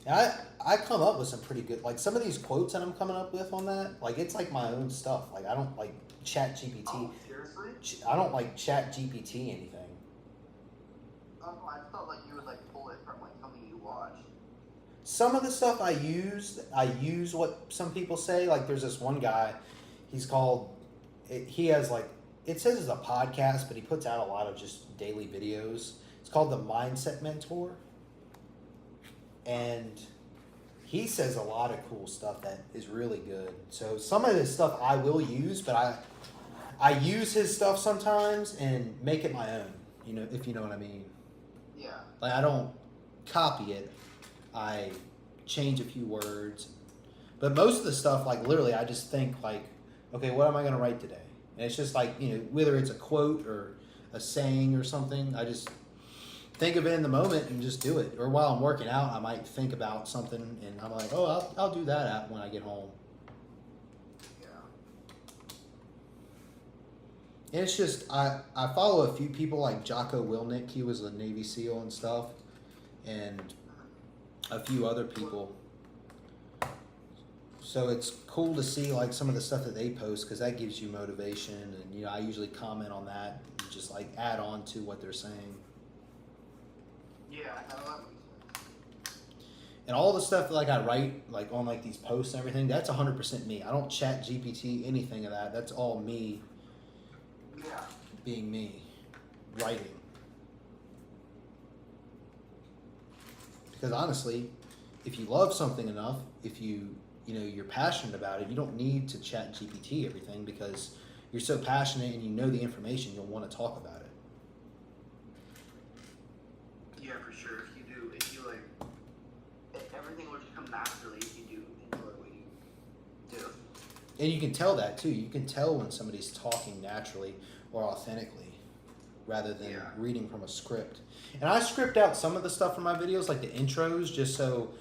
And I come up with some pretty good, like some of these quotes that I'm coming up with on that, like it's like my own stuff. Like I don't like chat GPT. Oh, seriously? I don't like chat GPT anything. Oh, I felt like you would like pull it from like something you watched. Some of the stuff I use what some people say. Like there's this one guy, he has like, it says it's a podcast, but he puts out a lot of just daily videos. It's called the Mindset Mentor. And he says a lot of cool stuff that is really good. So some of his stuff I will use, but I use his stuff sometimes and make it my own, if you know what I mean. Yeah. Like I don't copy it. I change a few words. But most of the stuff, like literally, I just think like, okay, what am I going to write today? And it's just like, whether it's a quote or a saying or something, I just think of it in the moment and just do it. Or while I'm working out, I might think about something and I'm like, oh, I'll do that when I get home. Yeah. And it's just, I follow a few people like Jocko Willnick. He was a Navy SEAL and stuff. And a few other people. So it's cool to see like some of the stuff that they post, because that gives you motivation. And, I usually comment on that and just like add on to what they're saying. Yeah, I know that makes sense. And all the stuff that like I write like on like these posts and everything, that's 100% me. I don't chat GPT anything of that. That's all me. Yeah. Being me, writing. Because honestly, if you love something enough, if you're passionate about it, you don't need to chat GPT everything, because you're so passionate and you know the information, you'll want to talk about it. Yeah, for sure. If you like, everything will just come naturally if you do enjoy what you do. And you can tell that too. You can tell when somebody's talking naturally or authentically, rather than reading from a script. And I script out some of the stuff from my videos, like the intros, just so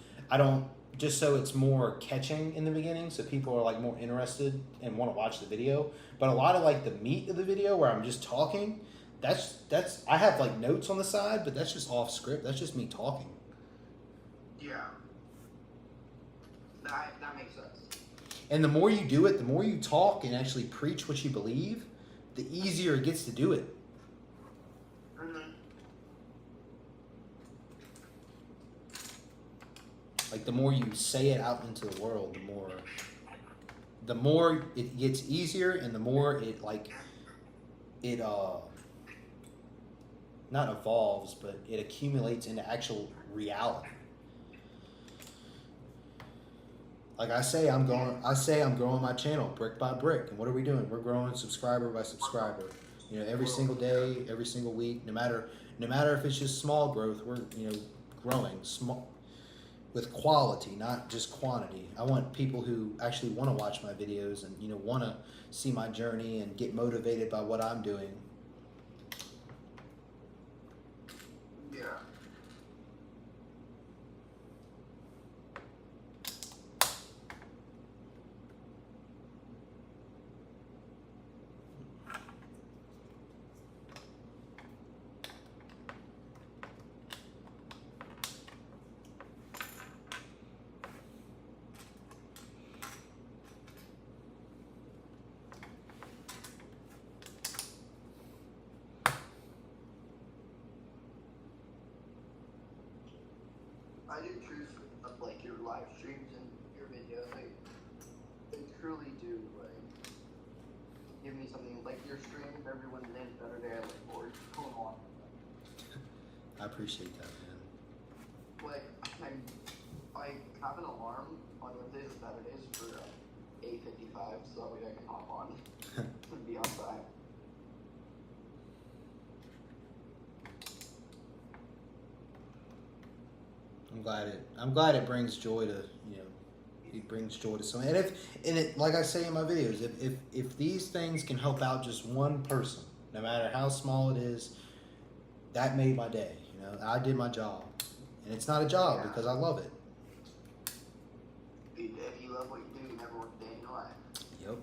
it's more catching in the beginning, so people are like more interested and want to watch the video. But a lot of like the meat of the video where I'm just talking, that's I have like notes on the side, but that's just off script. That's just me talking. Yeah. That makes sense. And the more you do it, the more you talk and actually preach what you believe, the easier it gets to do it. Mm-hmm. Like the more you say it out into the world, the more it gets easier, and the more it not evolves, but it accumulates into actual reality. Like I say I'm growing my channel brick by brick. And what are we doing? We're growing subscriber by subscriber. Every single day, every single week, no matter if it's just small growth, we're, growing small with quality, not just quantity. I want people who actually want to watch my videos and, want to see my journey and get motivated by what I'm doing. Yeah. I do choose like your live streams and your videos. They truly do like give me something like your stream every Wednesday and Saturday. I look forward to going on. I appreciate that, man. Like I have an alarm on Wednesdays and Saturdays for 8:55, so that way I can hop on and be on time. I'm glad it brings joy to, you know, it brings joy to someone. And it like I say in my videos, if these things can help out just one person, no matter how small it is, that made my day. You know, I did my job, and it's not a job because I love it. If you love what you do, you never work a day in your life. Yep.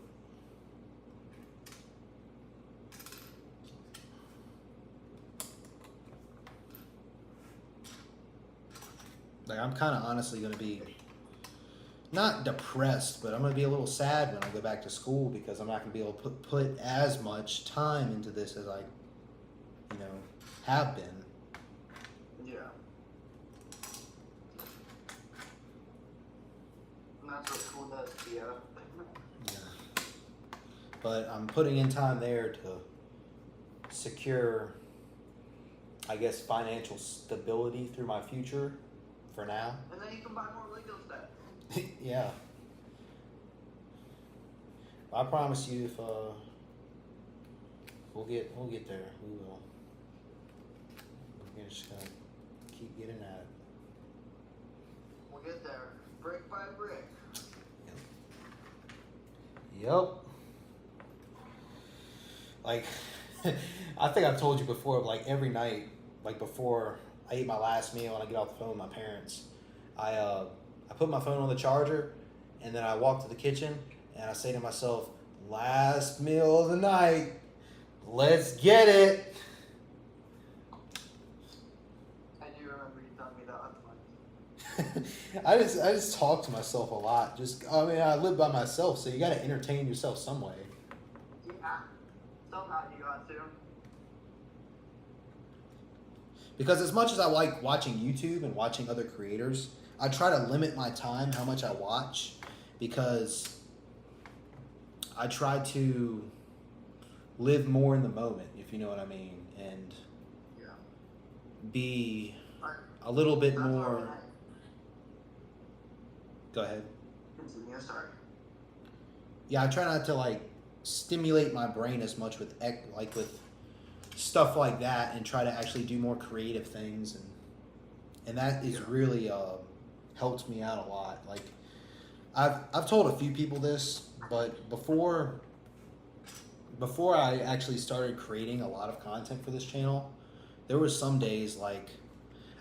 Like, I'm kind of honestly going to be not depressed, but I'm going to be a little sad when I go back to school because I'm not going to be able to put as much time into this as I, you know, have been. Yeah. And that's what school does to you. Yeah. But I'm putting in time there to secure, I guess, financial stability through my future for now. And then you can buy more Lego stuff. Yeah. I promise you, if we'll get there. We will. We're just gonna keep getting at it. We'll get there, brick by brick. Yep. Like, I think I've told you before. Like every night, like before I eat my last meal and I get off the phone with my parents, I put my phone on the charger, and then I walk to the kitchen and I say to myself, "Last meal of the night, let's get it." I do remember you telling me that once. I just talk to myself a lot. I mean, I live by myself, so you got to entertain yourself some way. Yeah. Somehow you got to. Because as much as I like watching YouTube and watching other creators, I try to limit my time, how much I watch, because I try to live more in the moment, if you know what I mean, and be a little bit more. Go ahead. Continue, sorry. Yeah, I try not to like stimulate my brain as much with with stuff like that, and try to actually do more creative things, and that is really helped me out a lot. Like I've told a few people this, but before I actually started creating a lot of content for this channel, there was some days like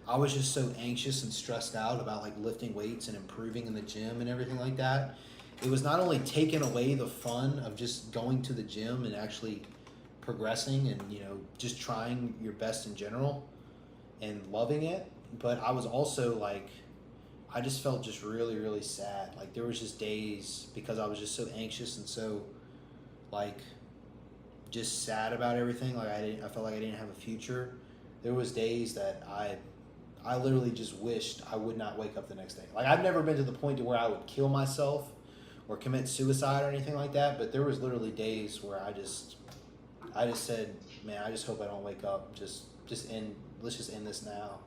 I was just so anxious and stressed out about like lifting weights and improving in the gym and everything like that. It was not only taking away the fun of just going to the gym and actually progressing and, you know, just trying your best in general and loving it, but I was also like, I just felt just really, really sad. Like there was just days because I was just so anxious and so like just sad about everything. Like I felt like I didn't have a future. There was days that I literally just wished I would not wake up the next day. Like I've never been to the point to where I would kill myself or commit suicide or anything like that, but there was literally days where I just said, man, I just hope I don't wake up. Let's just end this now.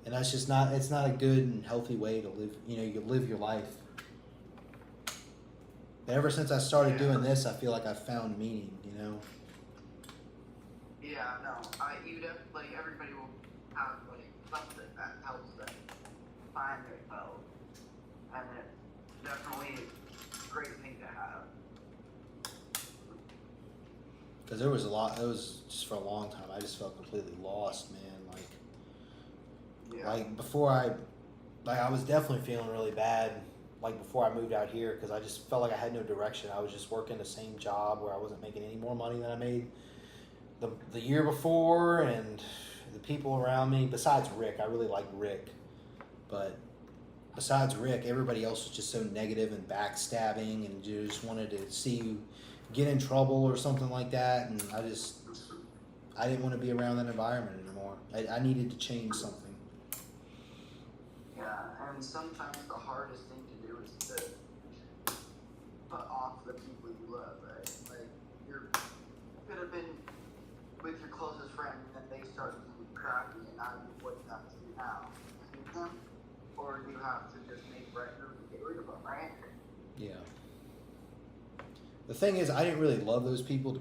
And that's just not, it's not a good and healthy way to live, you know, you live your life. But ever since I started doing this, I feel like I've found meaning, you know? Yeah, no, you definitely, everybody will have like something that helps them find their self, and it's definitely a great thing to have. Because there was a lot, it was just for a long time, I just felt completely lost, man. Like before I was definitely feeling really bad, like before I moved out here, because I just felt like I had no direction. I was just working the same job where I wasn't making any more money than I made the year before, and the people around me, besides Rick, I really liked Rick, but besides Rick, everybody else was just so negative and backstabbing, and just wanted to see you get in trouble or something like that, and I didn't want to be around that environment anymore. I needed to change something. Yeah, and sometimes the hardest thing to do is to put off the people you love, right? Like, you could have been with your closest friend, and then they start to be crappy, and now you what you have to do now. You know? have to just make records and get rid of them, right? Yeah. The thing is, I didn't really love those people to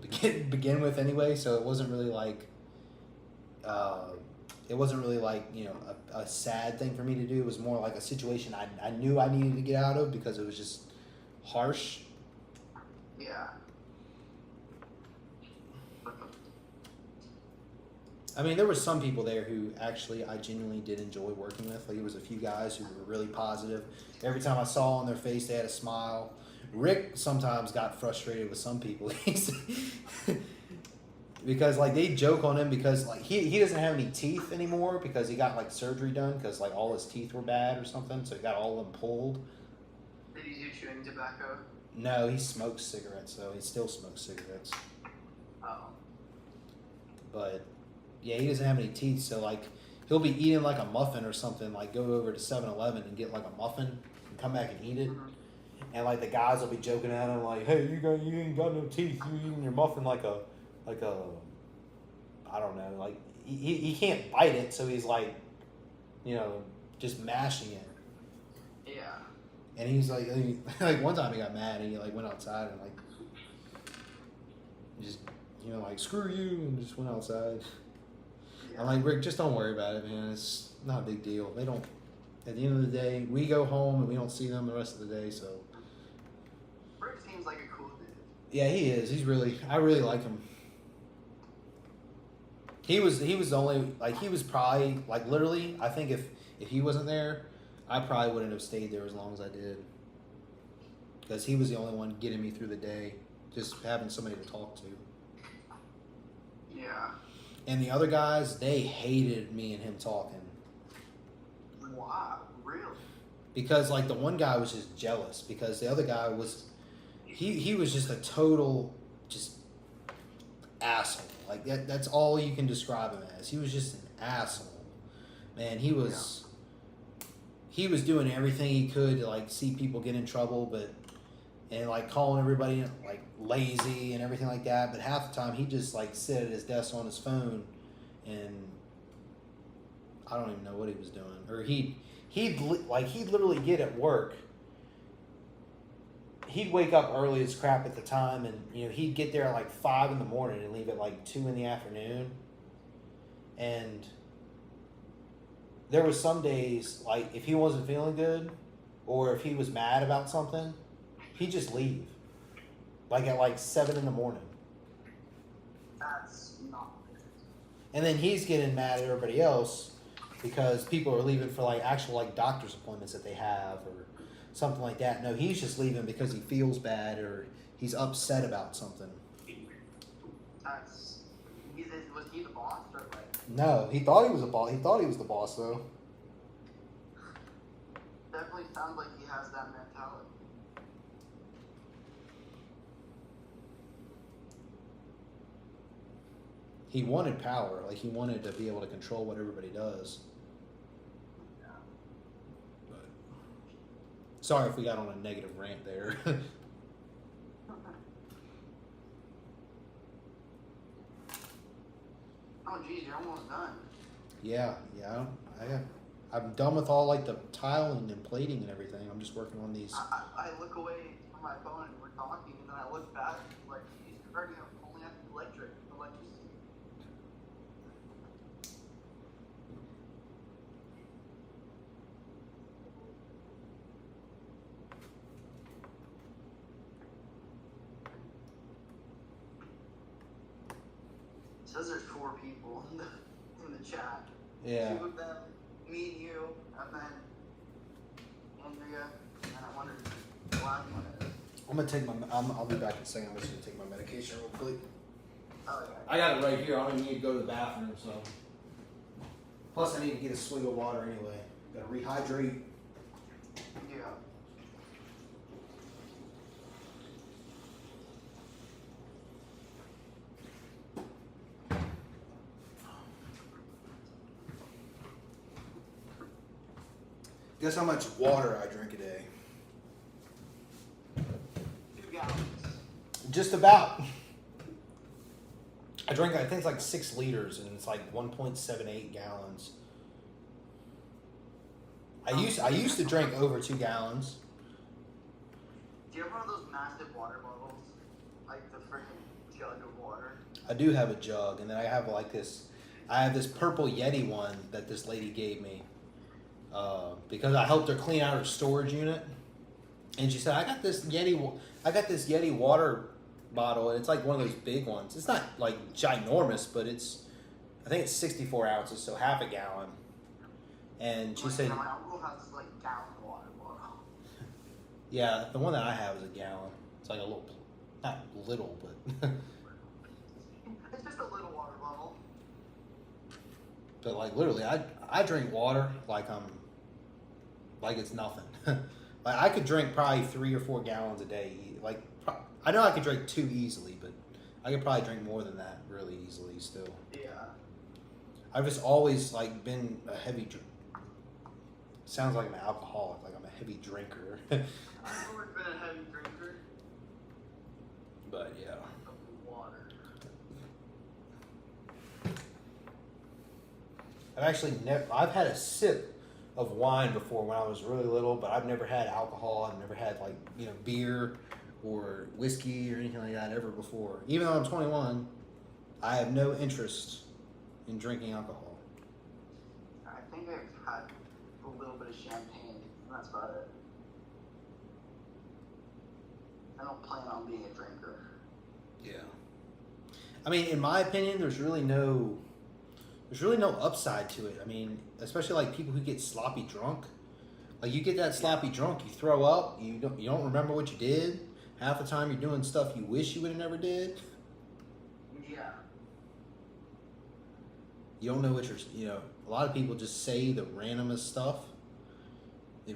begin with anyway, so it wasn't really like, a sad thing for me to do. It was more like a situation I knew I needed to get out of because it was just harsh. Yeah. I mean, there were some people there who actually I genuinely did enjoy working with. Like, there was a few guys who were really positive. Every time I saw on their face, they had a smile. Rick sometimes got frustrated with some people. Because, like, they joke on him because, like, he doesn't have any teeth anymore because he got, like, surgery done because, like, all his teeth were bad or something. So he got all of them pulled. Did he do chewing tobacco? No, he smokes cigarettes, though. He still smokes cigarettes. Oh. But... yeah, he doesn't have any teeth, so, like, he'll be eating, like, a muffin or something, like, go over to 7-Eleven and get, like, a muffin and come back and eat it. Mm-hmm. And, like, the guys will be joking at him, like, hey, you ain't got no teeth. You eating your muffin like a, I don't know, like, he can't bite it, so he's, like, just mashing it. Yeah. And he's, like, like, one time he got mad and he, like, went outside and, like, just, like, screw you, and just went outside. I'm like, Rick, just don't worry about it, man. It's not a big deal. They don't, at the end of the day, we go home and we don't see them the rest of the day, so. Rick seems like a cool dude. Yeah, he is. I really like him. He was the only, like, he was probably, like, literally, I think if he wasn't there, I probably wouldn't have stayed there as long as I did. Because he was the only one getting me through the day, just having somebody to talk to. Yeah. And the other guys, they hated me and him talking. Wow, really? Because, like, the one guy was just jealous because the other guy was, he was just a total, just asshole. Like, that's all you can describe him as. He was just an asshole. Man, he was doing everything he could to, like, see people get in trouble, and, like, calling everybody, like, lazy and everything like that. But half the time, he'd just, like, sit at his desk on his phone, and I don't even know what he was doing. Or he'd literally get at work. He'd wake up early as crap at the time, and, he'd get there at, like, 5 in the morning and leave at, like, 2 in the afternoon. And there were some days, like, if he wasn't feeling good, or if he was mad about something, he'd just leave. Like, at, like, 7 in the morning. That's not good. And then he's getting mad at everybody else because people are leaving for, like, actual, like, doctor's appointments that they have or something like that. No, he's just leaving because he feels bad or he's upset about something. Was he the boss or, like? No, he thought he was a boss. He thought he was the boss, though. Definitely sounds like he has that mentality. He wanted power. Like, he wanted to be able to control what everybody does. Yeah. But sorry if we got on a negative rant there. Oh, geez, you're almost done. Yeah. I'm done with all, like, the tiling and plating and everything. I'm just working on these. I look away from my phone and we're talking, and then I look back and, like, he's converting only have electricity. It says there's 4 people in the chat. Yeah. 2 of them, me and you, and then Andrea, and I wondered who the last one is. I'm gonna take my. I'll be back in a second. I'm just gonna take my medication real quick. Oh, yeah. I got it right here. I don't even need to go to the bathroom. So. Plus, I need to get a swig of water anyway. Gotta rehydrate. Yeah. Guess how much water I drink a day? 2 gallons. Just about. I think it's like 6 liters, and it's like 1.78 gallons. I used to drink over 2 gallons. Do you have one of those massive water bottles? Like the freaking jug of water? I do have a jug, and then I have like this. I have this purple Yeti one that this lady gave me because I helped her clean out her storage unit, and she said, I got this Yeti water bottle, and it's like one of those big ones. It's not like ginormous, but I think it's 64 ounces, so half a gallon. And she said, my uncle has this like gallon water bottle. yeah, the one that I have is a gallon. It's like a little, not little, but It's just a little water bottle. but like literally, I drink water like it's nothing. Like I could drink probably 3 or 4 gallons a day. Like I know I could drink 2 easily, but I could probably drink more than that really easily still. Yeah. I've just always like been a heavy. Sounds like I'm an alcoholic. Like I'm a heavy drinker. I've always been a heavy drinker But yeah. of water. I've had a sip of wine before when I was really little, but I've never had alcohol. I've never had like, beer or whiskey or anything like that ever before. Even though I'm 21, I have no interest in drinking alcohol. I think I've had a little bit of champagne, and that's about it. I don't plan on being a drinker. Yeah. I mean, in my opinion, there's really no upside to it. I mean, especially like people who get sloppy drunk. Like you get that sloppy drunk, you throw up, you don't remember what you did. Half the time you're doing stuff you wish you would have never did. Yeah. You don't know what a lot of people just say the randomest stuff. A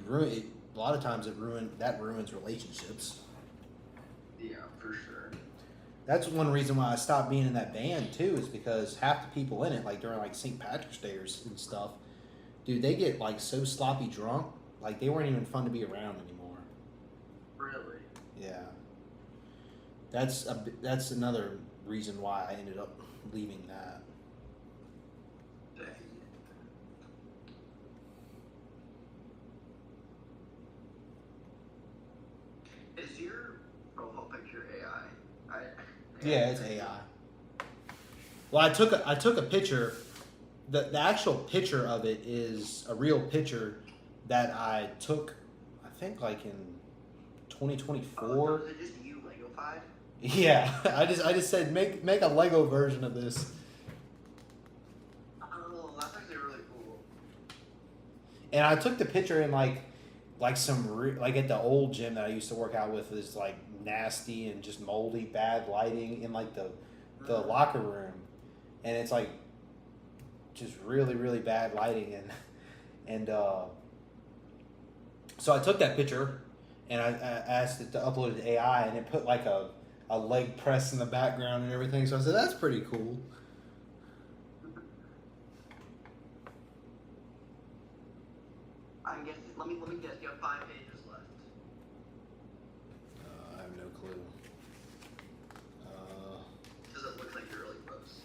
lot of times ruins relationships. Yeah, for sure. That's one reason why I stopped being in that band too, is because half the people in it, like during like St. Patrick's Day and stuff, dude, they get like so sloppy drunk, like they weren't even fun to be around anymore. Really? Yeah. That's another reason why I ended up leaving that. Dang. Is your profile picture AI? Yeah, it's AI. Well, I took a picture. The actual picture of it is a real picture that I took, I think like in 2024. Oh, so is it just you, Lego-fied? Yeah, I just said make a Lego version of this. Oh, that's actually really cool. And I took the picture in like like at the old gym that I used to work out with, is like nasty and just moldy, bad lighting in like the locker room, and it's like just really really bad lighting and so I took that picture and I asked it to upload it to AI, and it put like a leg press in the background and everything. So I said that's pretty cool. I guess let me guess. You have 5 pages left. I have no clue. Because it looks like you're really close.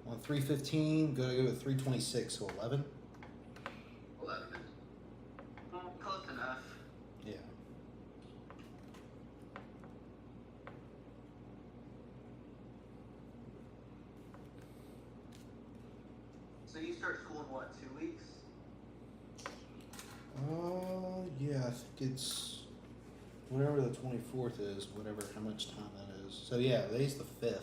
On 315, go with 326, so 11. 11. Close enough. Yeah. So you start school in what, 2 weeks? Yeah, I think it's whatever the 24th is, whatever, how much time that is. So yeah, today's the 5th.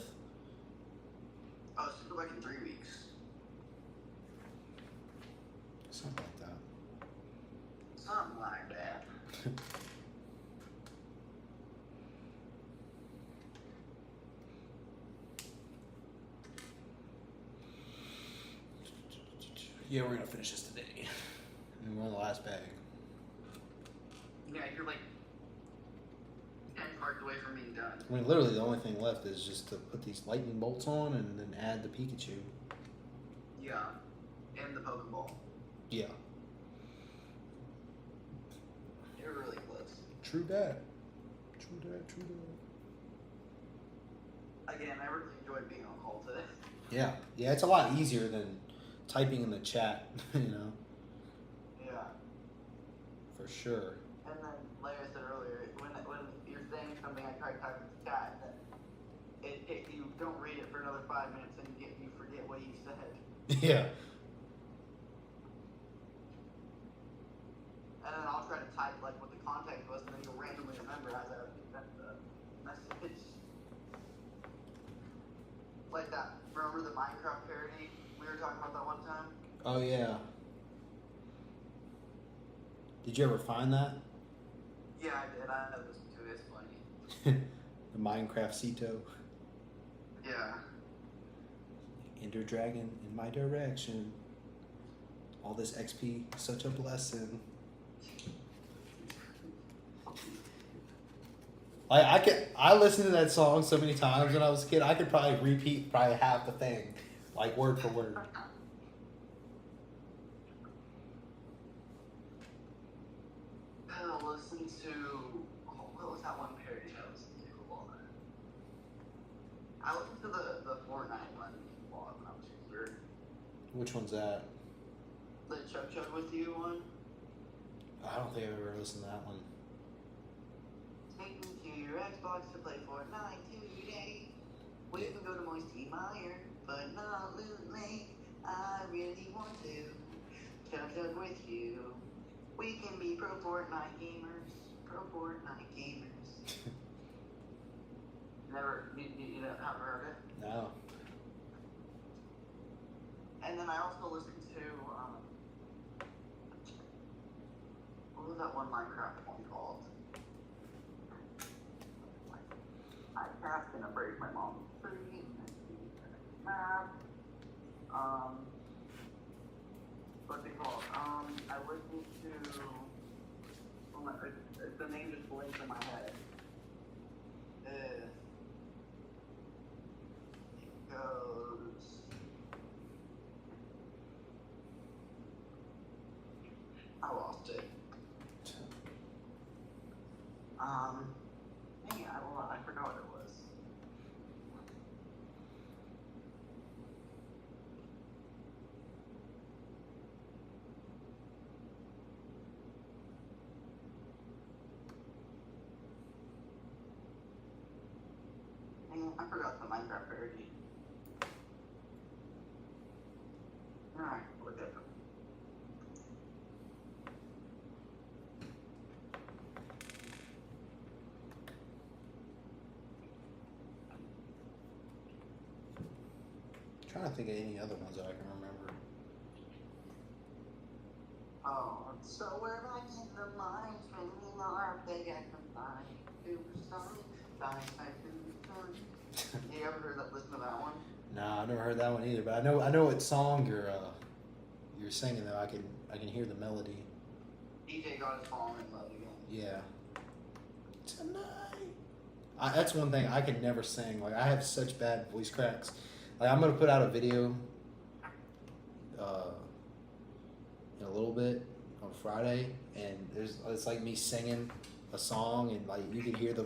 Oh, so you go back in 3 weeks. Something like that. Something like that. Yeah, we're gonna finish this today. And we're on the last bag. Yeah, you're like 10 parts away from being done. I mean, literally the only thing left is just to put these lightning bolts on and then add the Pikachu. Yeah. And the Pokeball. Yeah. You're really close. True that. True that, true that. Again, I really enjoyed being on call today. Yeah. Yeah, it's a lot easier than typing in the chat, you know, Yeah. for sure. And then, like I said earlier, when you're saying something, I try to type in the chat, and then you don't read it for another 5 minutes, and you forget what you said. Yeah. And then I'll try to type like what the context was, and then you'll randomly remember as I sent the message. Like that. Remember the Minecraft parody we were talking about that one time? Oh yeah. Did you ever find that? Yeah, I did. I listened to it. It's funny. The Minecraft Cito. Yeah. Ender Dragon in my direction. All this XP, such a blessing. I listened to that song so many times when I was a kid. I could probably repeat half the thing, like word for word. I listened to what was that one parody I listened to a lot? I listened to the Fortnite one a lot when I was younger. Which one's that? The Chug Chug With You one. I don't think I've ever listened to that one. Take me to your Xbox to play Fortnite today. We can go to Moisty Mire, but not Loot Lake. I really want to Chug Chug with you. We can be pro Fortnite gamers. Pro Fortnite gamers. You haven't heard it? No. And then I also listened to, what was that one Minecraft one called? Minecraft's gonna break my mom's tree. What's it called? I listened to, the name just blinked in my head. It goes, I lost it. Dang it, I forgot what it was. I forgot the Minecraft parody. Alright, we're good. I'm trying to think of any other ones that I can remember. Oh, so we're back in the mines, spinning our big and combined. You ever heard that? Listen to that one? Nah, I never heard that one either. But I know what song you're singing though. I can hear the melody. DJ got his falling in love again. Yeah. Tonight. That's one thing I can never sing. Like I have such bad voice cracks. Like I'm gonna put out a video in a little bit on Friday, and it's like me singing a song, and like you can hear the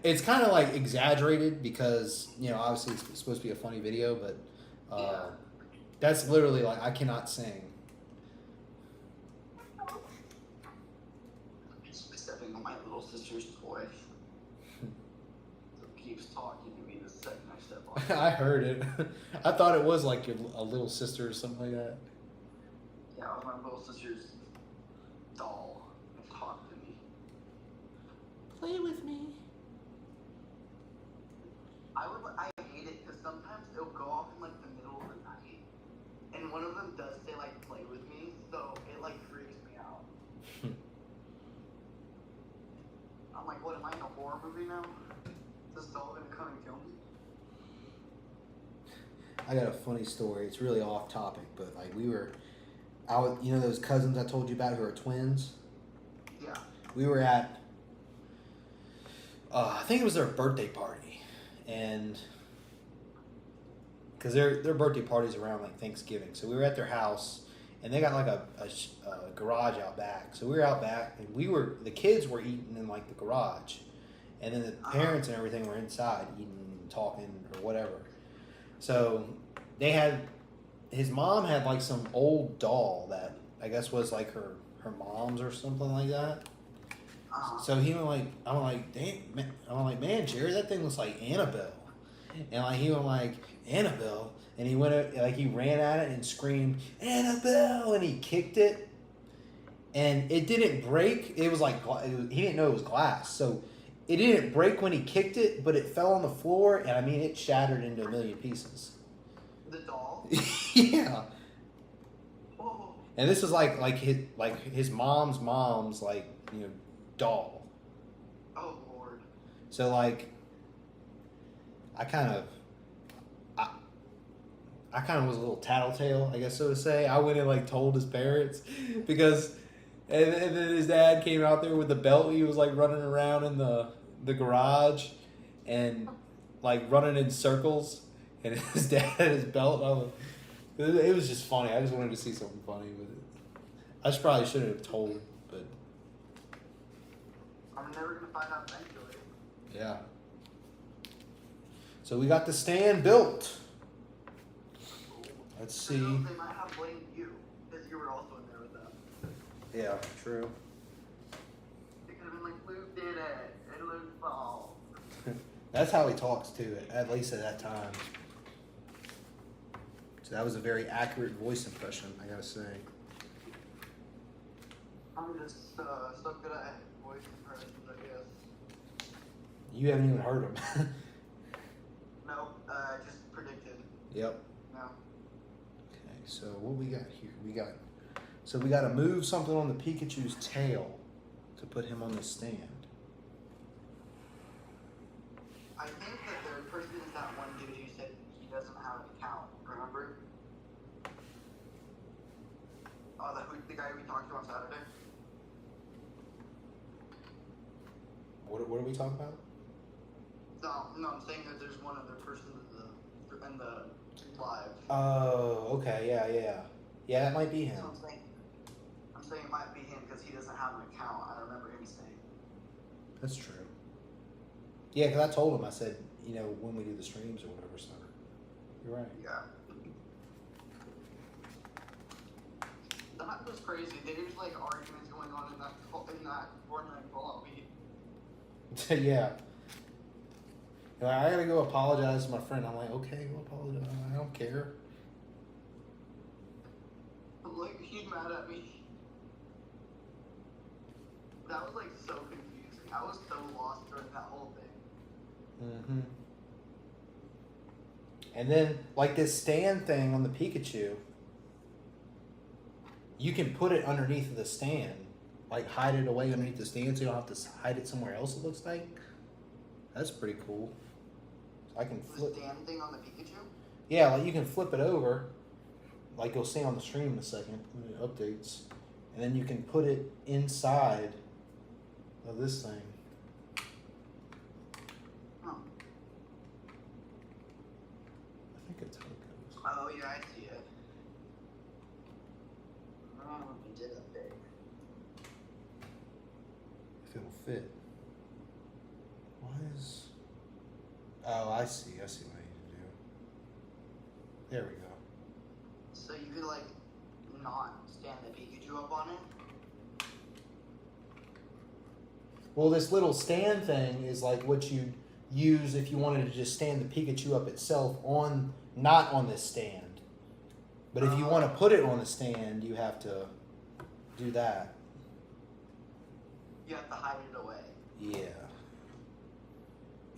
it's kind of like exaggerated because obviously it's supposed to be a funny video, but that's literally like I cannot sing. Stepping on my little sister's toy. It keeps talking to me the second I step on it. I heard it. I thought it was like a little sister or something like that. Yeah, it was my little sister's doll. It talked to me. Play with me. I hate it because sometimes it'll go off in like the middle of the night, and one of them does say like play with me, so it like freaks me out. I'm like, what, am I in a horror movie now? Is this doll gonna come and kill me? I got a funny story. It's really off topic, but like we were out, those cousins I told you about who are twins? Yeah. We were at, I think it was their birthday party, and because their birthday party's around like Thanksgiving, so we were at their house, and they got like a garage out back. So we were out back, and the kids were eating in like the garage, and then the parents and everything were inside eating and talking or whatever. So they had his mom had like some old doll that I guess was like her mom's or something like that. So he went like, I'm like, damn, man. I'm like, man, Jerry, that thing looks like Annabelle. And like he went like Annabelle, and he went like he ran at it and screamed Annabelle, and he kicked it, and it didn't break. It was like he didn't know it was glass, so it didn't break when he kicked it, but it fell on the floor, and I mean it shattered into a million pieces. The doll? Yeah. Oh. And this was like his mom's like, you know, doll. Oh Lord. So like I kind of was a little tattletale, I guess so to say. I went and like told his parents because and then his dad came out there with the belt. He was like running around in the garage and like running in circles, and his dad had his belt. It was just funny. I just wanted to see something funny with it. I probably shouldn't have told, but I'm never gonna find out eventually. yeah. So we got the stand built. Let's see. They might have blamed you because you were also in there with them. Yeah, true. They could have been like, Luke did it, and Luke's fault. That's how he talks too, at least at that time. So that was a very accurate voice impression, I gotta say. I'm just so good at voice impressions, I guess. You haven't even heard him. No, just predicted. Yep. No. Okay, so what we got here? We got to move something on the Pikachu's tail to put him on the stand. I think the third person is that one dude who said he doesn't have an account, remember? Oh, the guy we talked to on Saturday? What are we talking about? No, I'm saying that there's one other person in the live. Oh, okay, yeah. Yeah, that might be him. So I'm saying it might be him because he doesn't have an account. I remember him saying. That's true. Yeah, because I told him, I said, you know, when we do the streams or whatever, so you're right. Yeah. That was crazy. There's like arguments going on in that Fortnite Fallout beat. Yeah. Like, I gotta go apologize to my friend. I'm like, okay, go apologize. I don't care. Like, he's mad at me. That was like so confusing. I was so lost during that whole thing. Mm-hmm. And then, like this stand thing on the Pikachu, you can put it underneath the stand. Like, hide it away underneath the stand so you don't have to hide it somewhere else, it looks like. That's pretty cool. So I can flip. The stand thing on the Pikachu? Yeah, like you can flip it over, like you'll see on the stream in a second when it updates. And then you can put it inside of this thing. Huh. I think it's how it goes. Oh, yeah, I see it. I don't know if it did update. If it'll fit. Why is... Oh, I see what I need to do. There we go. So you could, like, not stand the Pikachu up on it? Well, this little stand thing is like what you use if you wanted to just stand the Pikachu up itself on, not on this stand. But if you want to put it on the stand, you have to do that. You have to hide it away. Yeah.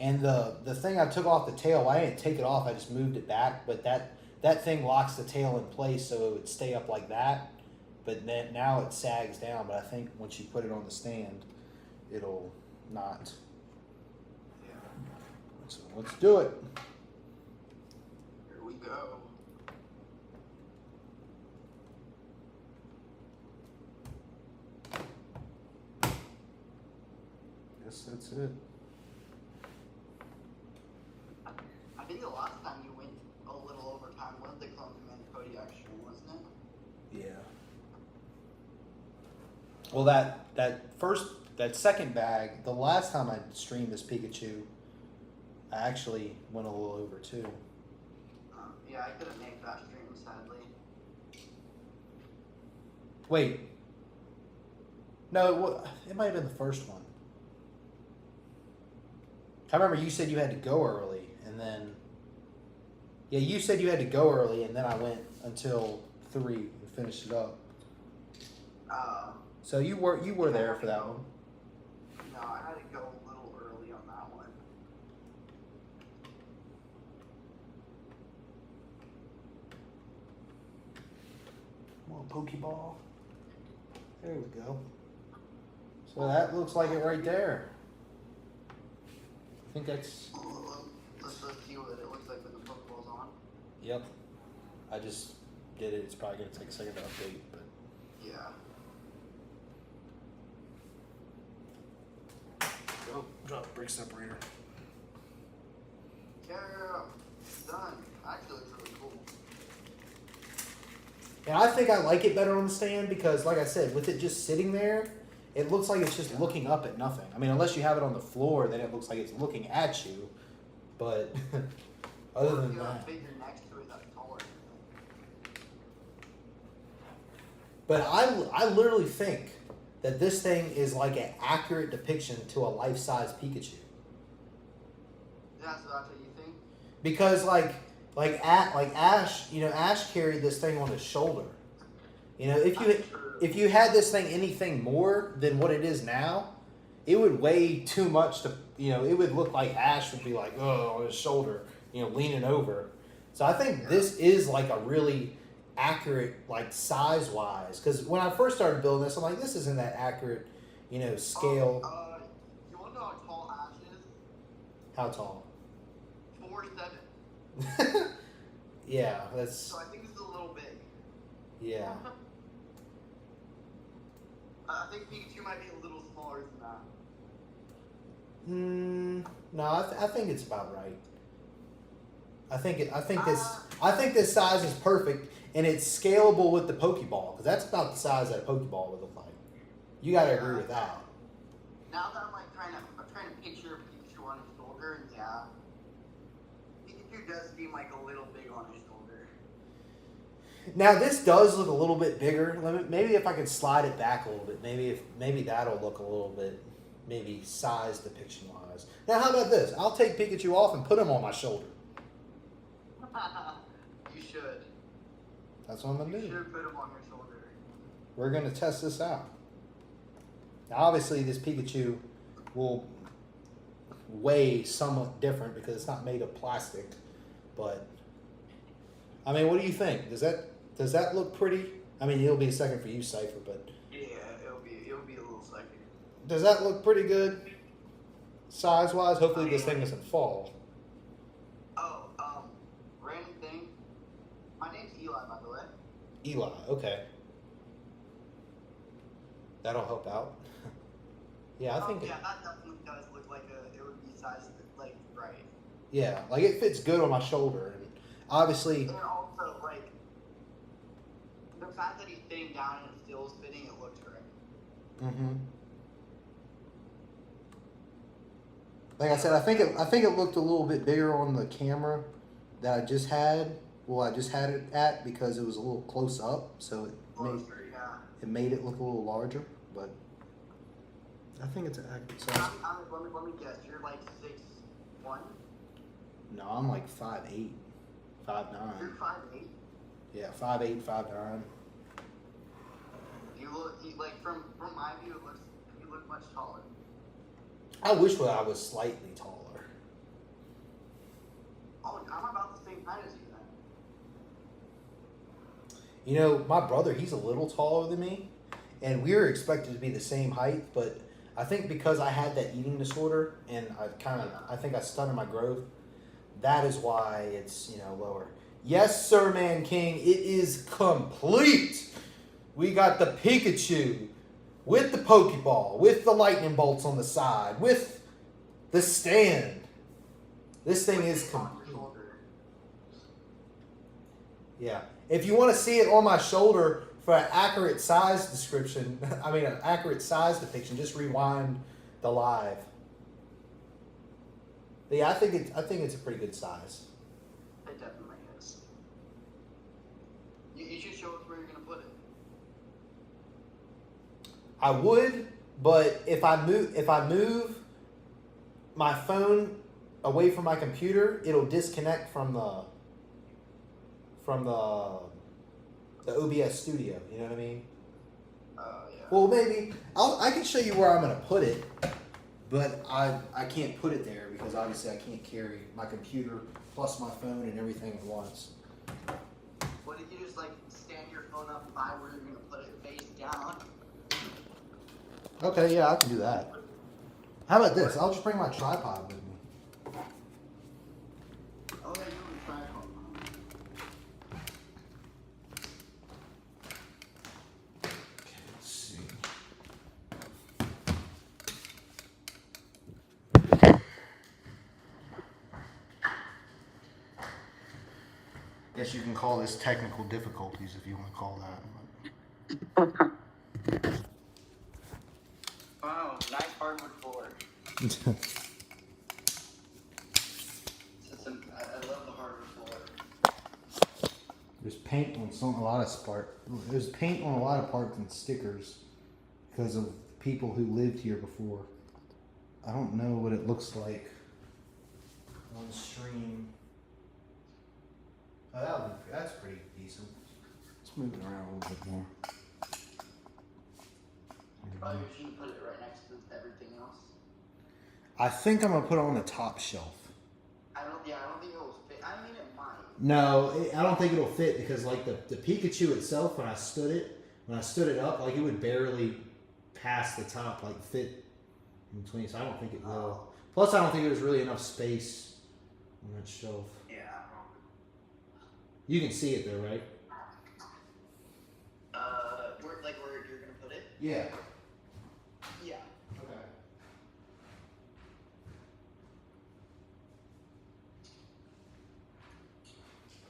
And the thing I took off the tail, I didn't take it off, I just moved it back, but that thing locks the tail in place so it would stay up like that. But then now it sags down, but I think once you put it on the stand, it'll not. Yeah. So let's do it. Here we go. Guess that's it. I think the last time you went a little over time was the Clone Commander Kodiak stream, wasn't it? Yeah. Well, that second bag, the last time I streamed this Pikachu, I actually went a little over too. Yeah, I couldn't make that stream, sadly. Wait. No, it might have been the first one. I remember you said you had to go early, and then... Yeah, you said you had to go early, and then I went until 3 and finished it up. So you were there for that one. No, I had to go a little early on that one. Come on, Pokeball. There we go. So that looks like it right there. I think that's... Let's see what it looks like when the Pokeball's on. Yep. I just did it. It's probably going to take a second to update, but... Yeah. Oh, drop brick separator. Yeah, done. Actually, looks really cool. And I think I like it better on the stand because, like I said, with it just sitting there, it looks like it's just looking up at nothing. I mean, unless you have it on the floor, then it looks like it's looking at you. But other than that... Figure next to it that's taller. But I literally think that this thing is like an accurate depiction to a life-size Pikachu. That's what you think? Because like Ash, you know, Ash carried this thing on his shoulder. You know, if you had this thing anything more than what it is now, it would weigh too much to, you know, it would look like Ash would be like, oh, on his shoulder, you know, leaning over. So I think this is like a really accurate, like size-wise. Because when I first started building this, I'm like, this isn't that accurate, you know, scale. You want to know how tall Ash is? How tall? 4'7". Yeah, that's... So I think it's a little big. Yeah. I think Pikachu might be a little smaller than that. No, I think it's about right. I think this size is perfect, and it's scalable with the Pokeball, because that's about the size that a Pokeball would look like. You got to agree with that. Now that I'm like trying to picture Pikachu on his shoulder, and yeah, Pikachu does seem like a little big on his shoulder. Now this does look a little bit bigger. Maybe if I could slide it back a little bit, maybe that'll look a little bit, maybe size depiction wise. Now how about this? I'll take Pikachu off and put him on my shoulder. You should. That's what I'm gonna do. You should put him on your shoulder. We're gonna test this out. Now obviously this Pikachu will weigh somewhat different because it's not made of plastic, but I mean, what do you think? Does that look pretty? I mean, it'll be a second for you, Cypher, but yeah, it'll be a little second. Does that look pretty good, size-wise? Hopefully, this thing doesn't fall. Oh, random thing. My name's Eli, by the way. Eli, okay. That'll help out. Yeah, I think. Yeah, that definitely does look like it would be sized like right. Yeah, like it fits good on my shoulder, and obviously. And also, like, the fact that he's sitting down and it still is fitting, it looks right. Mm-hmm. Like I said, I think it looked a little bit bigger on the camera that I just had. Well, I just had it at because it was a little close up, so it made it look a little larger. But I think it's an accurate size. Let me guess. You're like 6'1"? No, I'm like 5'8", 5'9". You're 5'8"? Yeah, 5'8", 5'9". You look like from my view, you look much taller. I wish I was slightly taller. Oh, I'm about the same height as you then. You know, my brother, he's a little taller than me, and we were expected to be the same height, but I think because I had that eating disorder and I think I stunted my growth, that is why it's, you know, lower. Yes, sir, Man King, it is complete. We got the Pikachu with the Pokeball, with the lightning bolts on the side, with the stand. This thing is complete. Yeah. If you want to see it on my shoulder for an accurate size description, an accurate size depiction, just rewind the live. But yeah, I think it's a pretty good size. It definitely is. you gonna put it? I would, but if I move my phone away from my computer, it'll disconnect from the OBS studio. You know what I mean? Yeah. Well, maybe I can show you where I'm gonna put it, but I can't put it there because obviously I can't carry my computer plus my phone and everything at once. What if you just like stand your phone up by where you're gonna put it face down? Okay, yeah, I can do that. How about this? I'll just bring my tripod with me. Oh yeah, you want to try it. Okay, let's see. Guess you can call this technical difficulties if you want to call that. Wow, nice hardwood floor. I love the hardwood floor. There's paint on a lot of There's paint on a lot of parts and stickers because of people who lived here before. I don't know what it looks like on stream. Oh, that's pretty decent. Let's move it around a little bit more. Probably should put it right next to everything else. I think I'm gonna put it on the top shelf. I don't think it will fit. I mean, it might. No, I don't think it'll fit because like the Pikachu itself, when I stood it up, like it would barely pass the top, like fit in between. So I don't think it will. Plus, I don't think there's really enough space on that shelf. Yeah. You can see it though, right? Where you're gonna put it? Yeah. Yeah. Okay.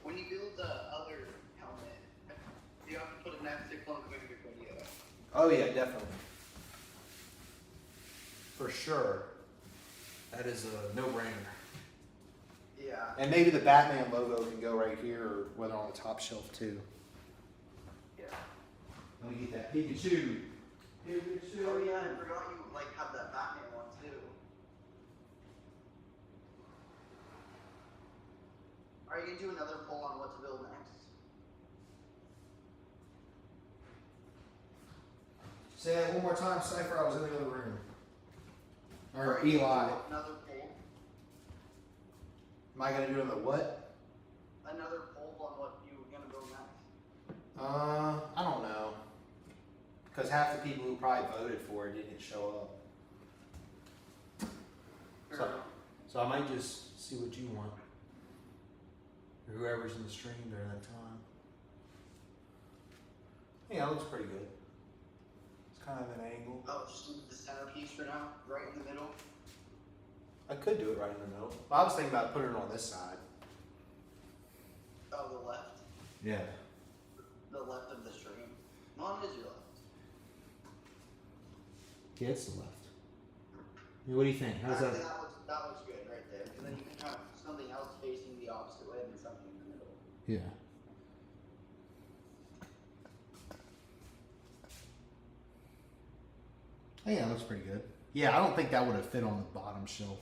When you build the other helmet, you have to put a matchstick on the video. Oh yeah, definitely. For sure. That is a no-brainer. Yeah. And maybe the Batman logo can go right here, or whether on the top shelf too. Yeah. Let me get that Pikachu. Pikachu. Oh yeah, I forgot you have that Batman one too. Are you gonna do another poll on what to build next? Say that one more time, Cypher. I was in the other room. Or Are you Eli. gonna do another poll? Am I gonna do it on the what? Another poll on what you were gonna build next? I don't know. Because half the people who probably voted for it didn't show up. So I might just see what you want. Or whoever's in the stream during that time. Yeah, it looks pretty good. It's kind of an angle. Oh, just the centerpiece for now, right in the middle. I could do it right in the middle. I was thinking about putting it on this side. Oh, the left. Yeah. The left of the stream. No, it is your left. Yeah, it's the left. What do you think? How's that? That looks good right there. Because then you can have something else facing the opposite way and then something in the middle. Yeah. Oh, yeah, that looks pretty good. Yeah, I don't think that would have fit on the bottom shelf.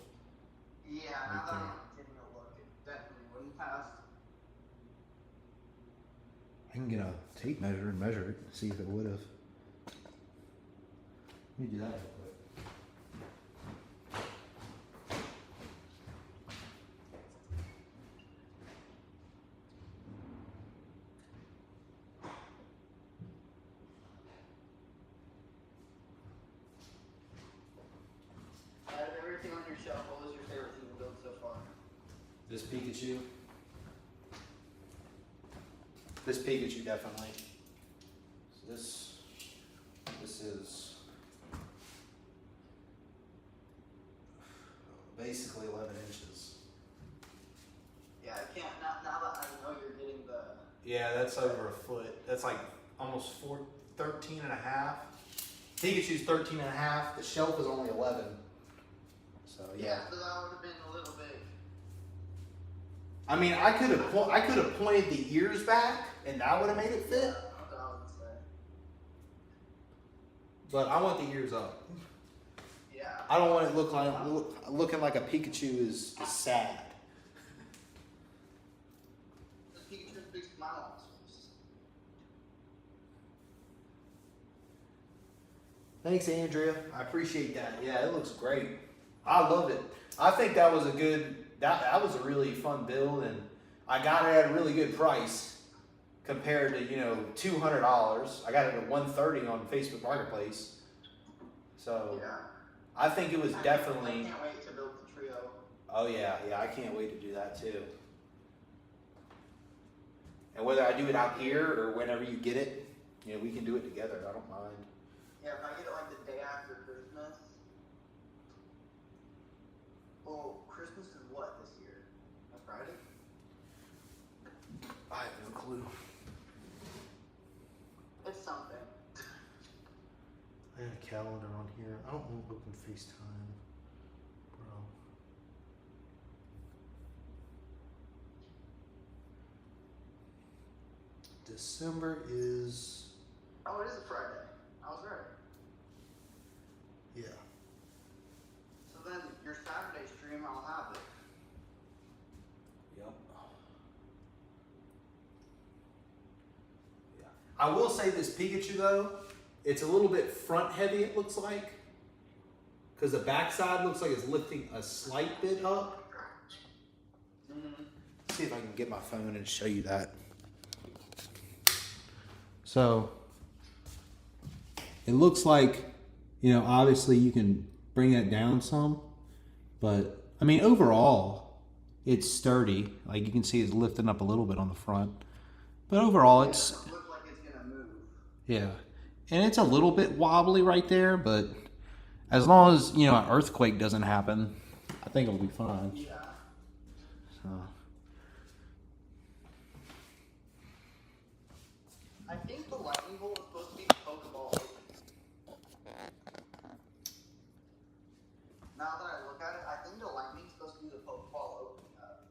Yeah, Right now that there. I'm getting a look, it definitely wouldn't pass. I can get a tape measure and measure it, see if it would have. Let me do that real quick. Out of everything on your shelf, what was your favorite thing to build so far? This Pikachu. This Pikachu definitely. So this is basically 11 inches. Yeah, I can't, now that I know you're getting the... Yeah, that's over a foot. That's like almost 13 and a half. Pikachu's 13 and a half. The shelf is only 11. So yeah. So that would have been a little big. I mean, I could have pointed the ears back, and that would have made it fit. That But I want the ears up. Yeah. I don't want it looking like a Pikachu is sad. The Pikachu's big smile on his face. Thanks, Andrea. I appreciate that. Yeah, it looks great. I love it. I think that was a really fun build, and I got it at a really good price compared to $200. I got it at $130 on Facebook Marketplace. So Yeah. I think it was definitely. I can't wait to build the trio. Oh yeah, I can't wait to do that too. And whether I do it out here or whenever you get it, we can do it together. I don't mind. Yeah, if I get it like the day after Christmas. Oh, Christmas is what this year? A Friday? I have no clue. It's something. I got a calendar on here. I don't want to open FaceTime, bro. December is. Oh, it is a Friday. I was right. Yeah. So then your Saturday stream, I'll have it. Yep. Yeah. I will say this Pikachu though, it's a little bit front heavy. It looks like, because the backside looks like it's lifting a slight bit up. Let's see if I can get my phone and show you that. So it looks like, obviously you can bring that down some, but I mean, overall it's sturdy. Like you can see it's lifting up a little bit on the front, but overall It it's, doesn't look like it's gonna move. yeah. And it's a little bit wobbly right there, but as long as, an earthquake doesn't happen, I think it'll be fine. Yeah. So. I think the lightning bolt is supposed to be the Pokeball open. Now that I look at it, I think the lightning's supposed to be the Pokeball opening up.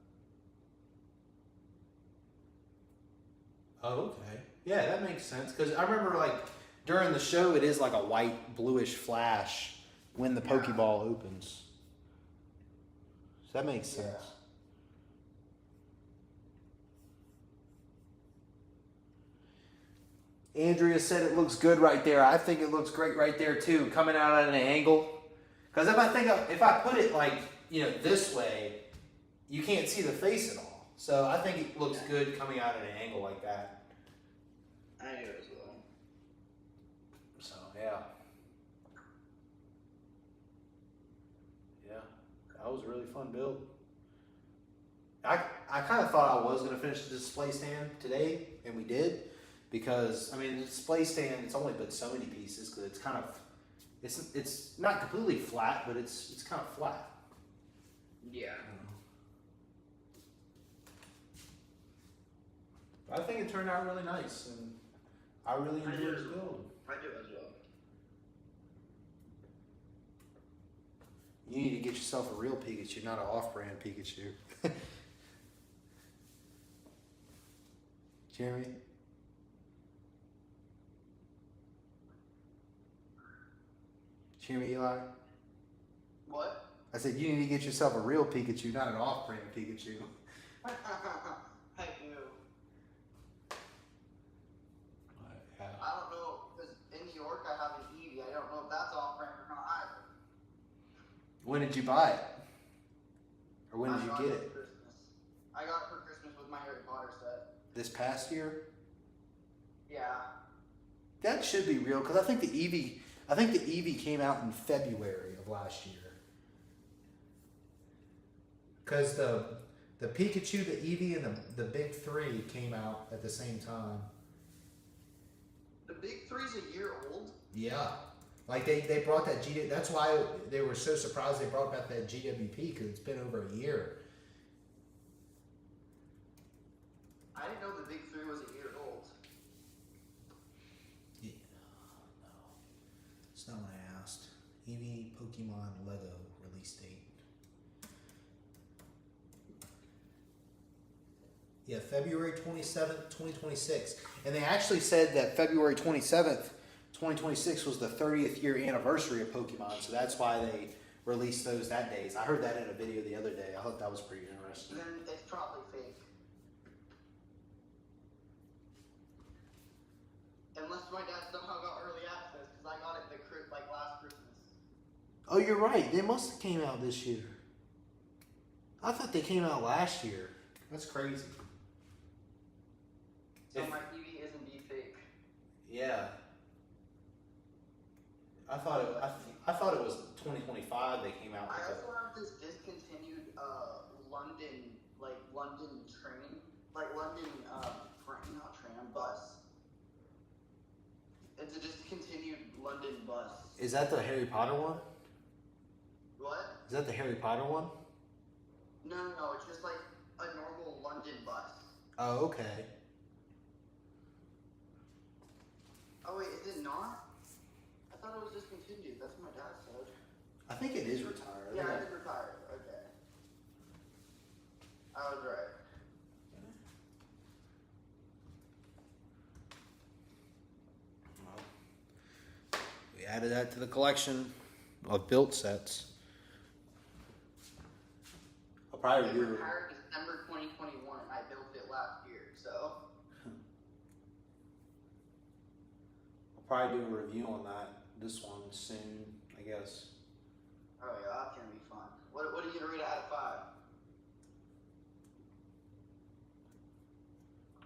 Oh, okay. Yeah, that makes sense. Because I remember, during the show, it is like a white, bluish flash when the Pokeball opens. So that makes sense. Andrea said it looks good right there. I think it looks great right there, too, coming out at an angle. Because if I put it, this way, you can't see the face at all. So I think it looks good coming out at an angle like that. I do as well. So, yeah. Yeah, that was a really fun build. I kind of thought I was going to finish the display stand today, and we did. Because, the display stand, it's only but so many pieces, because it's kind of, it's not completely flat, but it's kind of flat. Yeah. But I think it turned out really nice, and I really enjoyed this build. I do as well. You need to get yourself a real Pikachu, not an off-brand Pikachu. Jeremy? Jeremy, Eli? What? I said you need to get yourself a real Pikachu, not an off-brand Pikachu. I do. Yeah. I don't know, because in New York I have an Eevee. I don't know if that's off-brand or not either. When did you buy it? Or when did you get it? For Christmas. I got it for Christmas with my Harry Potter set. This past year? Yeah. That should be real, because I think the Eevee came out in February of last year. Because the Pikachu, the Eevee, and the big three came out at the same time. The big three's a year old? Yeah. Like they brought that that's why they were so surprised they brought back that GWP, because it's been over a year. I didn't know the big three was a year old. Yeah. No. It's not what I asked. Eevee Pokemon LEGO release date. Yeah, February 27th, 2026. And they actually said that February 27th 2026 was the 30th year anniversary of Pokemon, so that's why they released those that days. I heard that in a video the other day. I thought that was pretty interesting. Then it's probably fake. Unless my dad somehow got early access, because I got it like last Christmas. Oh, you're right. They must have came out this year. I thought they came out last year. That's crazy. So my TV is indeed fake. Yeah. I thought it was 2025 they came out. I also have this discontinued London train, bus. It's a discontinued London bus. Is that the Harry Potter one? What? Is that the Harry Potter one? No, it's just like a normal London bus. Oh, okay. Oh wait, is it not? I thought it was discontinued. That's what my dad said. I think it is retired. Yeah, it is retired. Okay. I was right. Well, we added that to the collection of built sets. I'll probably It do. retired December 2021, and I built it last year. So. I'll probably do a review on this one soon, I guess. Oh yeah, that's gonna be fun. What are you gonna rate it out of 5?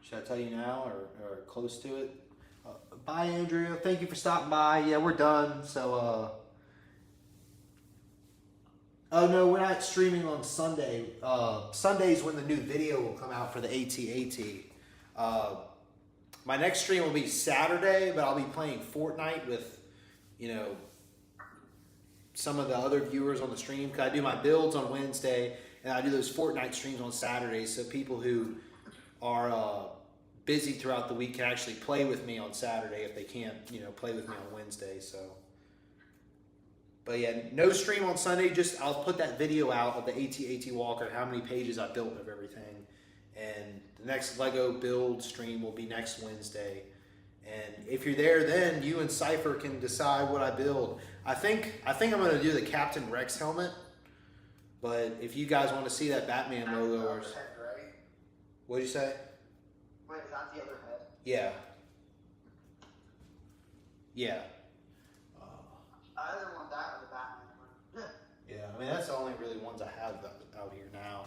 Should I tell you now or close to it? Bye, Andrea. Thank you for stopping by. Yeah, we're done. So, oh no, we're not streaming on Sunday. Sunday's when the new video will come out for the AT-AT. My next stream will be Saturday, but I'll be playing Fortnite with, some of the other viewers on the stream. Cause I do my builds on Wednesday, and I do those Fortnite streams on Saturdays. So people who are busy throughout the week can actually play with me on Saturday if they can't, play with me on Wednesday. So, but yeah, no stream on Sunday. Just I'll put that video out of the AT-AT Walker, how many pages I built of everything, and the next Lego build stream will be next Wednesday. And if you're there, then you and Cypher can decide what I build. I think I'm gonna do the Captain Rex helmet. But if you guys want to see that Batman logo, or Head, right? what'd you say? Wait, is that the other head? Yeah. Yeah. I either want that or the Batman one. Yeah. I mean, that's the only really ones I have out here now.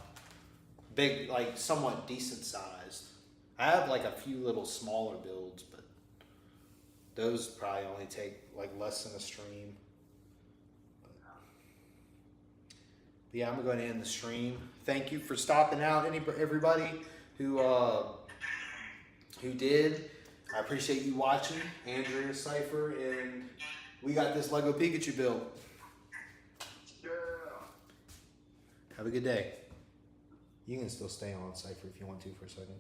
Big, like somewhat decent sized. I have like a few little smaller builds, but those probably only take like less than a stream. But yeah, I'm gonna go ahead and end the stream. Thank you for stopping out, everybody who did. I appreciate you watching, Andrea, Cypher, and we got this Lego Pikachu build. Yeah. Have a good day. You can still stay on, Cypher, if you want to for a second.